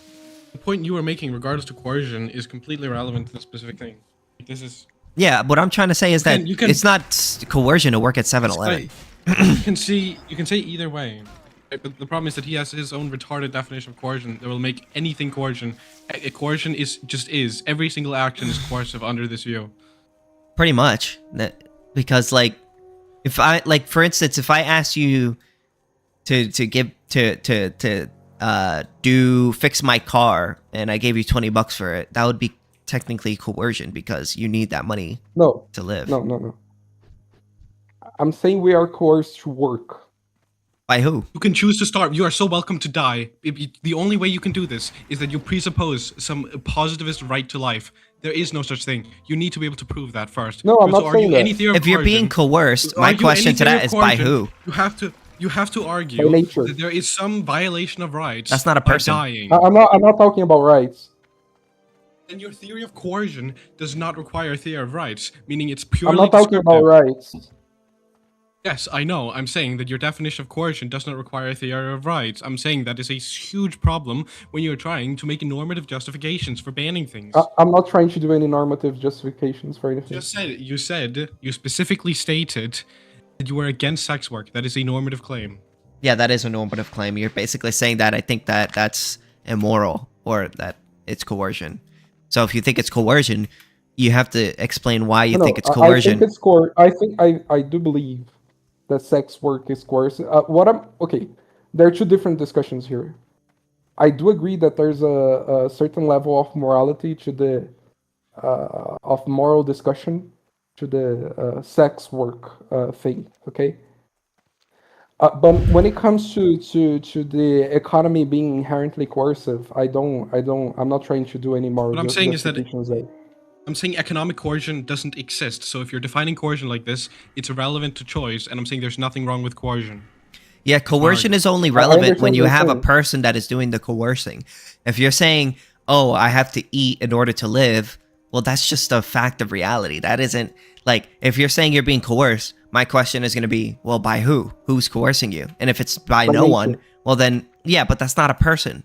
the point you were making, regardless to coercion, is completely irrelevant to the specific thing. Like, this is Yeah, what I'm trying to say is that you can- it's not coercion to work at it's 7-Eleven. you can say either way. Right, but the problem is that he has his own retarded definition of coercion that will make anything coercion. Coercion is every single action is coercive under this view. Pretty much. Because like, if I like, for instance, if I asked you to fix my car and I gave you $20 for it, that would be technically coercion because you need that money No. to live. No. I'm saying we are coerced to work. By who? You can choose to starve. You are so welcome to die. The only way you can do this is that you presuppose some positivist right to life. There is no such thing. You need to be able to prove that first. No, I'm To not argue saying that. any theory of If you're being coercion- coerced, to my argue question any to theory that of is by coercion, who? You have to argue By nature. that there is some violation of rights. That's not a by person. Dying. I'm not talking about rights. And your theory of coercion does not require a theory of rights, meaning it's I'm purely not talking about descriptive. rights. Yes, I know. I'm saying that your definition of coercion does not require a theory of rights. I'm saying that is a huge problem when you're trying to make normative justifications for banning things. I'm not trying to do any normative justifications for anything. You specifically stated that you were against sex work. That is a normative claim. Yeah, that is a normative claim. You're basically saying that I think that that's immoral or that it's coercion. So if you think it's coercion, you have to explain why you think it's coercion. I think it's I do believe that sex work is coercive. Okay, there are two different discussions here. I do agree that there's a certain level of morality to the of moral discussion to the sex work thing. Okay, but when it comes to the economy being inherently coercive, I'm not trying to do any moral What I'm saying is that justifications there. I'm saying economic coercion doesn't exist. So if you're defining coercion like this, it's irrelevant to choice. And I'm saying there's nothing wrong with coercion. Yeah, coercion is only relevant when you have a person that is doing the coercing. If you're saying, oh, I have to eat in order to live, well, that's just a fact of reality. That isn't, like, if you're saying you're being coerced, my question is going to be, well, by who? Who's coercing you? And if it's by no one, well then, yeah, but that's not a person.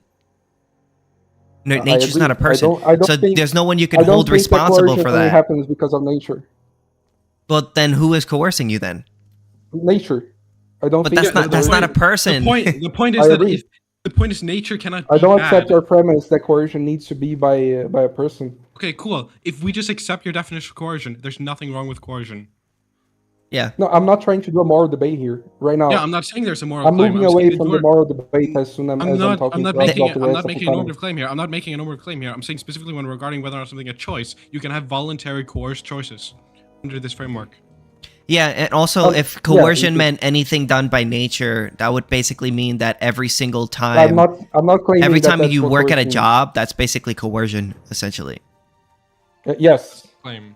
No, nature's agree. not a person. I don't So think- there's no one you I can don't hold think that responsible coercion for only that. happens because of nature. But then who is coercing you then? Nature. I don't. But think that's not a person. The point is I that agree. the point is nature cannot. I be don't bad. accept your premise that coercion needs to be by a person. Okay, cool. If we just accept your definition of coercion, there's nothing wrong with coercion. Yeah. No, I'm not trying to do a moral debate here right now. Yeah, I'm not saying there's a moral I'm claim. moving away from the moral debate as soon as I'm talking I'm not about making the I'm rest not of making a economy. normative claim here. I'm not making a normative claim here. I'm saying specifically when regarding whether or not something a choice, you can have voluntary coerced choices under this framework. Yeah, and also if coercion meant anything done by nature, that would basically mean that every single time I'm not claiming every that time that's you what work at a coercion- job, that's basically coercion, essentially. Yes. Claim.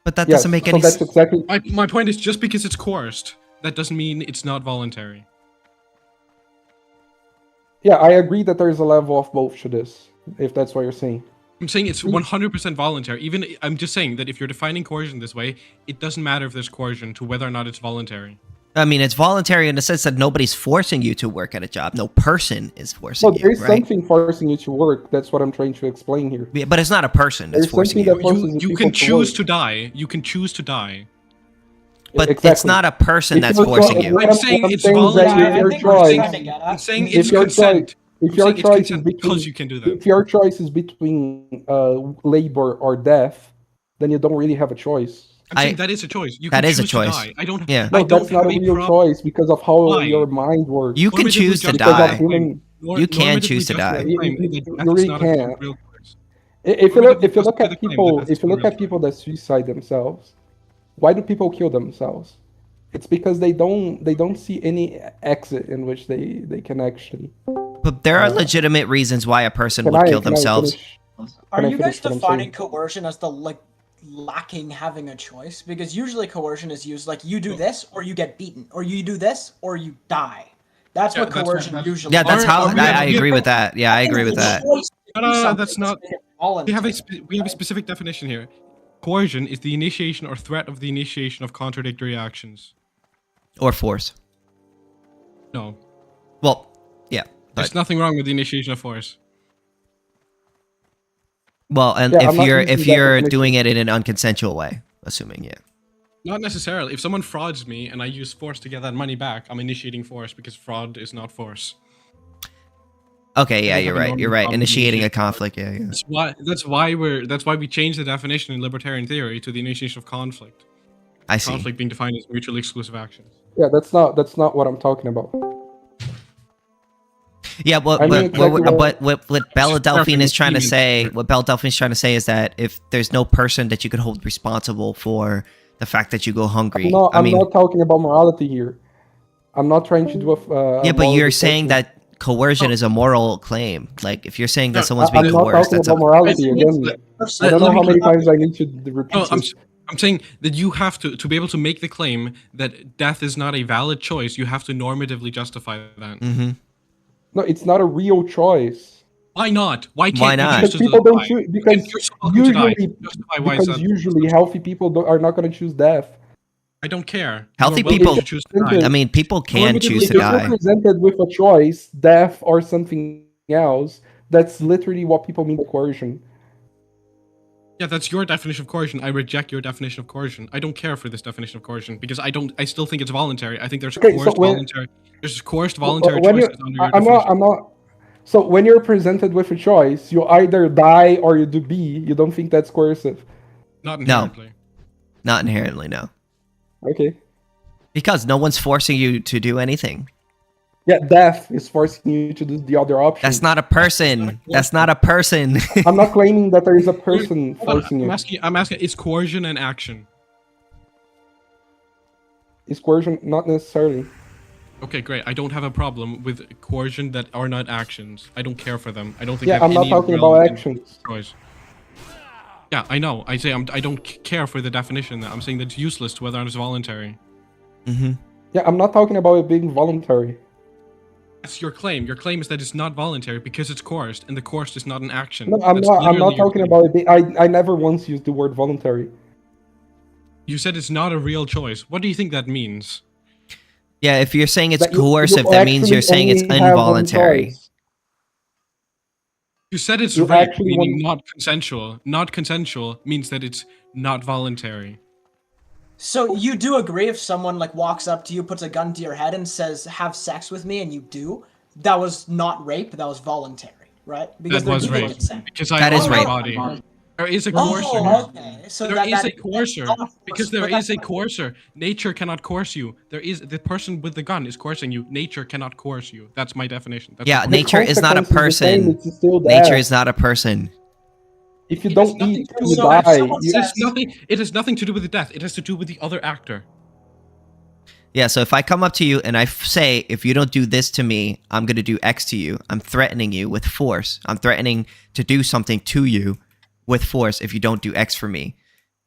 But that Yes, doesn't make so any that's sense. exactly. My point is just because it's coerced, that doesn't mean it's not voluntary. Yeah, I agree that there is a level of both to this, if that's what you're saying. I'm saying it's 100% voluntary. Even I'm just saying that if you're defining coercion this way, it doesn't matter if there's coercion to whether or not it's voluntary. I mean, it's voluntary in the sense that nobody's forcing you to work at a job. No person is forcing No, you, there's right? something forcing you to work. That's what I'm trying to explain here. Yeah, but it's not a person that's There's forcing something you. that forces You people can to choose work. to die. You can choose to die. But it's Exactly. not a person If that's you're forcing cho- you. what I'm saying what it's saying is that voluntary. if your I think we're choice, trying to get I'm at. saying if it's your consent. choice, if I'm your saying it's choice is consent between, because you can do that. if your choice is between labor or death, then you don't really have a choice. I'm saying that is a choice. You that can is a choose choice. to die. I don't. Yeah. No, I don't that's not a have real problem. choice because of how Why? your mind works. You can Normatively choose to justify Because of die. the claim. human, You can Normatively choose to justify die. the claim that you death is really not a can't. real choice. If you Normatively look justify at the claim people, that if you that's look not a at people that suicide themselves, why do people kill themselves? It's because they don't see any exit in which they can actually. But there are legitimate reasons why a person Can would I- kill can I themselves. finish? Are Can I you guys finish what I'm defining saying? coercion as the lacking having a choice? Because usually coercion is used like you do this or you get beaten, or you do this or you die. That's what coercion usually. Yeah, that's is. how I agree with that. Yeah, I agree with that. That's not. We have a specific definition here. Coercion is the initiation or threat of the initiation of contradictory actions. Or force. No. Well, yeah. There's But, nothing wrong with the initiation of force. well, and Yeah, I'm not if using that you're definition. doing it in an unconsensual way, assuming, yeah. Not necessarily. If someone frauds me and I use force to get that money back, I'm initiating force because fraud is not force. Okay, yeah, I you're have a right. You're normal right. problem Initiating a initiating force. conflict, yeah, yeah. That's why we changed the definition in libertarian theory to the initiation of conflict. I see. Conflict being defined as mutually exclusive actions. Yeah, that's not what I'm talking about. Yeah, what I mean exactly what Bella Delphine is perfect trying to agreement. say, what Bella Delphine is trying to say is that if there's no person that you could hold responsible for the fact that you go hungry, I I'm mean, not talking about morality here. I'm not trying to do a. yeah, but moral you're saying distinction. that coercion is a moral claim. Like if you're saying that No, someone's I'm being not coerced, talking that's about a morality again. I don't know how many times I need to repeat No, this. I'm saying that you have to be able to make the claim that death is not a valid choice. You have to normatively justify that. Mm-hmm. No, it's not a real choice. Why not? Why can't Why you not? choose Because to people don't die? choose. If Because you're so welcome to die, usually, justify why it's because not. usually healthy people are not going to choose death. I don't care. Healthy You are welcome people. to choose to die. I mean, people can choose to If you're die. presented with a choice, death or something else, that's literally what people mean by coercion. Yeah, that's your definition of coercion. I reject your definition of coercion. I don't care for this definition of coercion because I still think it's voluntary. I think there's Okay, so coerced when- voluntary. There's coerced voluntary When you- choices under your I'm definition. not. So when you're presented with a choice, you either die or you do B. You don't think that's coercive? Not No. inherently. Not inherently, no. Okay. Because no one's forcing you to do anything. Yeah, death is forcing you to do the other option. That's not a person. That's not a person. I'm not claiming that there is a person Hold on, forcing you. I'm asking. Is coercion an action? Is coercion not necessarily? Okay, great. I don't have a problem with coercion that are not actions. I don't care for them. I don't think. Yeah, they have I'm not any talking about relevant actions. choice. Yeah, I know. I say I don't care for the definition. I'm saying that's useless to whether or not it's voluntary. Mm-hmm. Yeah, I'm not talking about it being voluntary. That's your claim. Your claim is that it's not voluntary because it's coerced, and the coerced is not an action. No, I'm That's not. I'm literally not your talking claim. about it. I never once used the word voluntary. You said it's not a real choice. What do you think that means? Yeah, if you're saying it's That you coercive, that means actually you're saying it's only have one involuntary. choice. You said it's You rape, actually meaning want- not consensual. Not consensual means that it's not voluntary. So you do agree if someone like walks up to you, puts a gun to your head, and says, "Have sex with me," and you do, that was not rape. That was voluntary, right? That they're was giving rape consent. because I That is own my rape. body. There is a Oh, coercer. okay. So There that, is that a coercer not force, because there but is a that's- coercer. Nature cannot coerce you. There is the person with the gun is coercing you. Nature cannot coerce you. That's my definition. That's Yeah, the nature is not a consequence is the same, person. it's still Nature there. is not a person. If you It has don't nothing eat, to do you with die. someone You- It has says- nothing. It has nothing to do with the death. It has to do with the other actor. Yeah, so if I come up to you and I say, if you don't do this to me, I'm going to do X to you, I'm threatening you with force. I'm threatening to do something to you with force if you don't do X for me.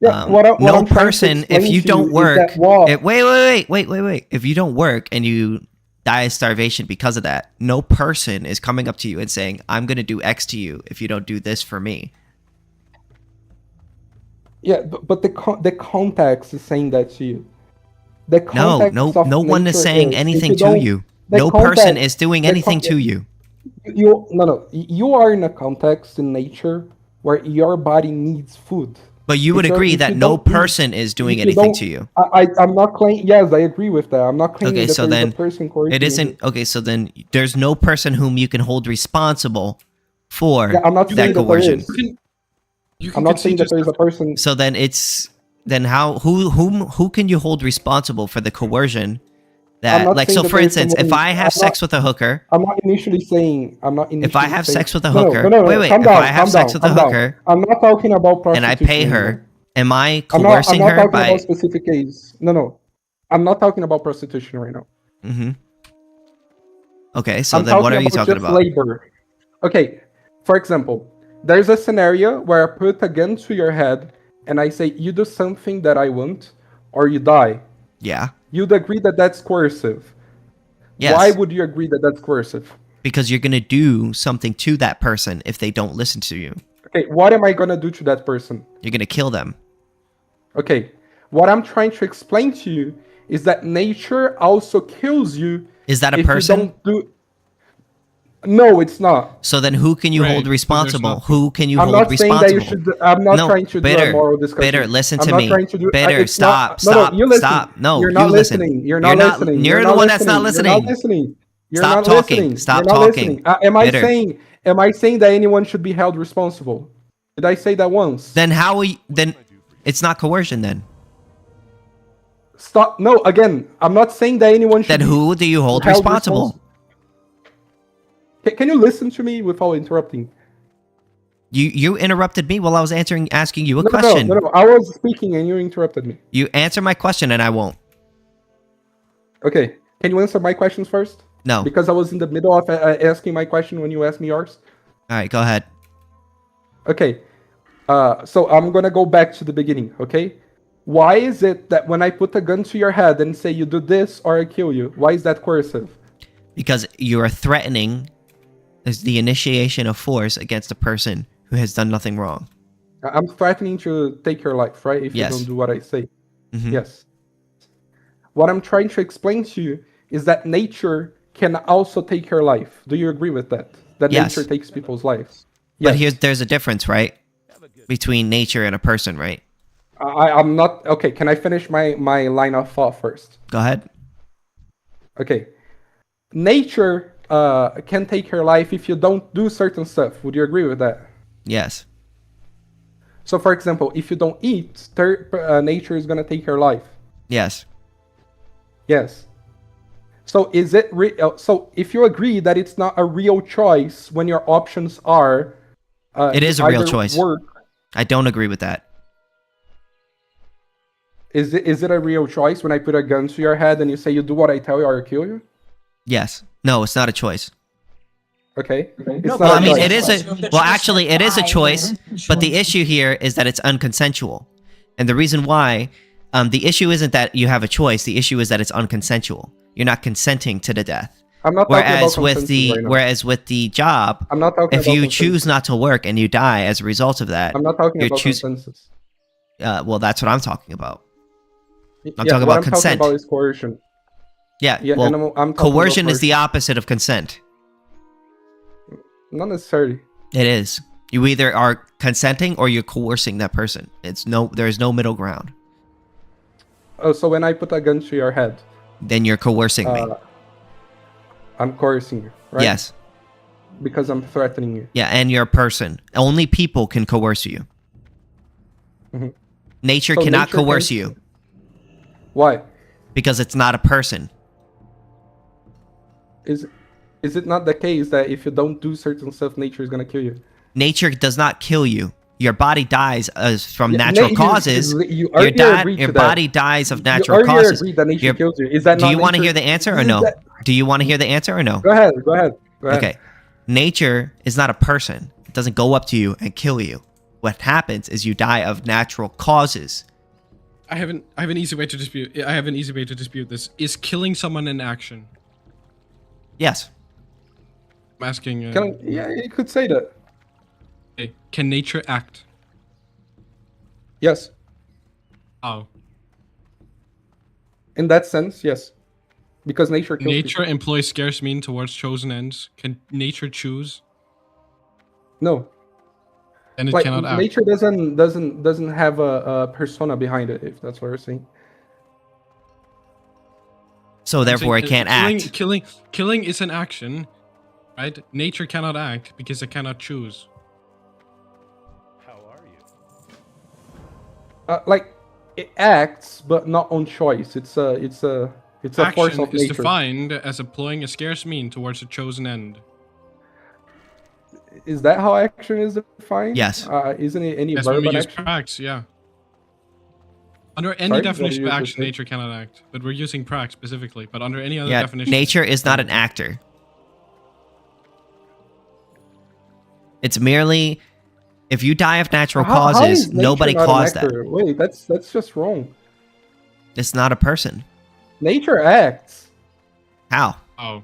Yeah, No I'm trying to person, if explain you to don't is work, that, well, wait. If you don't work and you die of starvation because of that, no person is coming up to you and saying, I'm going to do X to you if you don't do this for me. yeah, but the context is saying that to you. The No, context of no one is nature saying if anything you to don't- you. the No person context- is doing the anything con- to you. You are in a context in nature where your body needs food. But you would If agree if that you no don't eat- person is doing if you anything don't- to you. I'm not claiming. Yes, I agree with that. I'm not claiming Okay, that so there is then a person coercing it isn't okay. So then there's no person whom you can hold responsible for Yeah, I'm not saying that that there coercion. is. You can I'm not concede saying that there is a yourself- person. So then who can you hold responsible for the coercion? I'm That not like saying so that for there is instance, if someone- I have I'm sex not- with a hooker, I'm not initially saying. I'm not initially. if I have saying, sex with a No, hooker, no, wait, calm if down, I have calm sex down, with a calm down. hooker I'm not talking about and I prostitution pay anymore. her, am I I'm coercing not her talking by? about specific case. No. I'm not talking about prostitution right now. Mm-hmm. Okay, so I'm then what are you talking just about? labor. Okay, for example, there's a scenario where I put a gun to your head and I say, you do something that I want or you die. Yeah. You'd agree that that's coercive. Yes. Why would you agree that that's coercive? Because you're gonna do something to that person if they don't listen to you. Okay, what am I gonna do to that person? You're gonna kill them. Okay, what I'm trying to explain to you is that nature also kills you. Is that a if person? You don't do... No, it's not. So then who can you Right, hold so there's responsible? not- Who can you I'm hold not saying that you responsible? should. I'm not No, trying to do bitter, a moral discussion. bitter, listen I'm to not me. trying to do. Bitter, it's not- stop, you listen. stop. No, you're not you listen. listening. You're You're not not- listening. you're the not one that's not listening. You're not listening. listening. You're Stop not talking. listening. Stop You're not talking. listening. Am I Bitter. saying? Am I saying that anyone should be held responsible? Did I say that once? Then how will you, then it's not coercion then. Stop. No. Again, I'm not saying that anyone should. Then who do you hold held responsible? Can you listen to me without interrupting? You interrupted me while I was asking you a No, question. No. I was speaking and you interrupted me. You answer my question and I won't. Okay. Can you answer my questions first? No. Because I was in the middle of asking my question when you asked me yours. All right, go ahead. Okay. So I'm gonna go back to the beginning. Okay. Why is it that when I put a gun to your head and say you do this or I kill you, why is that coercive? Because you are threatening is the initiation of force against a person who has done nothing wrong. I'm threatening to take your life, right? If Yes. you don't do what I say. Mhm. Yes. What I'm trying to explain to you is that nature can also take your life. Do you agree with that? That Yes. nature takes people's lives. But there's a difference, right? Between nature and a person, right? I'm not okay. Can I finish my line of thought first? Go ahead. Okay. Nature can take your life if you don't do certain stuff. Would you agree with that? Yes. So, for example, if you don't eat, nature is gonna take your life. Yes. Yes. So is it so? If you agree that it's not a real choice when your options are, It is a real either choice. Work, I don't agree with that. is it a real choice when I put a gun to your head and you say you do what I tell you or I kill you? Yes. No, it's not a choice. Okay. It's Well, not I mean, a it choice. is a well. Actually, it is a choice, but the issue here is that it's unconsensual, and the reason why, the issue isn't that you have a choice. The issue is that it's unconsensual. You're not consenting to the death. I'm not talking about Whereas with the job, I'm not talking if about you consensus. choose not to work and you die as a result of that, I'm not talking you're about choosing. consensus. Well, that's what I'm talking about. I'm Yeah, talking what about consent. Talking about is coercion. Yeah. Yeah, well, and I'm talking coercion about is the opposite of consent. Not necessarily. It is. You either are consenting or you're coercing that person. There's no middle ground. Oh, so when I put a gun to your head, Then you're coercing me. I'm coercing you, right? Yes. Because I'm threatening you. Yeah, and you're a person. Only people can coerce you. Nature So cannot nature coerce can- you Why? because it's not a person. Is it not the case that if you don't do certain stuff, nature is gonna kill you? Nature does not kill you. Your body dies from Yeah, natural you- causes. you already agreed Your to that. body dies of natural you already causes. agreed that nature Your- kills you. Is that Do not you want to nature- hear the answer or is no? that- Do you want to hear the answer or no? Go ahead. Go ahead. Go ahead. Okay. Nature is not a person. It doesn't go up to you and kill you. What happens is you die of natural causes. I have an easy way to dispute. I have an easy way to dispute this. Is killing someone an action? Yes. I'm asking. Yeah, you could say that. Okay. Can nature act? Yes. Oh. In that sense, yes. Because nature kills Nature people. employs scarce mean towards chosen ends. Can nature choose? No. And it Like cannot act. nature doesn't have a persona behind it, if that's what you're saying. So therefore, it can't act. Killing is an action, right? Nature cannot act because it cannot choose. Like it acts, but not on choice. It's a force Action of is nature. defined as employing a scarce mean towards a chosen end. Is that how action is defined? Yes. Isn't it any That's verb when we on use action? prax, yeah. Under any Sorry, definition of what did you action, say? nature cannot act. But we're using prax specifically. But under any other Yeah, definition, nature is not an actor. It's merely, if you die of natural How causes, is nature nobody not an caused that. actor? Wait, that's just wrong. It's not a person. Nature acts. How? Oh.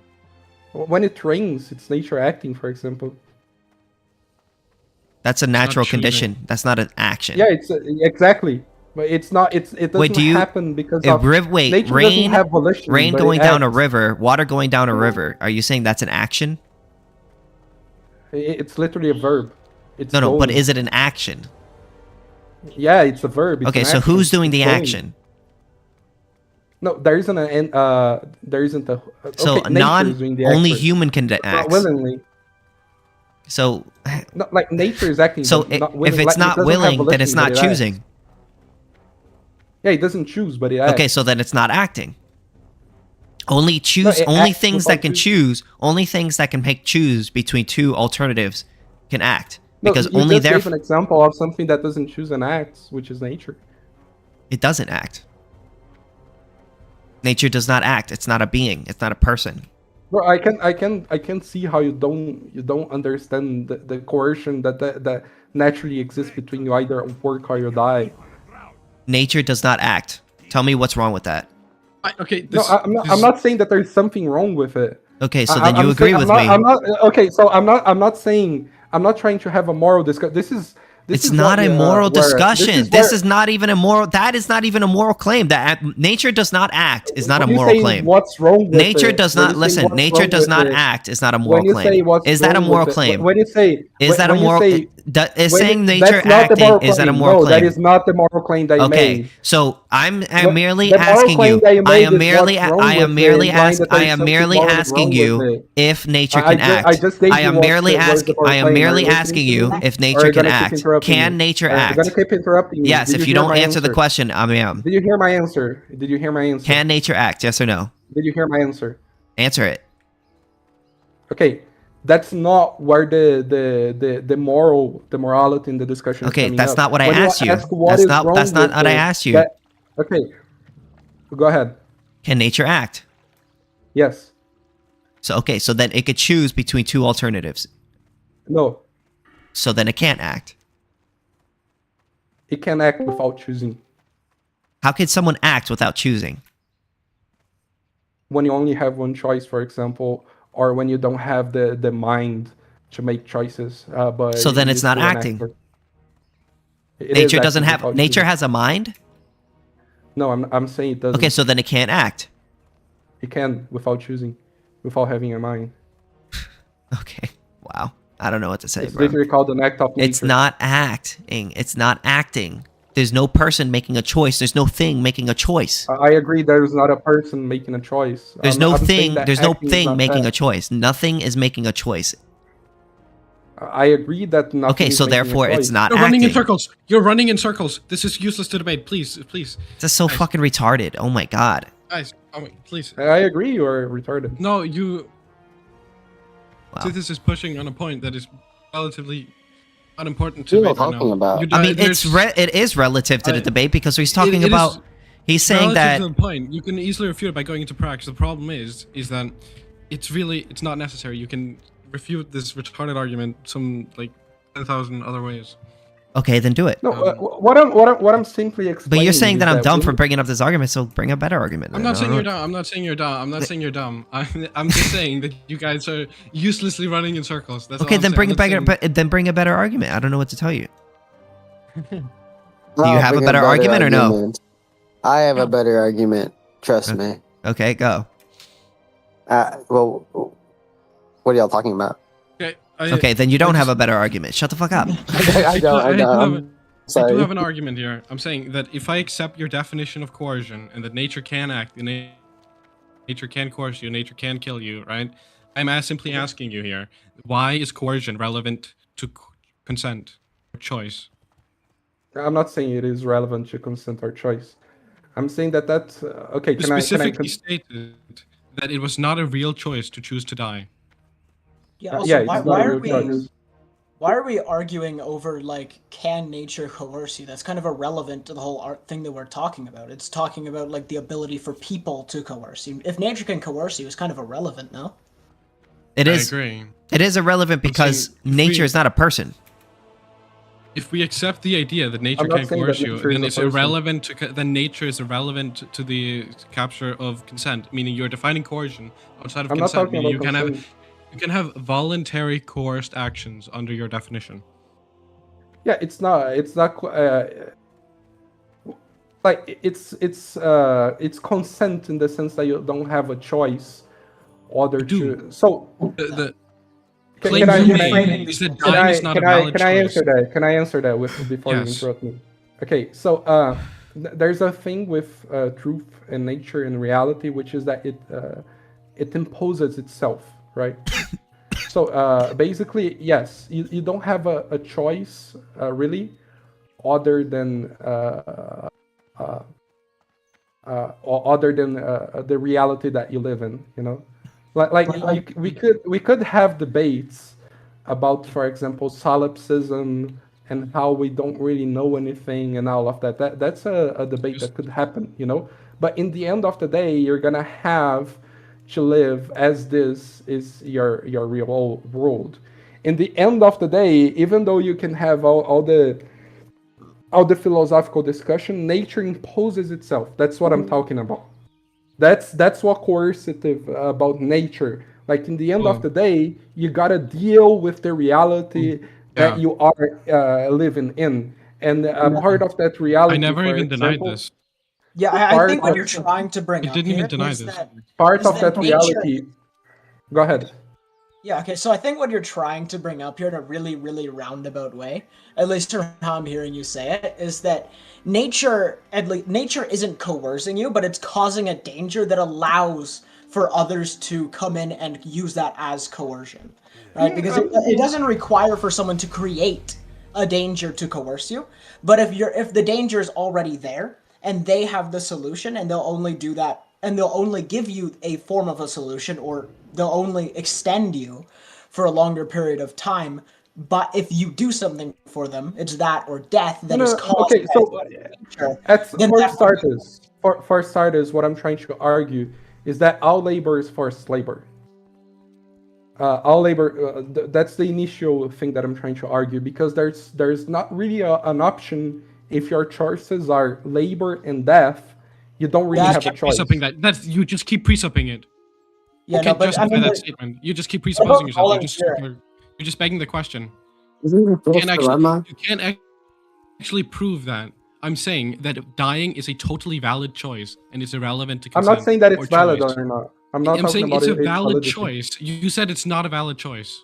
When it rains, it's nature acting, for example. That's a natural choosing. condition. That's not an action. Yeah, it's exactly. But it's not. It doesn't Wait, do you? happen because If of wait, nature doesn't rain, have volition, rain but it going down a acts. river, water going down a river. Are you saying that's an action? It's literally a verb. It's No, but going. is it an action? Yeah, it's a verb. It's Okay, an so action. who's doing the It's going. action? No, there isn't there isn't a. So okay, nature is doing the only action, human can but not act. willingly. So, Not like nature is acting. so but not if willingly. it's Like, it not doesn't have willing, then volition, it's but not it acts. choosing. Yeah, it doesn't choose, but it acts. Okay, so then it's not acting. Only choose, No, it only acts things without that can choose, only things that can make choose between two alternatives can act. No, Because you only just there gave an example of something that doesn't choose and acts, which is nature. it doesn't act. Nature does not act. It's not a being. It's not a person. Bro, I can see how you don't understand the coercion that naturally exists between you either work or you die. Nature does not act. Tell me what's wrong with that. Okay. No, I'm not saying that there's something wrong with it. Okay, so then you agree with me. I'm not okay. So I'm not saying, I'm not trying to have a moral discussion. This It's is not what, a moral where- discussion. where- This is not even a moral. That is not even a moral claim. That nature does not act is not a when you moral say claim. What's wrong with Nature it, does when not you say listen. what's Nature wrong does with not it, act is not a moral when you claim. say what's Is that a wrong moral with it, claim? when you say Is that a when you moral? say- Is when saying you- nature that's not the acting moral is that a claim. moral No, claim? that is not the moral claim that you Okay, made. so I'm What- merely the moral asking claim you. that you I made am is merely. what's wrong I am with merely it, implying ask. that I there's am something merely morally wrong asking with you it. if nature I can ju- act. I just gave I you am what's merely the- what's the asking. moral I am claim. Are merely you listening asking to you me? if Or nature are you can gonna keep act. interrupting Can me? nature Are you act? gonna keep interrupting me? Yes. Did If you you hear don't my answer the answer? question, I am. Did you hear my answer? Did you hear my answer? Can nature act? Yes or no? Did you hear my answer? Answer it. Okay, that's not where the morality in the discussion is Okay, coming that's up. not what I When asked you. ask what That's is not. wrong That's not with what I it, asked you. okay, go ahead. Can nature act? Yes. So okay, so then it could choose between two alternatives. No. So then it can't act. It can act without choosing. How can someone act without choosing? When you only have one choice, for example, or when you don't have the mind to make choices. But So then you're it's not still an acting. actor. It is Nature doesn't acting have. without Nature choosing. has a mind. No, I'm saying it doesn't. Okay, so then it can't act. It can without choosing, without having a mind. Okay. Wow. I don't know what to say, It's bro. literally called an act of nature. It's not acting. It's not acting. There's no person making a choice. There's no thing making a choice. I agree. There's not a person making a choice. There's I'm no saying thing. that There's no acting is thing not making that. a choice. Nothing is making a choice. I agree that nothing Okay, is so making a therefore it's choice. not You're running in acting. circles. You're running in circles. This is useless to debate. Please. This is so Guys. fucking retarded. Oh my god. Guys, please. I agree, you are retarded. No, you. Wow. This is pushing on a point that is relatively unimportant What to are you debate right talking now. about? I mean, it is relative to the debate because he's talking about. He's saying that. To the point. You can easily refute it by going into practice. The problem is that it's not necessary. You can refute this retarded argument some like 10,000 other ways. Okay, then do it. No, what I'm simply explaining. But you're saying is that I'm dumb when for bringing up this argument, so bring a better argument. I'm not saying you're dumb. I'm not saying you're dumb. I'm just saying that you guys are uselessly running in circles. That's Okay, all then I'm bring a saying. better. Then bring a better argument. I don't know what to tell you. Do you I'll have a bring better argument or no? argument. I have a better argument. Trust me. Okay, go. Well, what are y'all talking about? Okay, then you don't have a better argument. Shut the fuck up. I don't. I do have an argument here. I'm saying that if I accept your definition of coercion and that nature can act, nature can coerce you, nature can kill you, right? I'm simply asking you here, why is coercion relevant to consent or choice? I'm not saying it is relevant to consent or choice. I'm saying that that's okay. You specifically stated that it was not a real choice to choose to die. Yeah. Also, why are we arguing over like can nature coerce you? That's kind of irrelevant to the whole thing that we're talking about. It's talking about like the ability for people to coerce you. If nature can coerce you, it's kind of irrelevant, no? It is. I agree. It is irrelevant because nature is not a person. If we accept the idea that nature can coerce you, then it's irrelevant to then nature is irrelevant to the capture of consent, meaning you're defining coercion outside of consent. Meaning you can have voluntary coerced actions under your definition. Yeah, it's not like it's consent in the sense that you don't have a choice other to so Can I answer that before you interrupt me? Okay, so there's a thing with truth and nature and reality, which is that it imposes itself, right? So basically, yes, you don't have a choice really, other than the reality that you live in, you know. We could have debates about, for example, solipsism and how we don't really know anything and all of that. That's a debate that could happen, you know. But in the end of the day, you're gonna have to live as this is your real world. In the end of the day, even though you can have all the philosophical discussion, nature imposes itself. That's what I'm talking about. That's what coercive about nature. Like in the end of the day, you gotta deal with the reality that you are living in, and part of that reality. I never even denied this. Yeah, I think what you're trying to bring up didn't even here deny is this. Part of that reality. Go ahead. Yeah, okay, so I think what you're trying to bring up here in a really, really roundabout way, at least from how I'm hearing you say it, is that nature isn't coercing you, but it's causing a danger that allows for others to come in and use that as coercion, right? Because it doesn't require for someone to create a danger to coerce you, but if the danger is already there and they have the solution and they'll only do that and they'll only give you a form of a solution, or they'll only extend you for a longer period of time. But if you do something for them, it's that or death that is caused. Okay, so for starters, what I'm trying to argue is that all labor is forced labor. All labor, that's the initial thing that I'm trying to argue, because there's not really an option if your choices are labor and death. You don't really have a choice. You just keep presupping it. Yeah, you can't justify that statement. You just keep presupposing yourself. You're just begging the question. You can't actually prove that. I'm saying that dying is a totally valid choice and it's irrelevant to consent. I'm not saying that it's valid or not. I'm saying it's a valid choice. You said it's not a valid choice.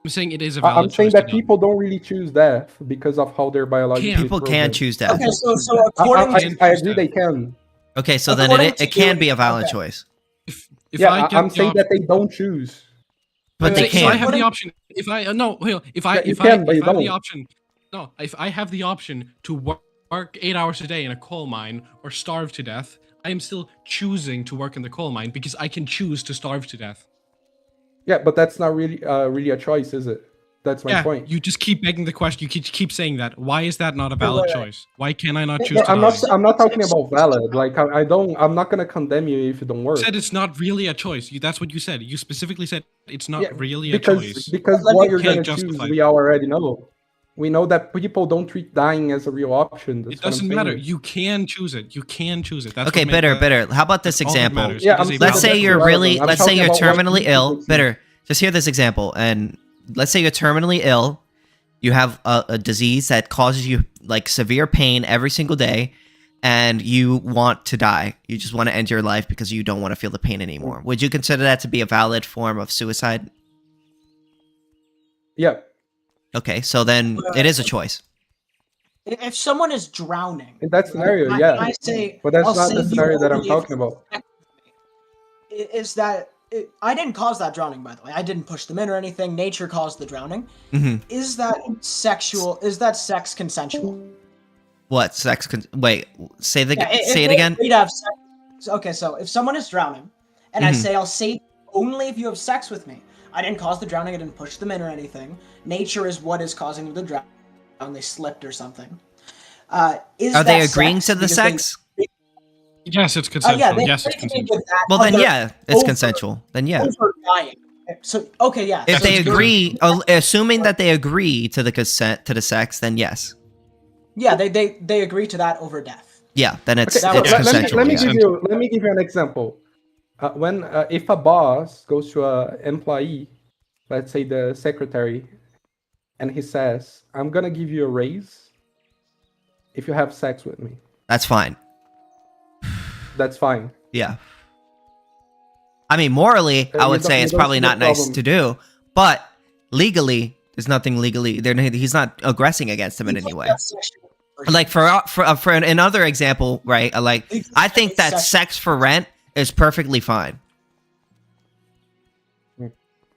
I'm saying it is a valid choice. I'm saying that people don't really choose death because of how they're biologically People can choose death. Okay, so according I agree they can. Okay, so then it can be a valid choice. I'm saying that they don't choose. But they So can't. I have the option. If I if I have the option, no, if I have the option to work 8 hours a day in a coal mine or starve to death, I am still choosing to work in the coal mine because I can choose to starve to death. Yeah, but that's not really a choice, is it? That's my point. You just keep begging the question. You keep saying that. Why is that not a valid choice? Why can I not choose No, to I'm die? I'm not talking about valid. Like I'm not gonna condemn you if you don't work. You said it's not really a choice. That's what you said. You specifically said it's not really a because choice. because what you're gonna choose, we already know. We know that people don't treat dying as a real option. That's It doesn't what I'm matter. saying. You can choose it. You can choose it. That's Okay, Bitter. How about this all that example? matters. It is a Let's say valid you're choice. really, I'm let's say talking you're about what terminally people ill. choose. Bitter. Just hear this example, and let's say you're terminally ill. You have a disease that causes you like severe pain every single day, and you want to die. You just want to end your life because you don't want to feel the pain anymore. Would you consider that to be a valid form of suicide? Yeah. Okay, so then it is a choice. If someone is drowning, In that scenario, right, yeah. and I say, But that's I'll not the save you scenario that I'm only if talking you about. is that I didn't cause that drowning, by the way. I didn't push them in or anything. Nature caused the drowning. Mhm. Is that sexual? Is that sex consensual? What sex? Wait, say Yeah, say it they again. agree to have sex. Okay, so if someone is drowning, and I Mhm. say I'll save you only if you have sex with me, I didn't cause the drowning. I didn't push them in or anything. Nature is what is causing them to drown. They slipped or something. Is Are they that agreeing sex? to the Because sex? Yes, it's consensual. yeah, they Yes, it's agree consensual. with that Well, then other- yeah, it's over- consensual. Then yeah. over dying. So okay, yeah. If so they it's good. agree, assuming that they agree to the consent to the sex, then yes. Yeah, they agree to that over death. Yeah, then it's Okay, so it's consensual. let me yeah. give you an example. When if a boss goes to a employee, let's say the secretary, and he says, "I'm gonna give you a raise if you have sex with me." That's fine. That's fine. Yeah. I mean, morally, I would say it's probably not nice to do, but legally, there's nothing legally. He's not aggressing against him in any way. Like for another example, right? Like I think that sex for rent is perfectly fine.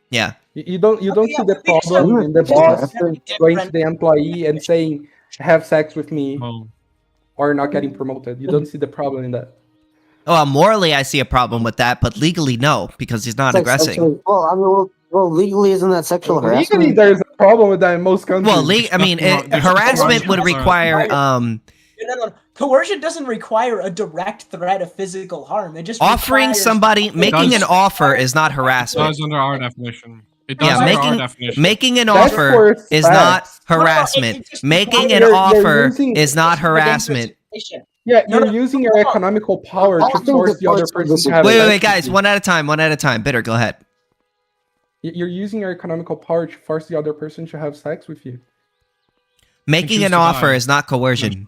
Yeah. You don't see the problem in the boss going to the employee and saying, "Have sex with me," or not getting promoted. You don't see the problem in that. Well, morally, I see a problem with that, but legally, no, because he's not aggressing. Well, I mean, legally, isn't that sexual harassment? Legally, there's a problem with that in most countries. Well, I mean, harassment would require No. Coercion doesn't require a direct threat of physical harm. It just offering requires somebody, making an offer is not It harassment. does under our definition. It does Yeah, under our definition. making an That's offer for is not sex. harassment. just Making an You're offer using- is not harassment. Yeah, you're using your economical power to force the other person to have Wait, sex with guys, you. one at a time. Bitter, go ahead. You're using your economical power to force the other person to have sex with you. Making choose an to offer die. is not coercion.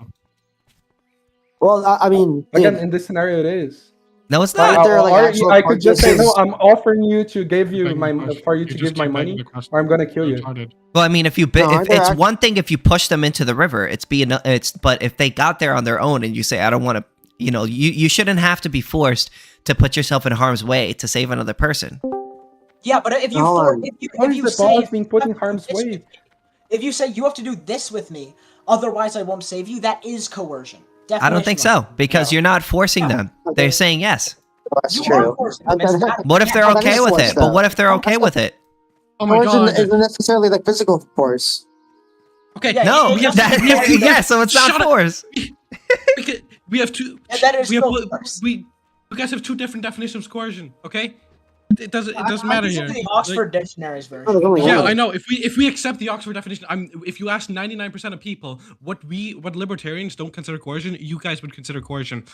Well, I mean, Again, in this scenario, it is. No, it's Aren't not. there, like, Or actual I could just say, "No, conditions? I'm offering you to give you Begging my the question. for you to You give just my keep begging money, the question. or I'm gonna kill you." Retarded. Well, I mean, if aren't there it's act- one thing if you push them into the river, but if they got there on their own and you say, I don't want to, you shouldn't have to be forced to put yourself in harm's way to save another person. Yeah, but if you How is if you the say boss being put in harm's way? if you say you have to do this with me, otherwise I won't save you, that is coercion. I don't think so, because you're not forcing them. They're saying yes. That's You true. are forcing them. It's not- What if they're Yeah, that okay is with force, it? But though. what if they're okay with it? Oh my Coercion god. isn't necessarily like physical force. Okay. Yeah, No, you have that, to- yeah, so it's not Shut up. force. We have two. And that is we have, still force. we you guys have two different definitions of coercion. Okay. It doesn't I'm matter using here. the Oxford Dictionary's version. Oh, there's only Yeah, one. I know. If we accept the Oxford definition, if you ask 99% of people what libertarians don't consider coercion, you guys would consider coercion.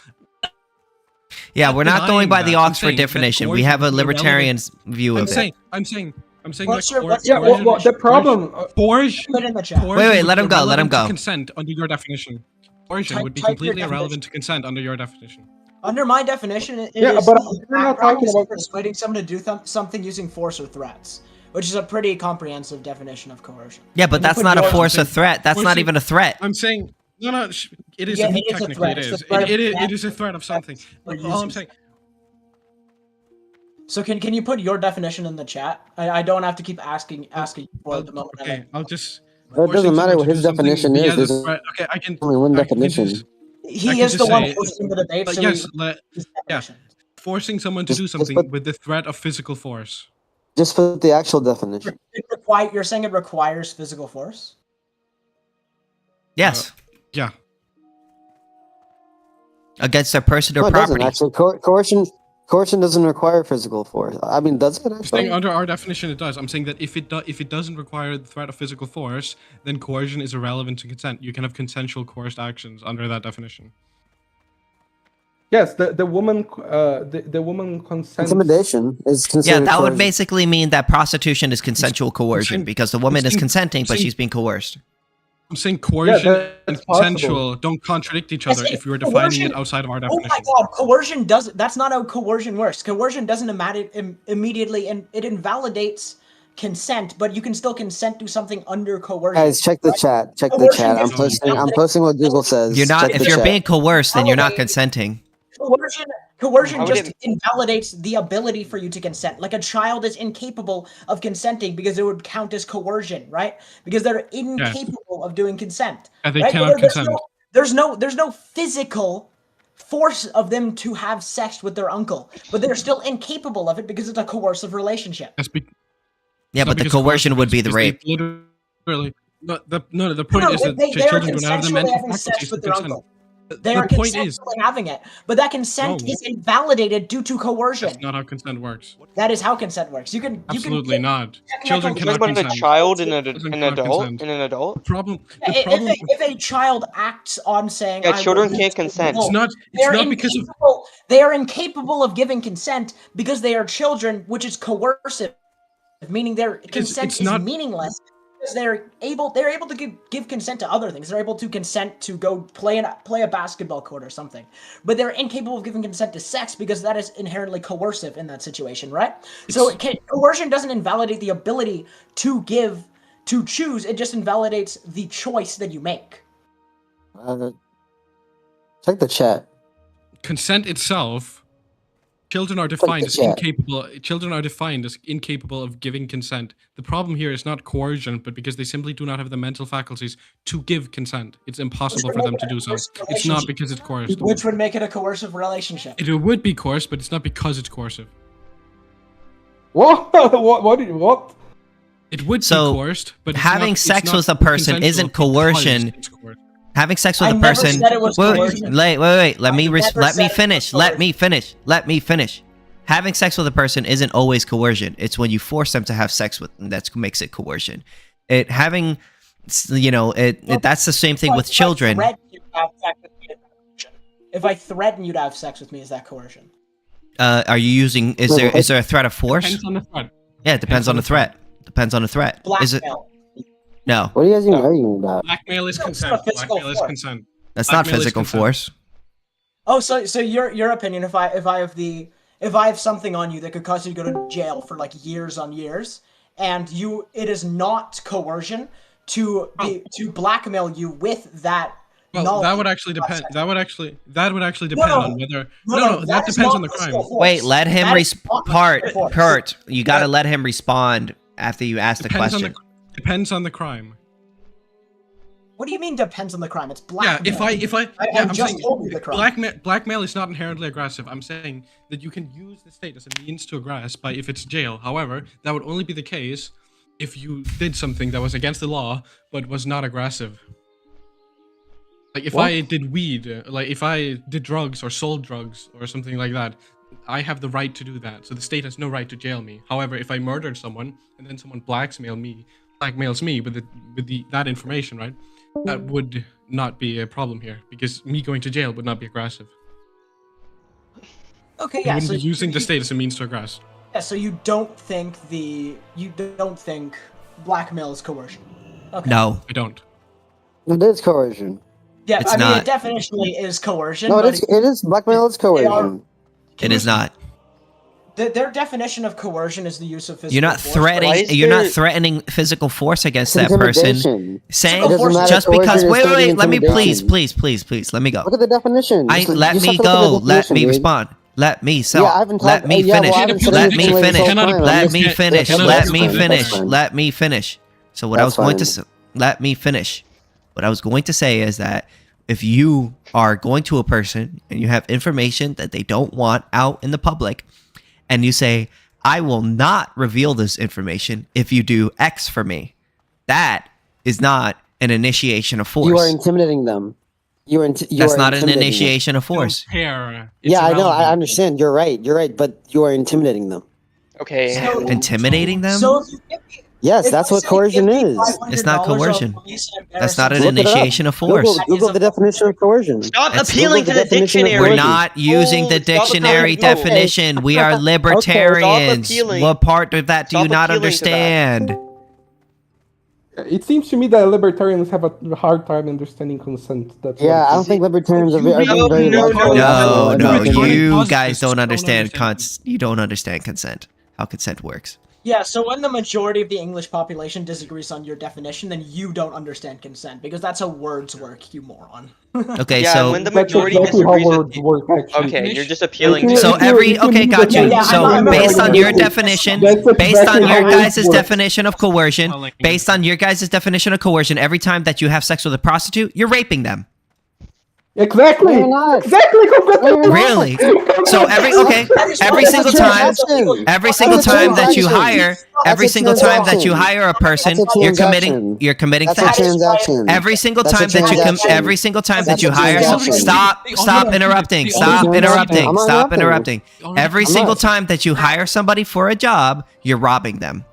Yeah, we're not going by the I'm Oxford saying that definition. We coercion have a is irrelevant. libertarian's view of it. I'm saying What's that your- what's Yeah, well, the problem. coercion. Put it in the chat. Wait, let him go, let him irrelevant to go. Consent under your definition. Coercion Type- would be type your completely definition. irrelevant to consent under your definition. Under my definition, it Yeah, is but the we're not background talking is about- persuading someone to do something using force or threats, which is a pretty comprehensive definition of coercion. Yeah, but And you that's put not a your- force or threat. That's not Coercion- even a threat. I'm saying no. It is Yeah, it is a technically threat. it It's is. a threat of It death. is a threat of something. Or All I'm using- saying. So can you put your definition in the chat? I don't have to keep asking for it the moment. Okay, I'll just. It doesn't matter what his definition is. There's Okay, I can. only one I can definition. just- He is the one hosting the debate. But So yes, his yeah, definition. forcing someone to do something with the threat of physical force. Just put the actual definition. You're saying it requires physical force? Yes. Yeah. Against their person or No, it doesn't property. actually. Coercion doesn't require physical force. I mean, does it I'm saying actually? under our definition it does. I'm saying that if it doesn't require the threat of physical force, then coercion is irrelevant to consent. You can have consensual coerced actions under that definition. Yes, the woman consents. Intimidation is considered. Yeah, that would coercion. basically mean that prostitution is consensual coercion because the woman is consenting, but she's being coerced. I'm saying coercion and that's consensual don't contradict each other if you're defining it outside of our Oh definition. my god, coercion doesn't. That's not how coercion works. Coercion doesn't immediately, and it invalidates consent, but you can still consent to something under coercion. Guys, check the chat. Check the Coercion chat. I'm doesn't posting. I'm posting what Google says. You're not. Check If the you're chat. being coerced, then you're not consenting. Coercion just invalidates the ability for you to consent. Like a child is incapable of consenting because it would count as coercion, right? Because they're incapable of doing consent. And they right? cannot consent. There's no physical force of them to have sex with their uncle, but they're still incapable of it because it's a coercive relationship. Yeah, but the coercion would be the rape. Literally, the point is that they children don't have the mental faculties to consent. They are The point is, consensually having it, but that consent is invalidated due to coercion. that's not how consent works. That is how consent works. You can Absolutely not. Children Talking cannot about consent. a child and an adult. The problem. If a child acts on saying, Yeah, "I children will can't be consent. adult," It's not because of. they are incapable of giving consent because they are children, which is coercive, meaning their consent it's is not- meaningless. Because they're able to give consent to other things. They're able to consent to go play a basketball court or something, but they're incapable of giving consent to sex because that is inherently coercive in that situation, right? So coercion doesn't invalidate the ability to choose. It just invalidates the choice that you make. Check the chat. Consent itself. Children are defined as incapable. Children are defined as incapable of giving consent. The problem here is not coercion, but because they simply do not have the mental faculties to give consent. It's impossible for them to do so. It's not because it's coerced. Which would make it a coercive relationship. It would be coerced, but it's not because it's coercive. What? What? It would So, be coerced, but it's having not, sex it's not with a person isn't consensual because coercion. it's coerced. Having sex with I a never person. said it was coercion. Wait. Let me never said it finish. was Let me finish. Having sex with a person isn't always coercion. It's when you force them to have sex with them that makes it coercion. That's the same thing with children. If I threaten you to have sex with me, is that coercion? Are you using? Is there a threat of force? Depends on the threat. Yeah, it depends on the threat. Depends on the threat. Is it? Blackmail. No, What are you guys even arguing about? Blackmail is No, it's consent. not physical Blackmail is force. consent. that's not Blackmail is physical consent. force. Oh, so your opinion? If I have something on you that could cause you to go to jail for like years on years, and it is not coercion to blackmail you with that. Well, knowledge that would actually depend. process. That would actually depend on whether. No, that is depends not on the crime. physical force. Wait, let him That is not physical force. Part. You gotta let him respond after you ask the Depends question. Depends on the crime. What do you mean depends on the crime? It's blackmail. Yeah, I I'm just saying told you the crime. blackmail is not inherently aggressive. I'm saying that you can use the state as a means to aggress by if it's jail. However, that would only be the case if you did something that was against the law but was not aggressive. Like if I did weed, like if I did drugs or sold drugs or something like that, I have the right to do that. So the state has no right to jail me. However, if I murdered someone and then someone blackmails me with that information, right? That would not be a problem here because me going to jail would not be aggressive. Okay, You yeah. wouldn't So be using the state as a means to aggress. yeah, so you don't think blackmail is coercion? Okay. No, I don't. It is coercion. Yeah, It's I mean not. it definitively is coercion. No, but it is. Blackmail is coercion. it is not. Their definition of coercion is the use of physical You're not force. threatening. You're not threatening physical force against that person. Intimidation. Saying It doesn't matter, just because. coercion is Wait. Let me intimidation. please. Let me go. Look at the definition. Let me You just have to look at go. the Let definition, me dude. respond. Let me sell. Yeah, I haven't Let talked- me yeah, finish. well, I haven't said Let anything me like this finish. whole time. Let me finish. That's Let fine, me that's finish. fine. Let me finish. So what I was That's going to fine. let me finish. What I was going to say is that if you are going to a person and you have information that they don't want out in the public, and you say, I will not reveal this information if you do X for me, that is not an initiation of force. You are intimidating them. That's not an intimidating them. initiation of force. Yeah, I know. I understand. You're right. You're right. But you are intimidating them. Okay. Intimidating them? So if you give me, Yes, if that's I what say, coercion give me is. It's not $500 of coercion. police and That's not an Look it up. initiation of force. Google the definition of coercion. Stop That's- appealing to Google the the definition of dictionary. We're not using the Oh, stop dictionary appealing- no. definition. We are libertarians. Stop appealing. What part of that do you Stop not appealing to that. understand? It seems to me that libertarians have a hard time understanding consent. That's Yeah, I what don't think libertarians are being very No, logical. you guys don't understand you don't understand consent. How consent works. Yeah, so when the majority of the English population disagrees on your definition, then you don't understand consent, because that's how words work, you moron. Okay, Yeah, so and when the majority disagrees with you, okay, you're just appealing So to okay, got you. Yeah, So I know, based on your that's definition, exactly based on your how guys' it works. definition of coercion, based on your guys' definition of coercion, every time that you have sex with a prostitute, you're raping them. Exactly. No, you're not. Exactly. Really? So every single time, every single time that you hire, every single time that you hire a person, you're committing That's theft. a transaction. Every single That's a time that transaction. every single time that That's you a hire, transaction. stop interrupting, That's stop a interrupting, transaction. stop I'm not interrupting. Every I'm single not. time that you hire somebody for a job, you're robbing them.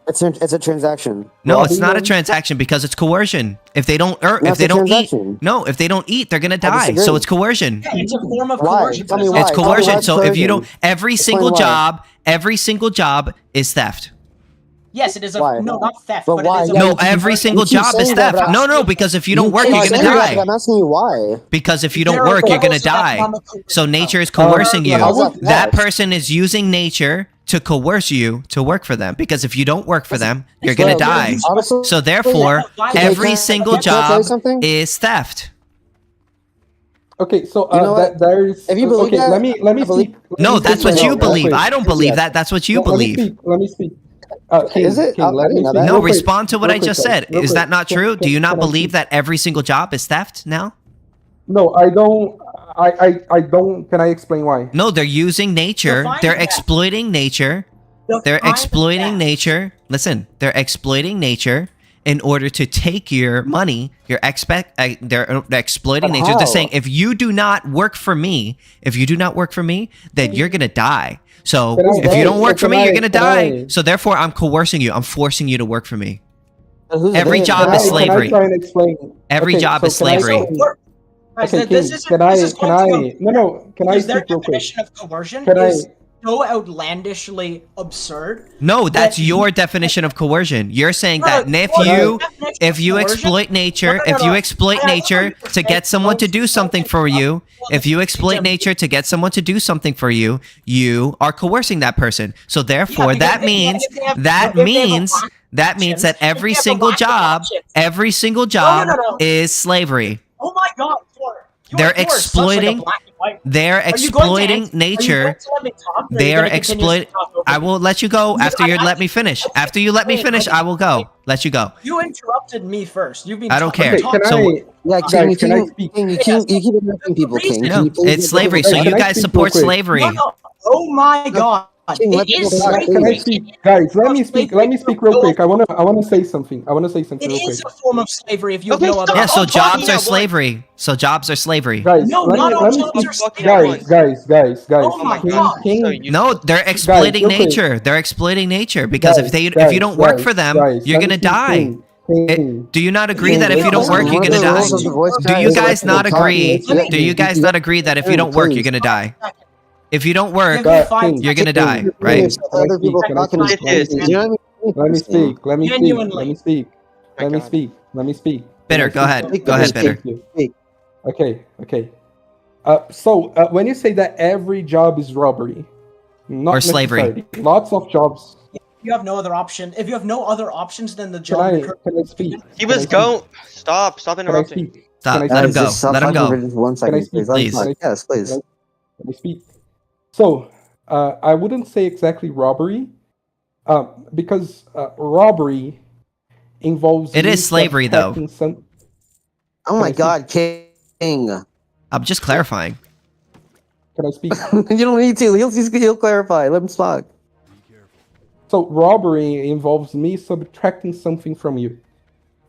It's a transaction. No, it's Robbing not a them? transaction because it's coercion. If they don't No, if it's they a don't eat, transaction. no, if they don't eat, they're gonna die. disagree. So it's coercion. Yeah, it's a form of Why? coercion. Tell me but why. It's Tell me coercion. why So if you don't, coercion. every Explain single job is theft. Yes, it is a Why? no, not theft, But but why? it is Yeah, a No, you keep- every single you keep job is saying that, theft. but No, because if you don't work, keep you're gonna saying that, die. but I'm asking you why. Because if you don't There are work, you're gonna levels of die. economic coercion. So nature is coercing you. how's that That theft? person is using nature to coerce you to work for them. Because if you don't work for them, you're So, gonna die. honestly, So therefore, Okay, every can- single can I tell you job something? is theft. Okay, so You know what? there's. If you believe okay, that, let me I believe- speak. let No, me that's speak what right you now, real believe. quick. I don't believe Yeah. that. That's what you Let me believe. speak. Let me speak. King, Is it? King, I let me didn't know speak. that. No, real quick, respond to what real I quick, just guys, said. real Is quick. that not true? Do you not Can I believe speak? that every single job is theft now? No, I don't. I don't. Can I explain why? No, they're using nature. Define They're theft. exploiting nature. They're Define exploiting theft. nature. Listen, they're exploiting nature in order to take your money. They're exploiting But nature. They're how? saying if you do not work for me, then you're gonna die. So Can I- if you don't work for can me, I- you're gonna can die. I- So therefore, I'm coercing you. I'm forcing you to work for me. Who's Every they? job Can is I slavery. try and explain? Every Okay, job so is can I slavery. explain- Guys, Okay, this King, is can this I? is Can going I? to No. Can I because their speak real quick? definition of coercion Can I- is so outlandishly absurd. No, that's that- your definition of coercion. You're saying No, that no, if your you definition if of you coercion- exploit nature, No, no, if you no. exploit I nature understand to get someone to do don't something for you, if you exploit nature to get someone to do something for you, you are coercing that person. So therefore, because that if they means have- if they have a that lack means of that means that options, if every they have a single lack of job, options- every single no, job no. is slavery. Oh my God, They're you are such like a exploiting. black and white. They're Are you going to exploiting answer- Are you nature. going to let me talk, or are you They're gonna continuously exploit. talk over I me? will let you go after you let me finish. After you let me finish, I will go. Let you go. You interrupted me first. You've been. I don't talking- care. Okay, can So- I? Yeah, Guys, King, can I you speak? keep interrupting people, King. No, Can you please it's let slavery. people So talk? you Can I guys speak support real quick? slavery. No. Oh my God. King, let It people is talk, slavery. Can I please. speak, guys? Let me speak. Let me speak real quick. I wanna say something. I wanna say something It real is quick. a form of slavery if you have Okay, no other. stop. Yeah, so I'm talking jobs now, are boy. slavery. So jobs are slavery. Guys, No, let not all me jobs speak. are slavery. Guys. Oh my God. No, they're exploiting real quick. nature. They're exploiting nature because if you don't work for them, you're gonna die. Do you not agree that if you don't work, you're gonna die? Do you guys not agree? Do you guys not agree that if you don't work, you're gonna die? If you don't work, you're gonna die, right? Other people talking is crazy. You know what I mean? Let me speak. Let me speak. Genuinely. Let me speak. Let me speak. Let me speak. Bitter, go ahead. Go ahead, Bitter. Thank you. Okay. So when you say that every job is robbery, not Or slavery. necessarily. Lots of jobs. You have no other option. If you have no other options than the Can job. I speak? He was going. Stop Can I interrupting. speak? Stop. Can I Let him speak? go. Let him go. For just 1 Can I second, speak? please. Please. Yes, please. Let me speak. So I wouldn't say exactly robbery, because robbery involves. It is slavery, though. Oh my God, King! I'm just clarifying. Can I speak? You don't need to. He'll clarify. Let him talk. So robbery involves me subtracting something from you.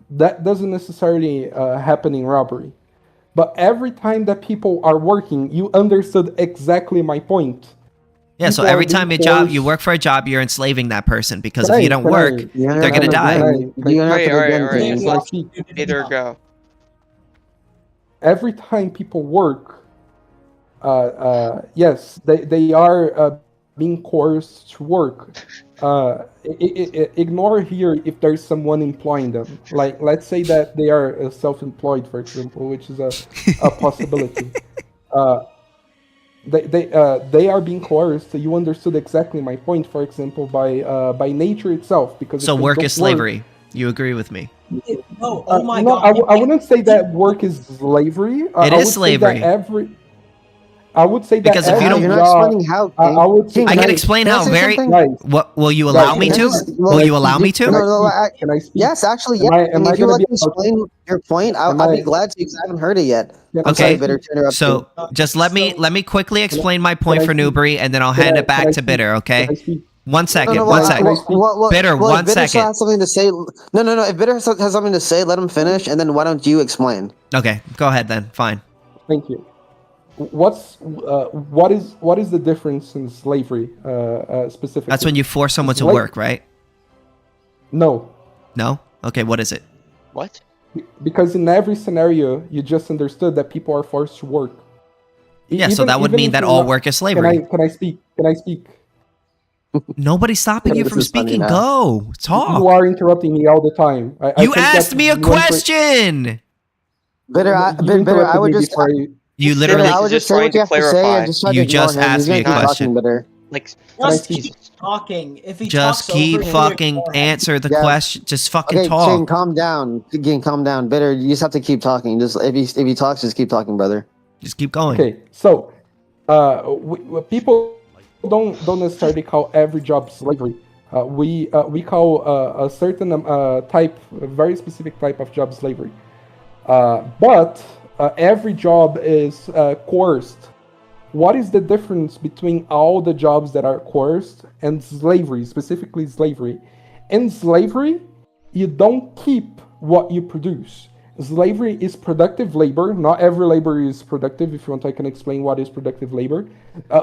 That doesn't necessarily happen in robbery. But every time that people are working, you understood exactly my point. Yeah, so People every are being time forced- you work for a job, you're enslaving that person because Can if you I- don't can work, I- they're gonna die. Either go. Every time people work, yes, they are being coerced to work. Ignore here if there's someone employing them. Like, let's say that they are self-employed, for example, which is a possibility. They are being coerced. So you understood exactly my point. For example, by nature itself, because So if they work don't is slavery. You agree with me? No, oh my no, God. I wouldn't say that work is slavery. It is slavery. I would say that Because if you don't, you're not explaining how. I would say I can explain can I how say very. something? What will you allow me to? Will you allow me to? Can I speak? Yes, actually, Am yeah. I- am And I if you gonna let be me explain your point, I'd be glad to because I haven't heard it yet. I'm sorry, Bitter, to interrupt So you. just let me quickly explain my point for speak? Newbury, and then I'll hand it back to Bitter. Okay. One second. No, One second. Bitter. Well, One if Bitter still second. has something to say, no. If Bitter has something to say, let him finish, and then why don't you explain? Okay. Go ahead then. Fine. Thank you. What is the difference in slavery specifically? That's when you force someone to Slave- work, right? No. No. Okay. What is it? What? Because in every scenario, you just understood that people are forced to work. Yeah. So that would mean that all work is slavery. Can I speak? Can I speak? Nobody's stopping you from speaking. Go. Talk. You are interrupting me all the time. You asked me a question. Bitter, I would just. You literally. I would just say what you have to say and just try to You ignore just him. asked He's me gonna a keep question. talking, Bitter. Like, Just keep talking. If he Just talks keep over you, fucking answer the question. Just fucking Okay, talk. King, calm down. King, calm down. Bitter, you just have to keep talking. Just if he talks, just keep talking, brother. Just keep going. Okay, so people don't necessarily call every job slavery. We call a certain type, a very specific type of job slavery. But every job is coerced. What is the difference between all the jobs that are coerced and slavery, specifically slavery? In slavery, you don't keep what you produce. Slavery is productive labor. Not every labor is productive. If you want, I can explain what is productive labor,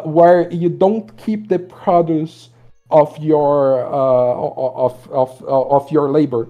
where you don't keep the produce of your of your labor.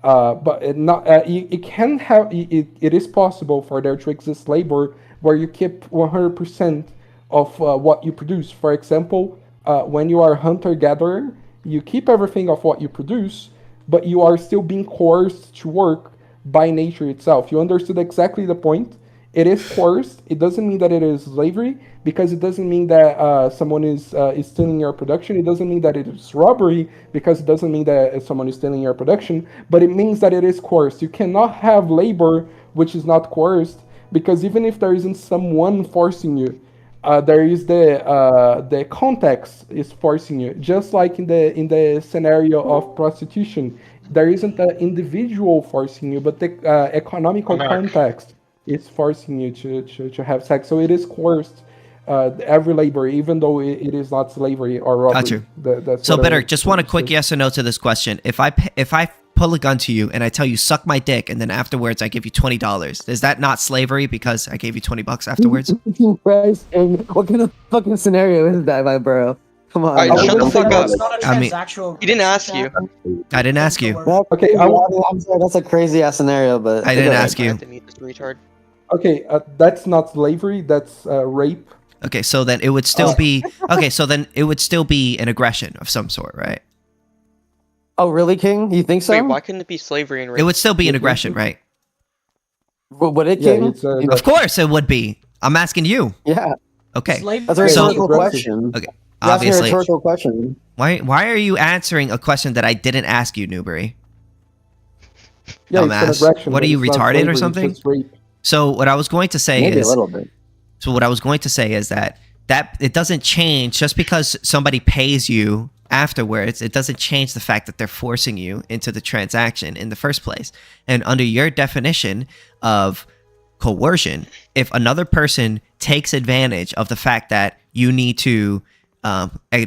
But it can have. It is possible for there to exist labor where you keep 100% of what you produce. For example, when you are a hunter-gatherer, you keep everything of what you produce, but you are still being coerced to work by nature itself. You understood exactly the point. It is coerced. It doesn't mean that it is slavery, because it doesn't mean that someone is stealing your production. It doesn't mean that it is robbery, because it doesn't mean that someone is stealing your production. But it means that it is coerced. You cannot have labor which is not coerced, because even if there isn't someone forcing you, there is the context is forcing you. Just like in the scenario of prostitution, there isn't an individual forcing you, but the economical context is forcing you to have sex. So it is coerced. Every labor, even though it is not slavery or robbery. Got you. That's So, what Bitter, I- just want a quick yes or no to this question. If I pull a gun to you and I tell you suck my dick, and then afterwards I give you $20, is that not slavery because I gave you $20 afterwards? Christ, what kind of fucking scenario is that, my bro? Come on. Alright, shut the fuck up. It's not a I mean- transactional. He didn't ask you. I didn't ask you. Okay, I'm sorry, that's a crazy ass scenario, but I didn't ask you. Retard. Okay, that's not slavery. That's rape. Okay, so then it would still be okay. So then it would still be an aggression of some sort, right? Oh, really, King? You think so? Wait, why couldn't it be slavery and rape? It would still be an aggression, right? Would it, Yeah, King? it's Of course, it would be. I'm asking you. Yeah. Okay. That's a rhetorical question. Okay. You're asking a Obviously. rhetorical question. Why are you answering a question that I didn't ask you, Newbury? Yeah, Dumbass. it's an aggression. What are but you, it's not retarded slavery, or it's something? just rape. So what I was going to say Maybe is a little bit. So what I was going to say is that that it doesn't change just because somebody pays you afterwards. It doesn't change the fact that they're forcing you into the transaction in the first place. And under your definition of coercion, if another person takes advantage of the fact that you need to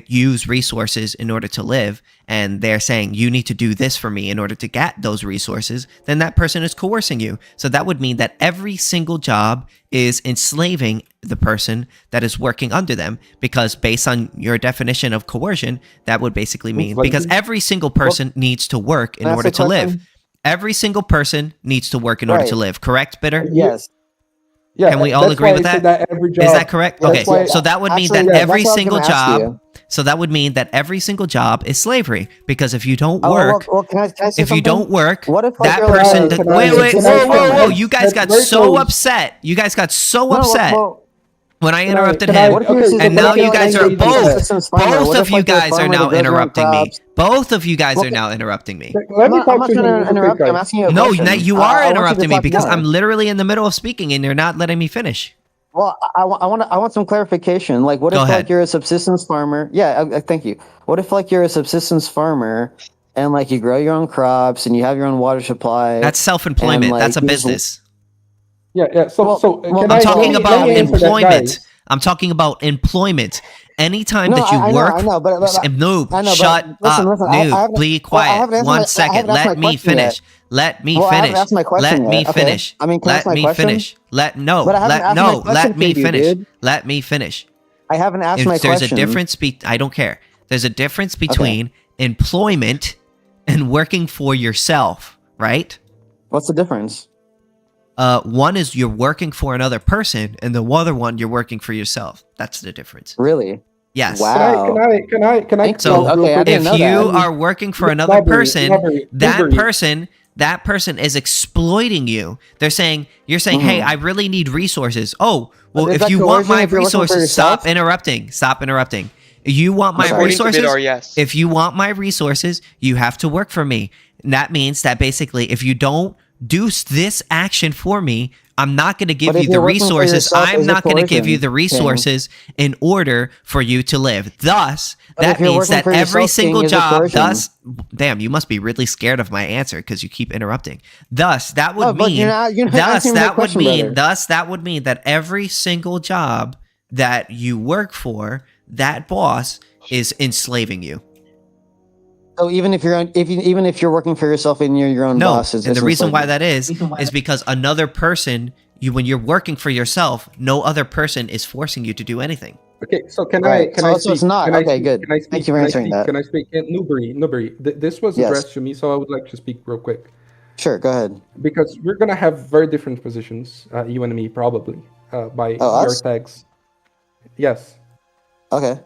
use resources in order to live, and they're saying you need to do this for me in order to get those resources, then that person is coercing you. So that would mean that every single job is enslaving the person that is working under them, because based on your definition of coercion, that would basically mean, because every single person needs to work in order to live. Every single person needs to work in order to live. Correct, Bitter? Yes. Yeah, can we all agree with that? Is that correct? Yeah, okay, so that would mean that every single job. So that would mean that every single job is slavery, because if you don't work, can I say if you something? don't work, What if that like, person. Wait, whoa! You guys got so upset. You guys got so upset when I interrupted him, and now you guys are both of you guys are now interrupting me. Both of you guys are now interrupting me. Let me I'm talk not to trying to him. interrupt you. I'm asking you a No, question. you are I want you to interrupting me talk because more. I'm literally in the middle of speaking and you're not letting me finish. Well, I want some clarification. Like, what Go if ahead. like you're a subsistence farmer? Yeah, thank you. What if like you're a subsistence farmer and like you grow your own crops and you have your own water supply? That's self-employment. and, like, That's a you- business. Yeah. So can I'm talking let about me answer that, employment. guys. I'm talking about employment. Anytime No, that you I work, know, but noob, I know, but shut listen, up, listen, noob, I haven't- be well, I quiet. haven't answered 1 my- I second, haven't asked my let me question finish. yet. Let me Well, I haven't finish. asked my question Let me yet. Okay. finish. I mean, can I let ask my me question? finish. Let But I haven't asked my question let me to you, finish. dude. Let me finish. I haven't asked If my there's question. a difference, I don't care. There's a difference between employment and working for yourself, right? What's the difference? One is you're working for another person, and the other one you're working for yourself. That's the difference. Really? Yes. Wow. Can I? So Okay, I didn't if know you that. are working for another person, that person is exploiting you. You're saying, hey, I really need resources. Oh, well, Is if that you want coercion my if you're working for resources, yourself? stop interrupting. Stop interrupting. You want my According to resources? Vidar, yes. If you want my resources, you have to work for me. And that means that basically, if you don't do this action for me, I'm not going to give But if you the you're working for resources. yourself, I'm is it not going to give you coercion, the King? resources in order for you to live. Thus, But that if you're means working that for every yourself, single King, is it job coercion? thus damn, you must be really scared of my answer because you keep interrupting. Thus, that would No, but mean you're not answering my question, brother. that would mean that every single job that you work for, that boss is enslaving you. So even if you're working for yourself and you're your own No, boss, and the reason why that is because another person, when you're working for yourself, no other person is forcing you to do anything. Okay, so can Right. I? So it's not. Okay, good. Thank you for answering that. Can I speak? Newbury, this was Yes. addressed to me, so I would like to speak real quick. Sure, go ahead. Because we're gonna have very different positions, you and me, probably, by your us? tags. Yes. Okay.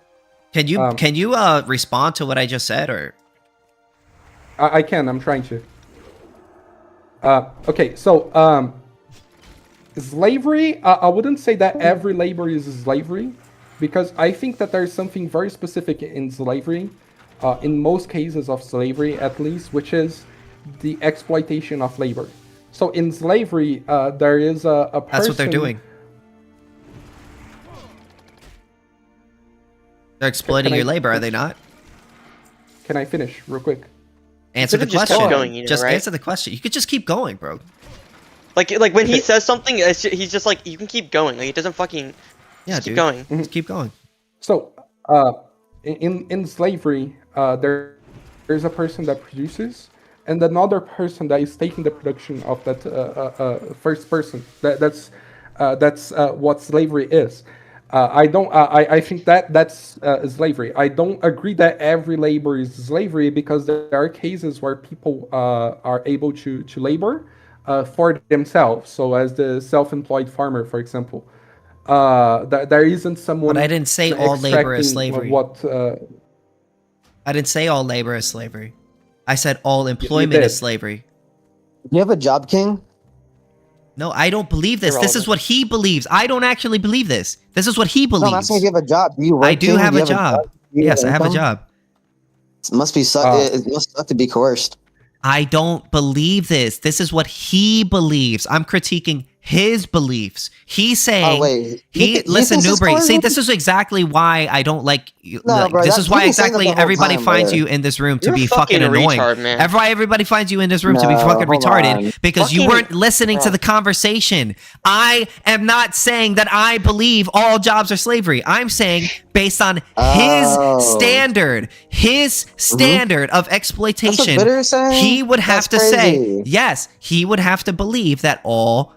Can you respond to what I just said, or? I can. I'm trying to. Okay, so slavery. I wouldn't say that every labor is slavery, because I think that there's something very specific in slavery, in most cases of slavery at least, which is the exploitation of labor. So in slavery, there is a person. That's what they're doing. They're exploiting your labor, are they not? Can I finish real quick? Answer the just question. keep going, you know, Just right? answer the question. You could just keep going, bro. Like when he says something, he's just like, you can keep going. Like, he doesn't fucking. Yeah, just keep dude. going. Just keep going. So, in slavery, there's a person that produces, and another person that is taking the production of that first person. That's what slavery is. I think that's slavery. I don't agree that every labor is slavery, because there are cases where people are able to labor for themselves. So as the self-employed farmer, for example, there isn't someone. But I didn't say all labor is extracting slavery. I didn't say all labor is slavery. I said all employment is slavery. You have a job, King? No, I don't believe this. This is what he believes. I don't actually believe this. This is what he No, believes. I'm asking if you have a job. Do you work, I do King? have Do you a job. Do you Yes, I have a income? job. It must be it must suck to be coerced. I don't believe this. This is what he believes. I'm critiquing his beliefs. He's saying, wait. listen, thinks it's Newbury. See, coercion? this is exactly why I don't like. No, bro, this that- is why you've been saying that exactly the whole everybody time, finds brother. you in this room to You're be a fucking fucking annoying. retard, man. Everybody finds you in this room to be No, fucking hold retarded on. because you Fucking- weren't listening to the conversation. I am not saying that I believe all jobs are slavery. I'm saying based on his standard of exploitation, what Bitter is saying? he would have That's to say, crazy. yes, he would have to believe that all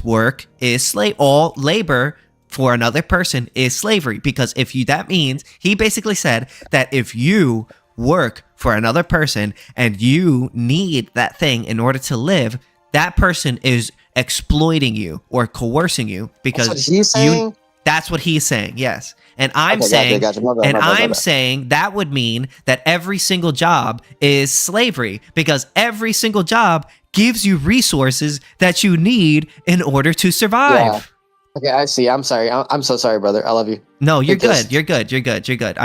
work is all labor for another person is slavery, because if you, that means he basically said that if you work for another person and you need that thing in order to live, that person is exploiting you or coercing you because That's what he's saying? That's what he's saying, yes. And I'm Okay, saying, gotcha. My bad, my bad. saying that would mean that every single job is slavery, because every single job gives you resources that you need in order to survive. Yeah. Okay, I see. I'm sorry. I'm so sorry, brother. I love you. No, you're It just- good. You're good. You're good. You're good.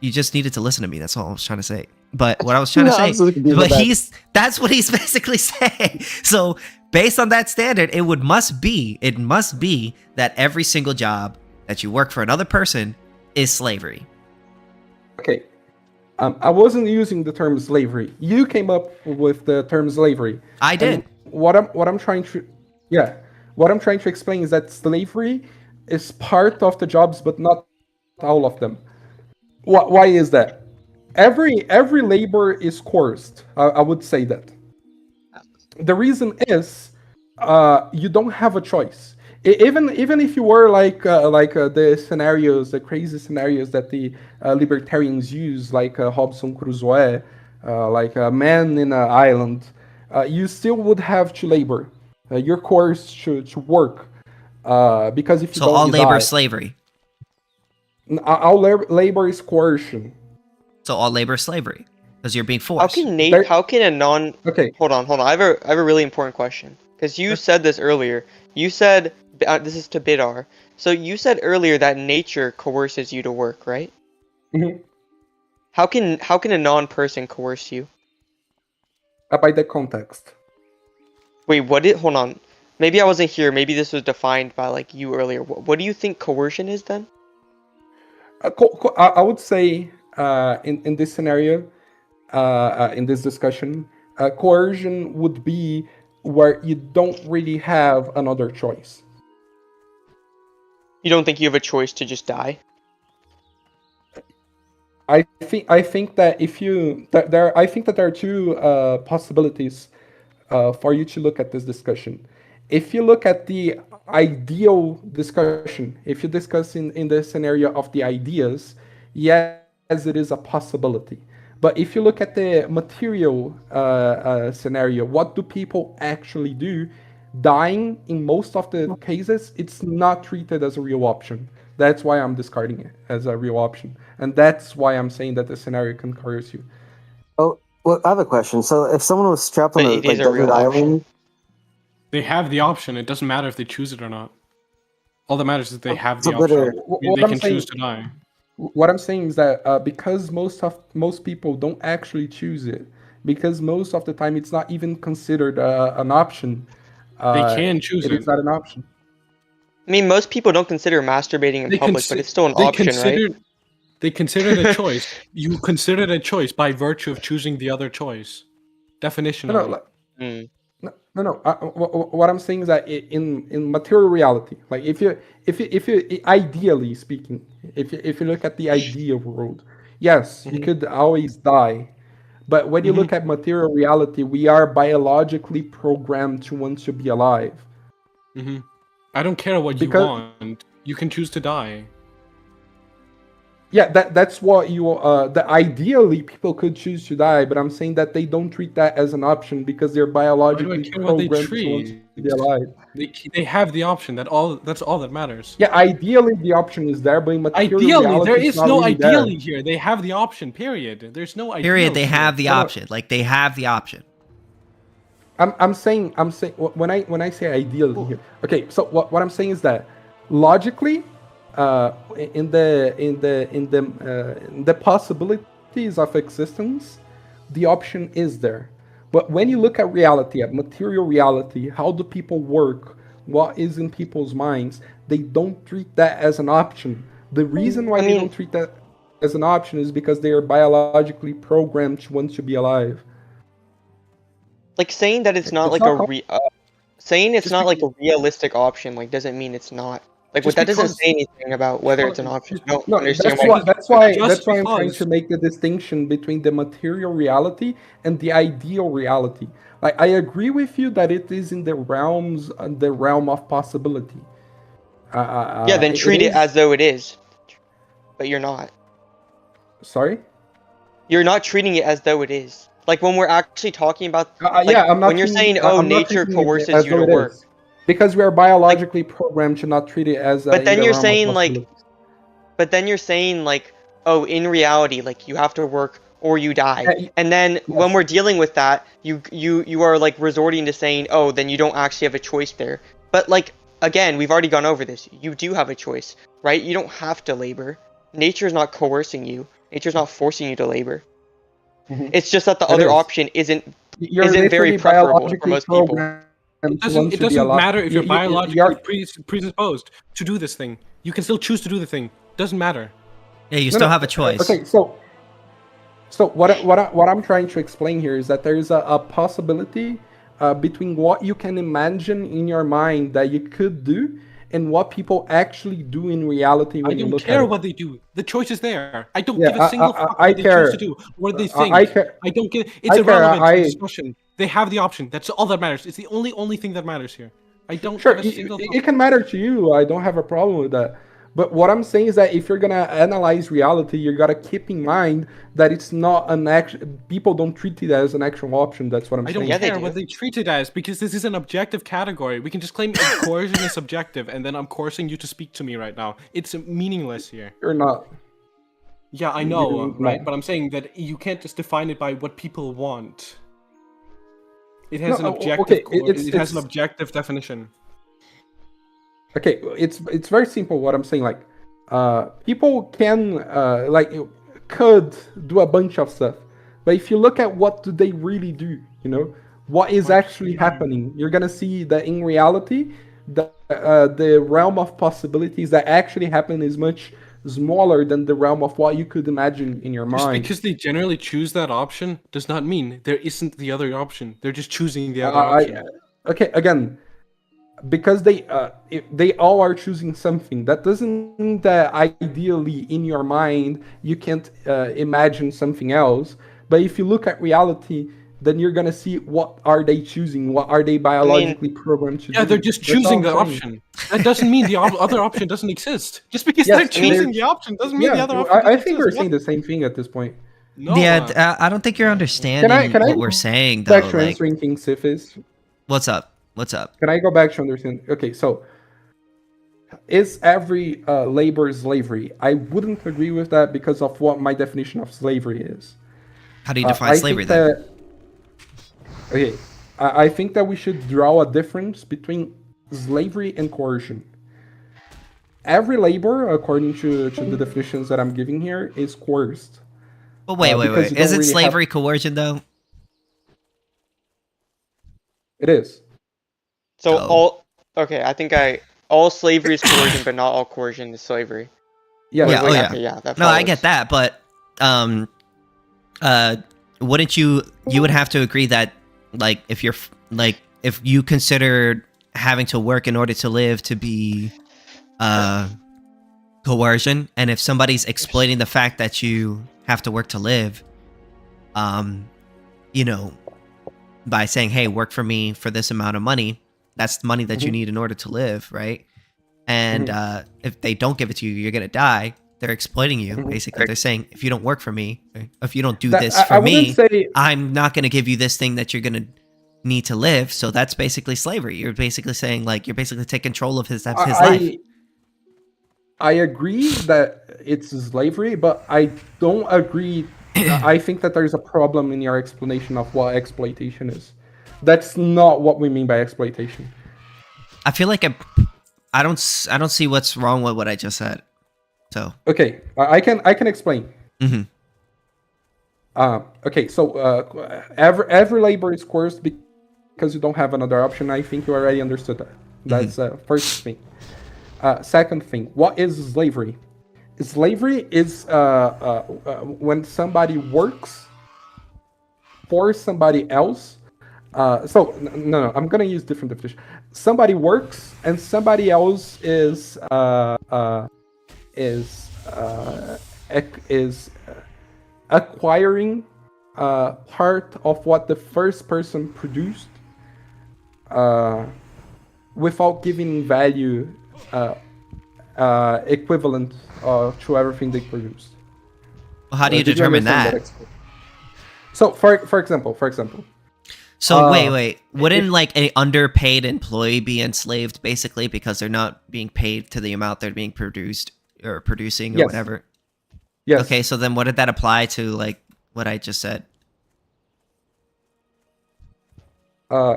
You just needed to listen to me. That's all I was trying to say. But what I was trying to I'm say, so confused but about that. that's what he's basically saying. So based on that standard, it must be that every single job that you work for another person is slavery. Okay. I wasn't using the term slavery. You came up with the term slavery. I did. And what I'm trying to explain is that slavery is part of the jobs, but not all of them. Why is that? Every labor is coerced. I would say that. The reason is you don't have a choice. Even if you were like the scenarios, the crazy scenarios that the libertarians use, like Robinson Crusoe, like a man in an island, you still would have to labor. You're coerced to work because if you So don't, all you labor die. is slavery. All labor is coercion. So all labor is slavery because you're being forced. How can a non? Okay. Hold on. I have a really important question, because you said this earlier. You said this is to Bidar. So you said earlier that nature coerces you to work, right? Mm-hmm. How can a non-person coerce you? By the context. Wait, hold on. Maybe I wasn't here. Maybe this was defined by like you earlier. What do you think coercion is then? I would say in this scenario, in this discussion, coercion would be where you don't really have another choice. You don't think you have a choice to just die? I think that if you there are two possibilities for you to look at this discussion. If you look at the ideal discussion, if you discuss in the scenario of the ideas, yes, it is a possibility. But if you look at the material scenario, what do people actually do? Dying, in most of the cases, it's not treated as a real option. That's why I'm discarding it as a real option. And that's why I'm saying that the scenario can coerce you. Oh, well, I have a question. So if someone was trapped on a It is a real desert island, They have the option. It doesn't matter if they choose it or not. All that matters is they have the So, but, option. what They I'm can saying- choose to die. What I'm saying is that because most people don't actually choose it, because most of the time it's not even considered an option. They can choose it. it. It's not an option. I mean, most people don't consider masturbating in public, but it's still an option, right? They consider it a choice. You consider it a choice by virtue of choosing the other choice. Definitionally. No. What I'm saying is that in material reality, like if you ideally speaking, if you look at the ideal world, yes, you could always die. But when you look at material reality, we are biologically programmed to want to be alive. I don't care what you want. You can choose to die. Yeah, that's what you. Ideally, people could choose to die, but I'm saying that they don't treat that as an option because they're biologically programmed to want to be alive. They have the option. That's all that matters. Yeah, ideally the option is there, but in material Ideally, reality, there it's is not no really ideally there. here. They have the option. Period. There's no ideally. Period. They have the No, no. option. Like they have the option. I'm saying when I say ideally here. Okay, so what I'm saying is that logically, in the possibilities of existence, the option is there. But when you look at reality, at material reality, how do people work? what is in people's minds, they don't treat that as an option. The reason why they don't treat that as an option is because they are biologically programmed to want to be alive. Like saying that it's not saying it's not like a realistic option, like doesn't mean it's not. Like what that doesn't say anything about whether it's an option. No, that's why I'm trying to make the distinction between the material reality and the ideal reality. Like I agree with you that it is in the realm of possibility. Yeah, then treat it as though it is, but you're not. Sorry? You're not treating it as though it is. Like when we're actually talking about, I'm not. When you're saying, "Oh, nature coerces you to work," because we are biologically programmed to not treat it as. But then you're saying like, "Oh, in reality, like you have to work or you die." And then when we're dealing with that, you are like resorting to saying, "Oh, then you don't actually have a choice there." But like again, we've already gone over this. You do have a choice, right? You don't have to labor. Nature's not coercing you. Nature's not forcing you to labor. It's just that the other option isn't very preferable for most people. It doesn't matter if you're biologically predisposed to do this thing. You can still choose to do the thing. Doesn't matter. Yeah, you still have a choice. Okay, so what I'm trying to explain here is that there is a possibility between what you can imagine in your mind that you could do and what people actually do in reality when you look at it. I don't care what they do. The choice is there. I don't give a single fuck what they choose to do, what they think. I don't give. It's irrelevant to the discussion. They have the option. That's all that matters. It's the only thing that matters here. I don't give a single fuck. It can matter to you. I don't have a problem with that. But what I'm saying is that if you're gonna analyze reality, you gotta keep in mind that it's not an action. People don't treat it as an actual option. That's what I'm saying. I don't care what they treat it as because this is an objective category. We can just claim coercion is subjective, and then I'm coercing you to speak to me right now. It's meaningless here. You're not. Yeah, I know, right? But I'm saying that you can't just define it by what people want. It has an objective. It has an objective definition. Okay, it's very simple what I'm saying. Like, people can could do a bunch of stuff, but if you look at what do they really do, what is actually happening, you're gonna see that in reality, the realm of possibilities that actually happen is much smaller than the realm of what you could imagine in your mind. Just because they generally choose that option does not mean there isn't the other option. They're just choosing the other option. Okay, again. Because they all are choosing something. That doesn't mean that ideally in your mind you can't imagine something else. But if you look at reality, then you're gonna see what are they choosing, what are they biologically programmed to do. Yeah, they're just choosing the option. That doesn't mean the other option doesn't exist. Just because they're choosing the option doesn't mean the other option doesn't I think we're saying the same thing at this point. No, yeah, I don't think you're understanding what we're saying, though. Back to answering KingSithis. What's up? Can I go back to understand? Okay, so is every labor slavery? I wouldn't agree with that because of what my definition of slavery is. How do you define slavery then? I think that we should draw a difference between slavery and coercion. Every labor, according to the definitions that I'm giving here, is coerced. But wait. Isn't slavery coercion, though? It is. So all slavery is coercion, but not all coercion is slavery. Yeah. No, I get that, but wouldn't you would have to agree that like if you consider having to work in order to live to be coercion, and if somebody's exploiting the fact that you have to work to live, by saying, hey, work for me for this amount of money, that's the money that you need in order to live, right? And if they don't give it to you, you're gonna die. They're exploiting you, basically. They're saying, if you don't work for me, if you don't do this for me, I'm not gonna give you this thing that you're gonna need to live. So that's basically slavery. You're basically saying, like, you're basically taking control of his life. I agree that it's slavery, but I don't agree. I think that there's a problem in your explanation of what exploitation is. That's not what we mean by exploitation. I feel like I don't see what's wrong with what I just said. So okay, I can explain. Okay, so every labor is coerced because you don't have another option. I think you already understood that. That's first thing. Second thing, what is slavery? Slavery is when somebody works for somebody else. No, I'm gonna use different definition. Somebody works and somebody else is acquiring part of what the first person produced without giving value equivalent to everything they produced. Well, how do you determine that? So, for example. So wait. Wouldn't like an underpaid employee be enslaved basically because they're not being paid to the amount they're being produced or producing or whatever? Yes. Okay, so then what did that apply to, like what I just said?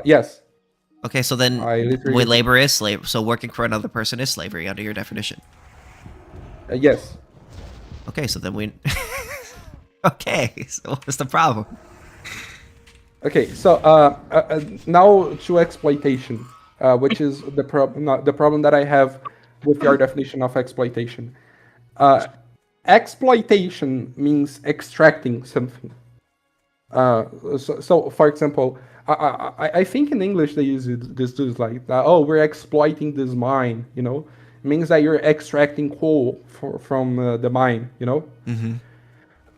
Yes. Okay, so then labor is slave. So working for another person is slavery under your definition. Yes. Okay, so then we. Okay, so what's the problem? Okay, so now to exploitation, which is the problem that I have with your definition of exploitation. Exploitation means extracting something. So for example, I think in English they use this dudes like, oh, we're exploiting this mine, you know? It means that you're extracting coal from the mine, you know? Mm-hmm.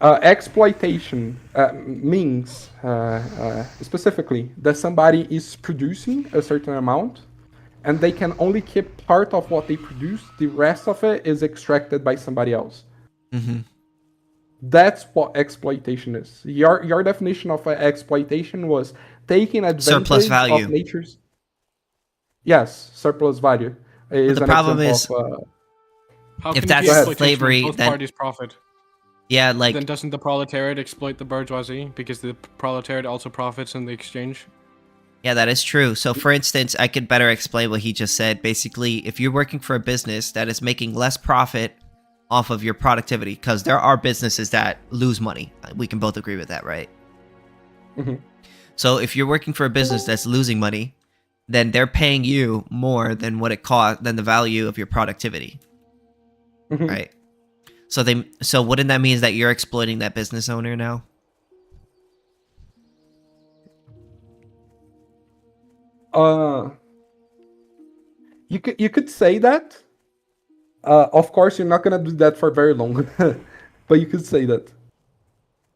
Exploitation means specifically that somebody is producing a certain amount and they can only keep part of what they produce. The rest of it is extracted by somebody else. Mm-hmm. That's what exploitation is. Your definition of exploitation was taking advantage surplus value of nature's. Yes, surplus value. But the problem is, if that's slavery, both then parties profit. Yeah, like then doesn't the proletariat exploit the bourgeoisie because the proletariat also profits in the exchange? Yeah, that is true. So, for instance, I could better explain what he just said. Basically, if you're working for a business that is making less profit off of your productivity, because there are businesses that lose money. We can both agree with that, right? Mm-hmm. So if you're working for a business that's losing money, then they're paying you more than what it cost, than the value of your productivity, mm-hmm. right? So wouldn't that mean that you're exploiting that business owner now? You could say that. Of course, you're not gonna do that for very long, but you could say that.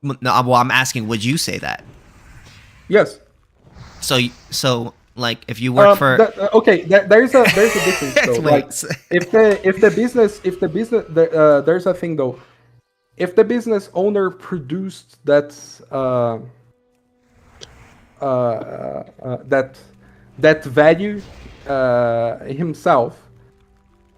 No, well, I'm asking, would you say that? Yes. So like, if you work for there's a difference though. Like, if the business there's a thing though. If the business owner produced that value himself,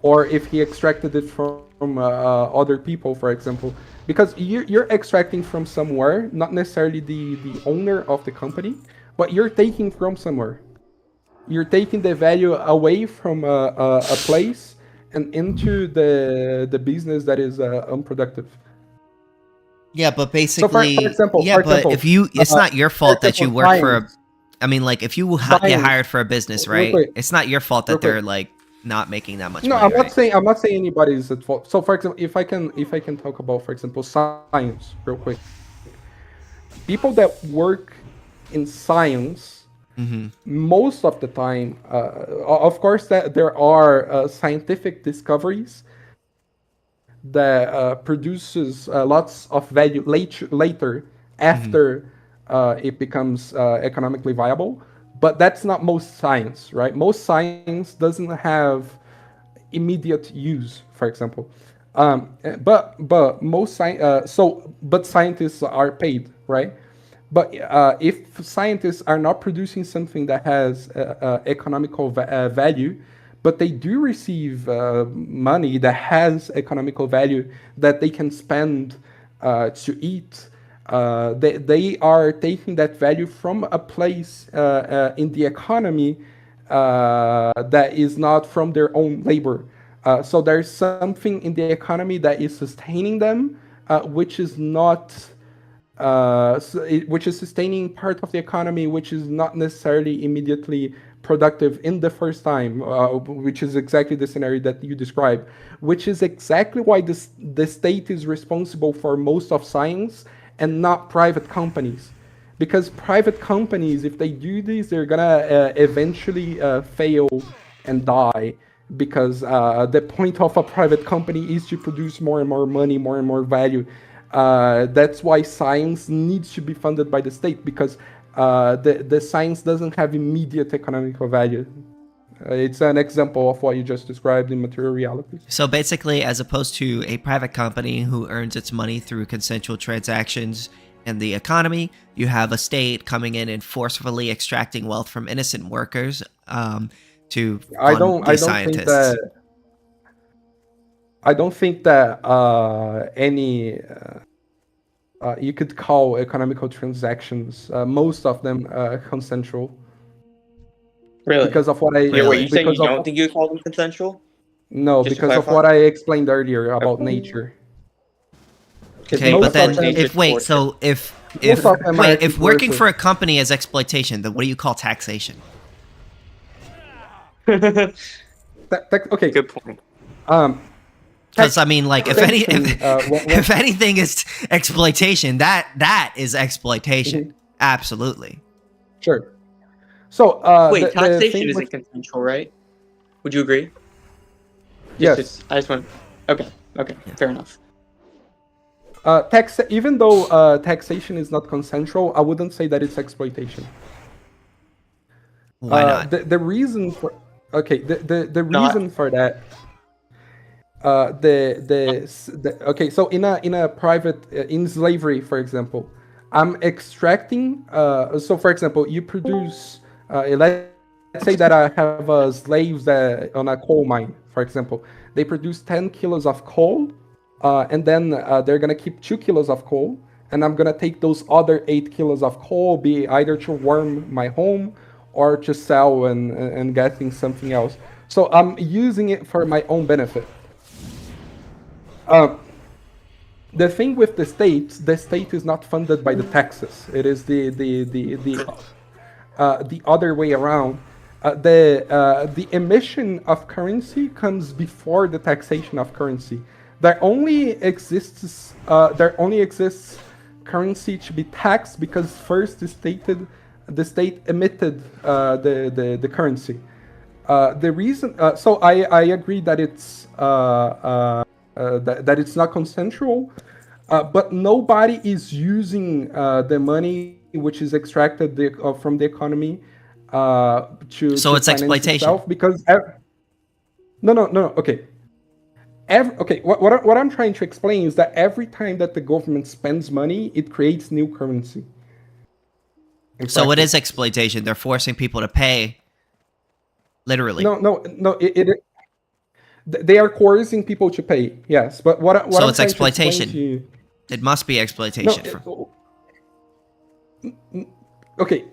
or if he extracted it from other people, for example, because you're extracting from somewhere, not necessarily the owner of the company, but you're taking from somewhere. You're taking the value away from a place and into the business that is unproductive. Yeah, but basically, so for example, if you, it's not your fault that you work for a. I mean, like, if you get hired for a business, right? It's not your fault that they're like not making that much money. I'm not saying anybody's at fault. So, for example, if I can talk about, for example, science real quick. People that work in science, mm-hmm. most of the time, of course, that there are scientific discoveries that produces lots of value later after it becomes economically viable. But that's not most science, right? Most science doesn't have immediate use, for example. But most scientists are paid, right? But if scientists are not producing something that has economical value, but they do receive money that has economical value that they can spend to eat, they are taking that value from a place in the economy that is not from their own labor. So there's something in the economy that is sustaining them, which is not, which is sustaining part of the economy, which is not necessarily immediately productive in the first time, which is exactly the scenario that you described, which is exactly why the state is responsible for most of science and not private companies. Because private companies, if they do this, they're gonna eventually fail and die. Because the point of a private company is to produce more and more money, more and more value. That's why science needs to be funded by the state, because the science doesn't have immediate economical value. It's an example of what you just described in material realities. So basically, as opposed to a private company who earns its money through consensual transactions in the economy, you have a state coming in and forcefully extracting wealth from innocent workers to fund these scientists. I don't think that any you could call economical transactions, most of them consensual. Really? Because of what I... Wait, you saying you don't think you call them consensual? No, Just to because of clarify? what I explained earlier about nature. Okay, but then if working for a company is exploitation, then what do you call taxation? Okay. Good point. Because I mean, like, if anything is exploitation, that is exploitation. Absolutely. Sure. So wait, taxation isn't consensual, right? Would you agree? Yes. I just want. Okay. Okay. Yeah. Fair enough. Even though taxation is not consensual, I wouldn't say that it's exploitation. Why not? The reason for the reason for that. Okay, so in a private in slavery, for example, I'm extracting. So for example, you produce. Let's say that I have slaves that on a coal mine, for example. They produce 10 kilos of coal, and then they're gonna keep 2 kilos of coal, and I'm gonna take those other 8 kilos of coal, be either to warm my home or to sell and getting something else. So I'm using it for my own benefit. The thing with the state is not funded by the taxes. It is the other way around. The emission of currency comes before the taxation of currency. There only exists currency to be taxed because first the state emitted the currency. The reason, so I agree that it's that it's not consensual, but nobody is using the money which is extracted from the economy so it's exploitation because no okay. What I'm trying to explain is that every time that the government spends money, it creates new currency. So it is exploitation. They're forcing people to pay, literally. No. They are coercing people to pay. Yes, but so it's exploitation. It must be exploitation. Okay.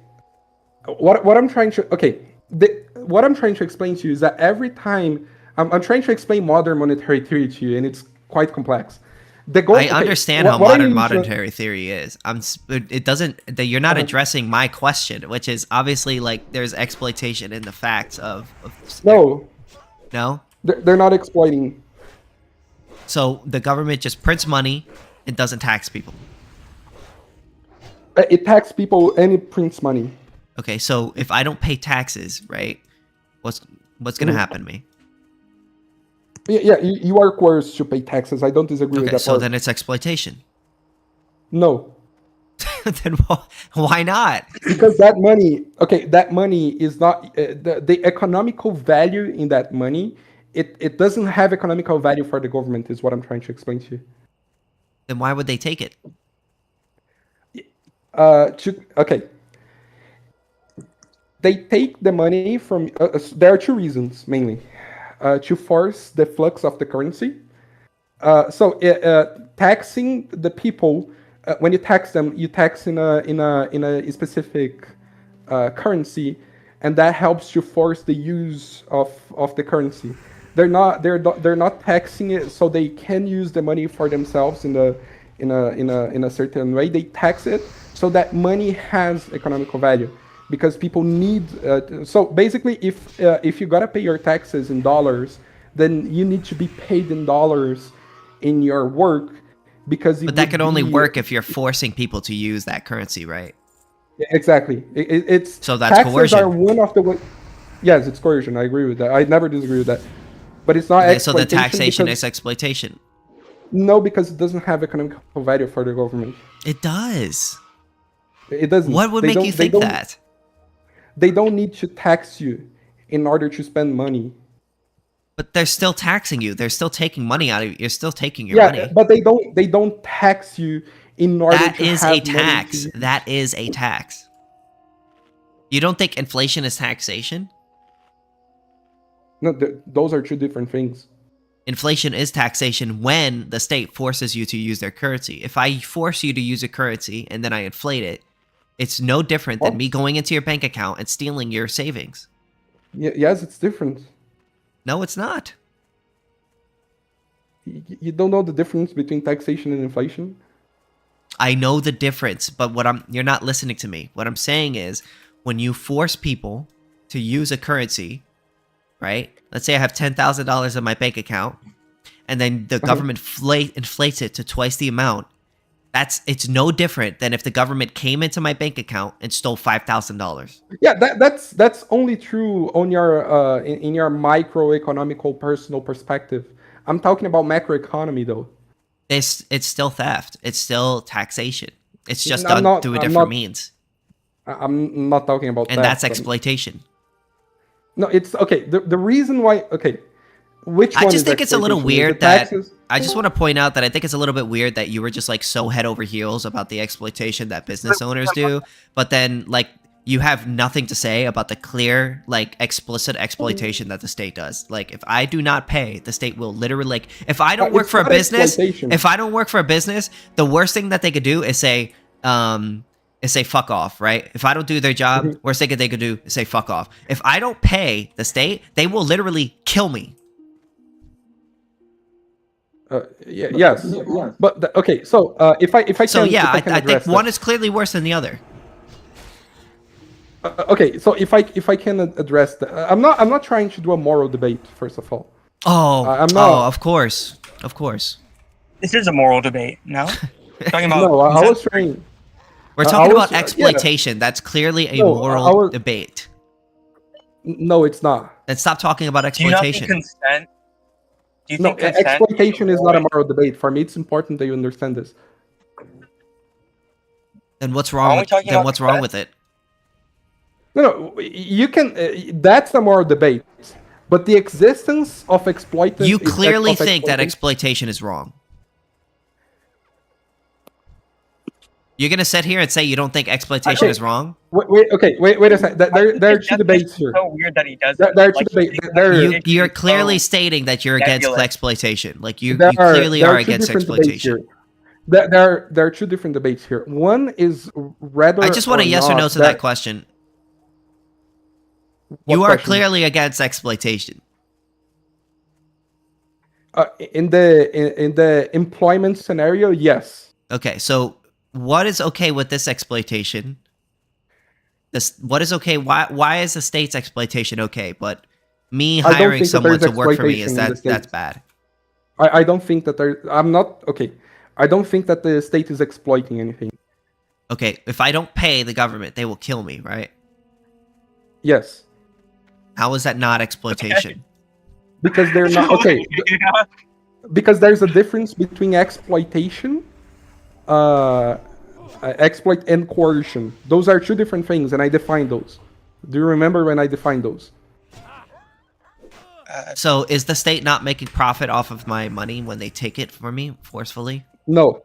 What I'm trying to explain to you is that every time I'm trying to explain modern monetary theory to you, and it's quite complex. I understand how modern monetary theory is. It doesn't. You're not addressing my question, which is obviously like there's exploitation in the facts of no. They're not exploiting. So the government just prints money. It doesn't tax people. It taxes people and it prints money. Okay, so if I don't pay taxes, right? What's going to happen to me? Yeah, you are coerced to pay taxes. I don't disagree with that so part. Then it's exploitation. No. Then why not? Because that money is not the economical value in that money. It doesn't have economical value for the government, is what I'm trying to explain to you. Then why would they take it? They take the money from. There are two reasons mainly. To force the flux of the currency. Taxing the people. When you tax them, you tax in a specific currency, and that helps to force the use of the currency. They're not taxing it so they can use the money for themselves in a certain way. They tax it so that money has economical value. because people need. So basically, if you gotta pay your taxes in dollars, then you need to be paid in dollars in your work, because But that could only work if you're forcing people to use that currency, right? Exactly. It's so that's taxes coercion. are one of the way. Yes, it's coercion. I agree with that. I never disagree with that. But it's not Okay, so the exploitation. taxation because, is exploitation. No, because it doesn't have economic value for the government. It does. It doesn't. What would make you think that? They don't need to tax you in order to spend money. But they're still taxing you. They're still taking money out of you. You're still taking your money. But they don't tax you in order That to is have a tax. money to... That is a tax. You don't think inflation is taxation? No, those are two different things. Inflation is taxation when the state forces you to use their currency. If I force you to use a currency and then I inflate it, it's no different than me going into your bank account and stealing your savings. Yes, it's different. No, it's not. You don't know the difference between taxation and inflation? I know the difference, but you're not listening to me. What I'm saying is, when you force people to use a currency, right? Let's say I have $10,000 in my bank account, and then the government inflates it to twice the amount. It's no different than if the government came into my bank account and stole $5,000. Yeah, that's only true on your in your microeconomical personal perspective. I'm talking about macroeconomy though. It's still theft. It's still taxation. It's just done through a different means. I'm not talking about and that. That's exploitation. No, it's okay. The reason why which one I just think it's a little weird that I just want to point out that I think it's a little bit weird that you were just like so head over heels about the exploitation that business owners do, but then like you have nothing to say about the clear, like explicit exploitation that the state does. Like if I do not pay, the state will literally like if I don't work for a business, the worst thing that they could do is say fuck off, right? If I don't do their job, worst thing they could do is say fuck off. If I don't pay the state, they will literally kill me. Yes. But okay, so if I can, so yeah, I think one is clearly worse than the other. Okay, so if I can address that, I'm not trying to do a moral debate. First of all, I'm not. Oh, of course. This is a moral debate. No, talking about. No, I was trying. We're talking about exploitation. That's clearly a moral debate. No, it's not. And stop talking about exploitation. Do you not think consent? Do you think exploitation is not a moral debate. For me, it's important that you understand this. Then what's wrong? What's wrong with it? No, you can. That's a moral debate. But the existence of exploitation. You clearly think that exploitation is wrong. You're gonna sit here and say you don't think exploitation is wrong? Wait a second. There are two debates here. So weird that he does. There are two debates. You're clearly stating that you're against exploitation. Like you clearly are against exploitation. There are two different debates here. One is rather. I just want a yes or no to that question. You are clearly against exploitation. In the employment scenario, yes. Okay, so what is okay with this exploitation? What is okay? Why is the state's exploitation okay, but me hiring someone to work for me that's bad? I don't think that I'm not okay. I don't think that the state is exploiting anything. Okay, if I don't pay the government, they will kill me, right? Yes. How is that not exploitation? Because they're not okay. Because there's a difference between exploitation, exploit and coercion. Those are two different things, and I define those. Do you remember when I defined those? So is the state not making profit off of my money when they take it from me forcefully? No.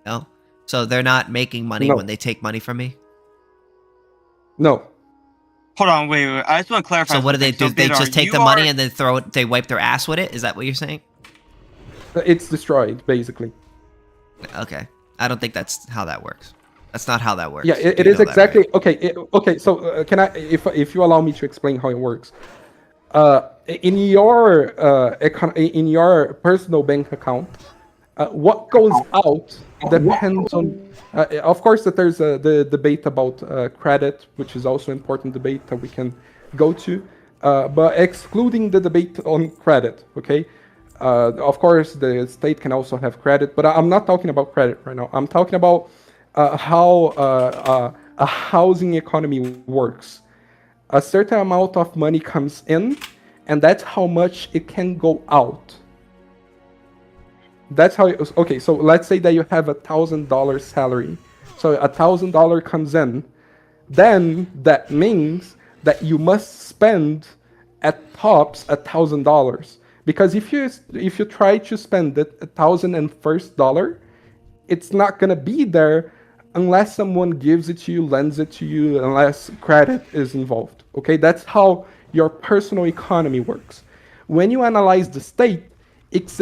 No? So they're not making money when they take money from me? No. Hold on, wait. I just want to clarify. So what do they do? They just take the money and then throw it, they wipe their ass with it? Is that what you're saying? It's destroyed, basically. Okay. I don't think that's how that works. That's not how that works. Yeah, it is exactly... Okay, okay. So can I... If you allow me to explain how it works. In your personal bank account, What goes out depends on, of course, that there's the debate about credit, which is also important debate that we can go to. But excluding the debate on credit, okay? Of course, the state can also have credit, but I'm not talking about credit right now. I'm talking about how a housing economy works. A certain amount of money comes in, and that's how much it can go out. That's how it was. Okay, so let's say that you have $1,000 salary. So $1,000 comes in. Then that means that you must spend at tops $1,000. Because if you try to spend it $1,001, it's not gonna be there unless someone gives it to you, lends it to you, unless credit is involved. Okay, that's how your personal economy works. When you analyze the state, it's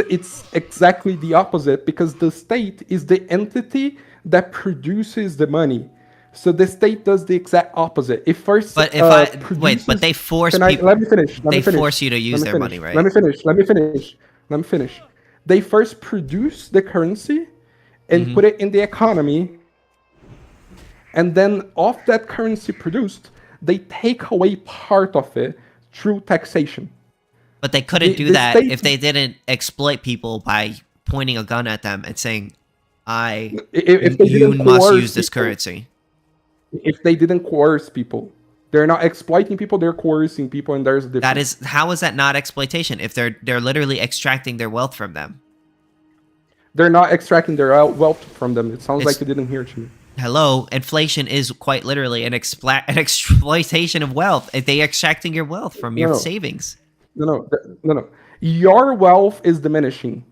exactly the opposite, because the state is the entity that produces the money. So the state does the exact opposite. It first but they force people. Let me finish. They force you to use their money, right? Let me finish. They first produce the currency and put it in the economy, and then off that currency produced, they take away part of it through taxation. But they couldn't do that if they didn't exploit people by pointing a gun at them and saying, you must use this currency. If they didn't coerce people. They're not exploiting people, they're coercing people, and there's a difference. How is that not exploitation if they're literally extracting their wealth from them? They're not extracting their wealth from them. It sounds like you didn't hear me. Hello, inflation is quite literally an exploitation of wealth. They extracting your wealth from your savings. No. Your wealth is diminishing.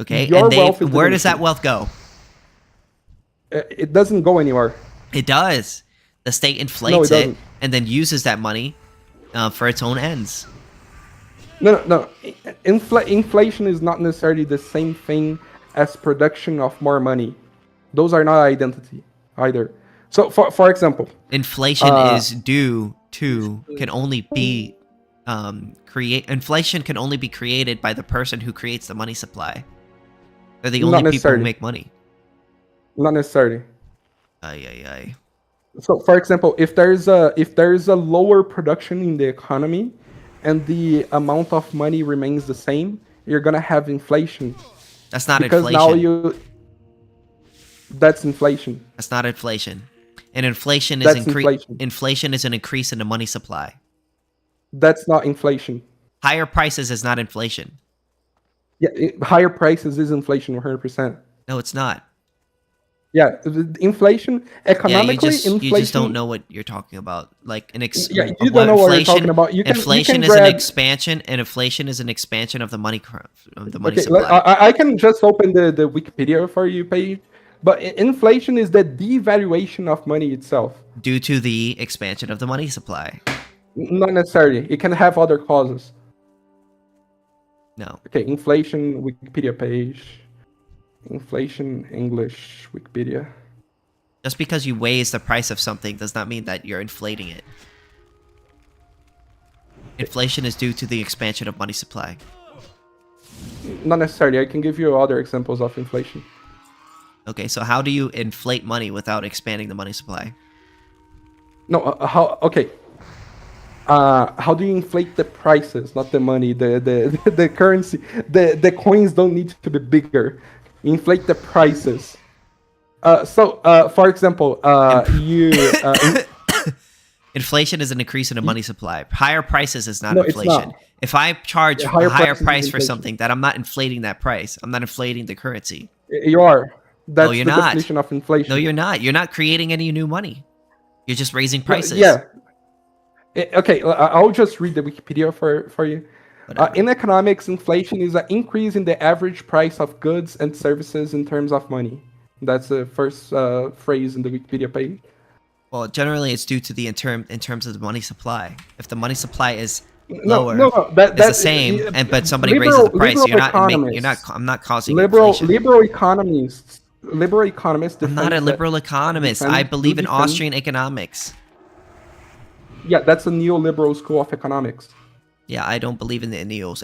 Okay, and where does that wealth go? It doesn't go anywhere. It does. The state inflates it and then uses that money for its own ends. No. Inflation is not necessarily the same thing as production of more money. Those are not identity either. So, for example, inflation is due to can only be Inflation can only be created by the person who creates the money supply. They're the only people who make money. Not necessarily. Aye. So, for example, if there's a lower production in the economy, and the amount of money remains the same, you're gonna have inflation. That's not because inflation. That's inflation. That's not inflation. And inflation is inflation is an increase in the money supply. That's not inflation. Higher prices is not inflation. Yeah, higher prices is inflation 100%. No, it's not. Yeah, inflation economically. You just don't know what you're talking about. Like you don't know what you're talking about. Inflation is an expansion, and inflation is an expansion of the money supply. I can just open the Wikipedia for you page, but inflation is the devaluation of money itself due to the expansion of the money supply. Not necessarily. It can have other causes. No. Okay, inflation Wikipedia page. Inflation English Wikipedia. Just because you raise the price of something does not mean that you're inflating it. Inflation is due to the expansion of money supply. Not necessarily. I can give you other examples of inflation. Okay, so how do you inflate money without expanding the money supply? No, how? Okay. How do you inflate the prices, not the money, the currency? The coins don't need to be bigger. Inflate the prices. For example, inflation is an increase in the money supply. Higher prices is not inflation. If I charge a higher price for something, that I'm not inflating that price. I'm not inflating the currency. You are. That's the definition of inflation. No, you're not. You're not creating any new money. You're just raising prices. Yeah. Okay, I'll just read the Wikipedia for you. In economics, inflation is an increase in the average price of goods and services in terms of money. That's the first phrase in the Wikipedia page. Well, generally, it's due to the in terms of the money supply. If the money supply is lower, it's the same, but somebody raises the price. I'm not causing inflation. Liberal economists. I'm not a liberal economist. I believe in Austrian economics. Yeah, that's a neoliberal school of economics. Yeah, I don't believe in the neos.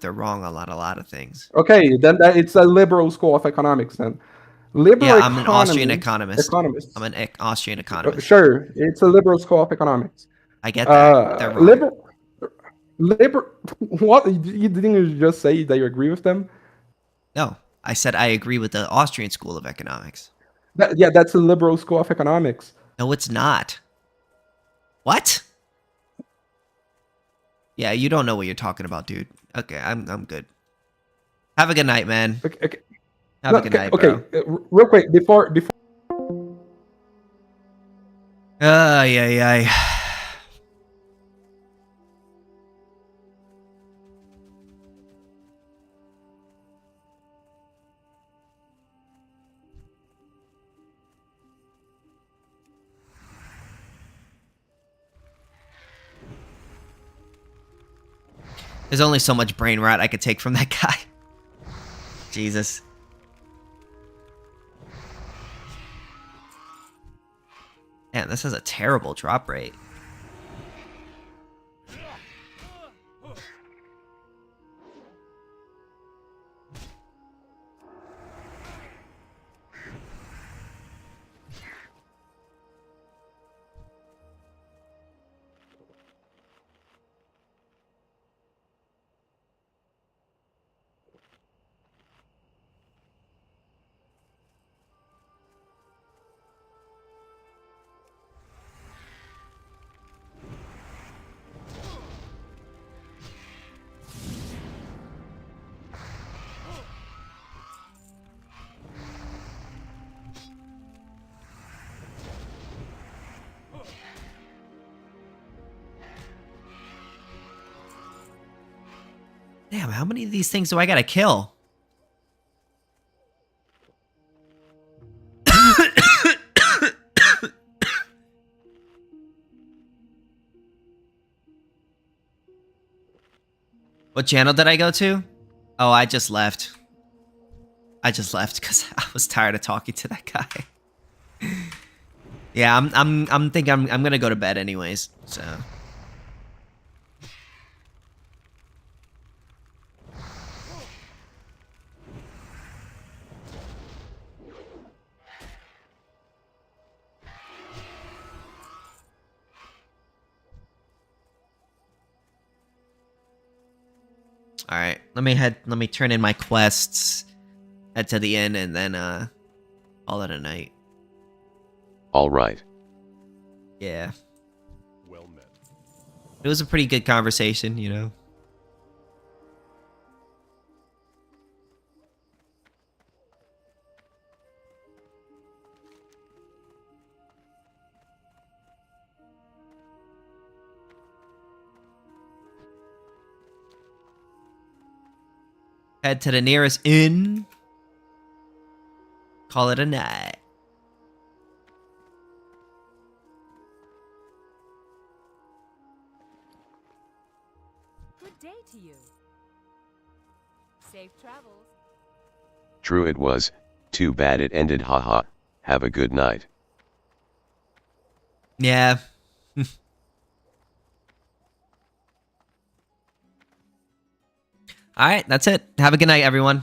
They're wrong on a lot of things. Okay, then it's a liberal school of economics then. Liberal Yeah, I'm an Austrian economists. economist. I'm an Austrian economist. Sure, it's a liberal school of economics. I get that. They're wrong. What? You didn't just say that you agree with them? No, I said I agree with the Austrian school of economics. Yeah, that's a liberal school of economics. No, it's not. What? Yeah, you don't know what you're talking about, dude. Okay, I'm good. Have a good night, man. Okay. Have a good night, bro. Okay, real quick before. Yeah. There's only so much brain rot I could take from that guy. Jesus. Man, this has a terrible drop rate. Damn, how many of these things do I gotta kill? What channel did I go to? Oh, I just left. I just left because I was tired of talking to that guy. Yeah, I'm thinking I'm gonna go to bed anyways, so. Alright, let me turn in my quests, head to the inn, and then call it a night. Alright. Yeah. Well met. It was a pretty good conversation, you know. Head to the nearest inn. Call it a night. Good day to you. Safe travels. True it was, too bad it ended, haha. Have a good night. Yeah. Alright, that's it. Have a good night, everyone.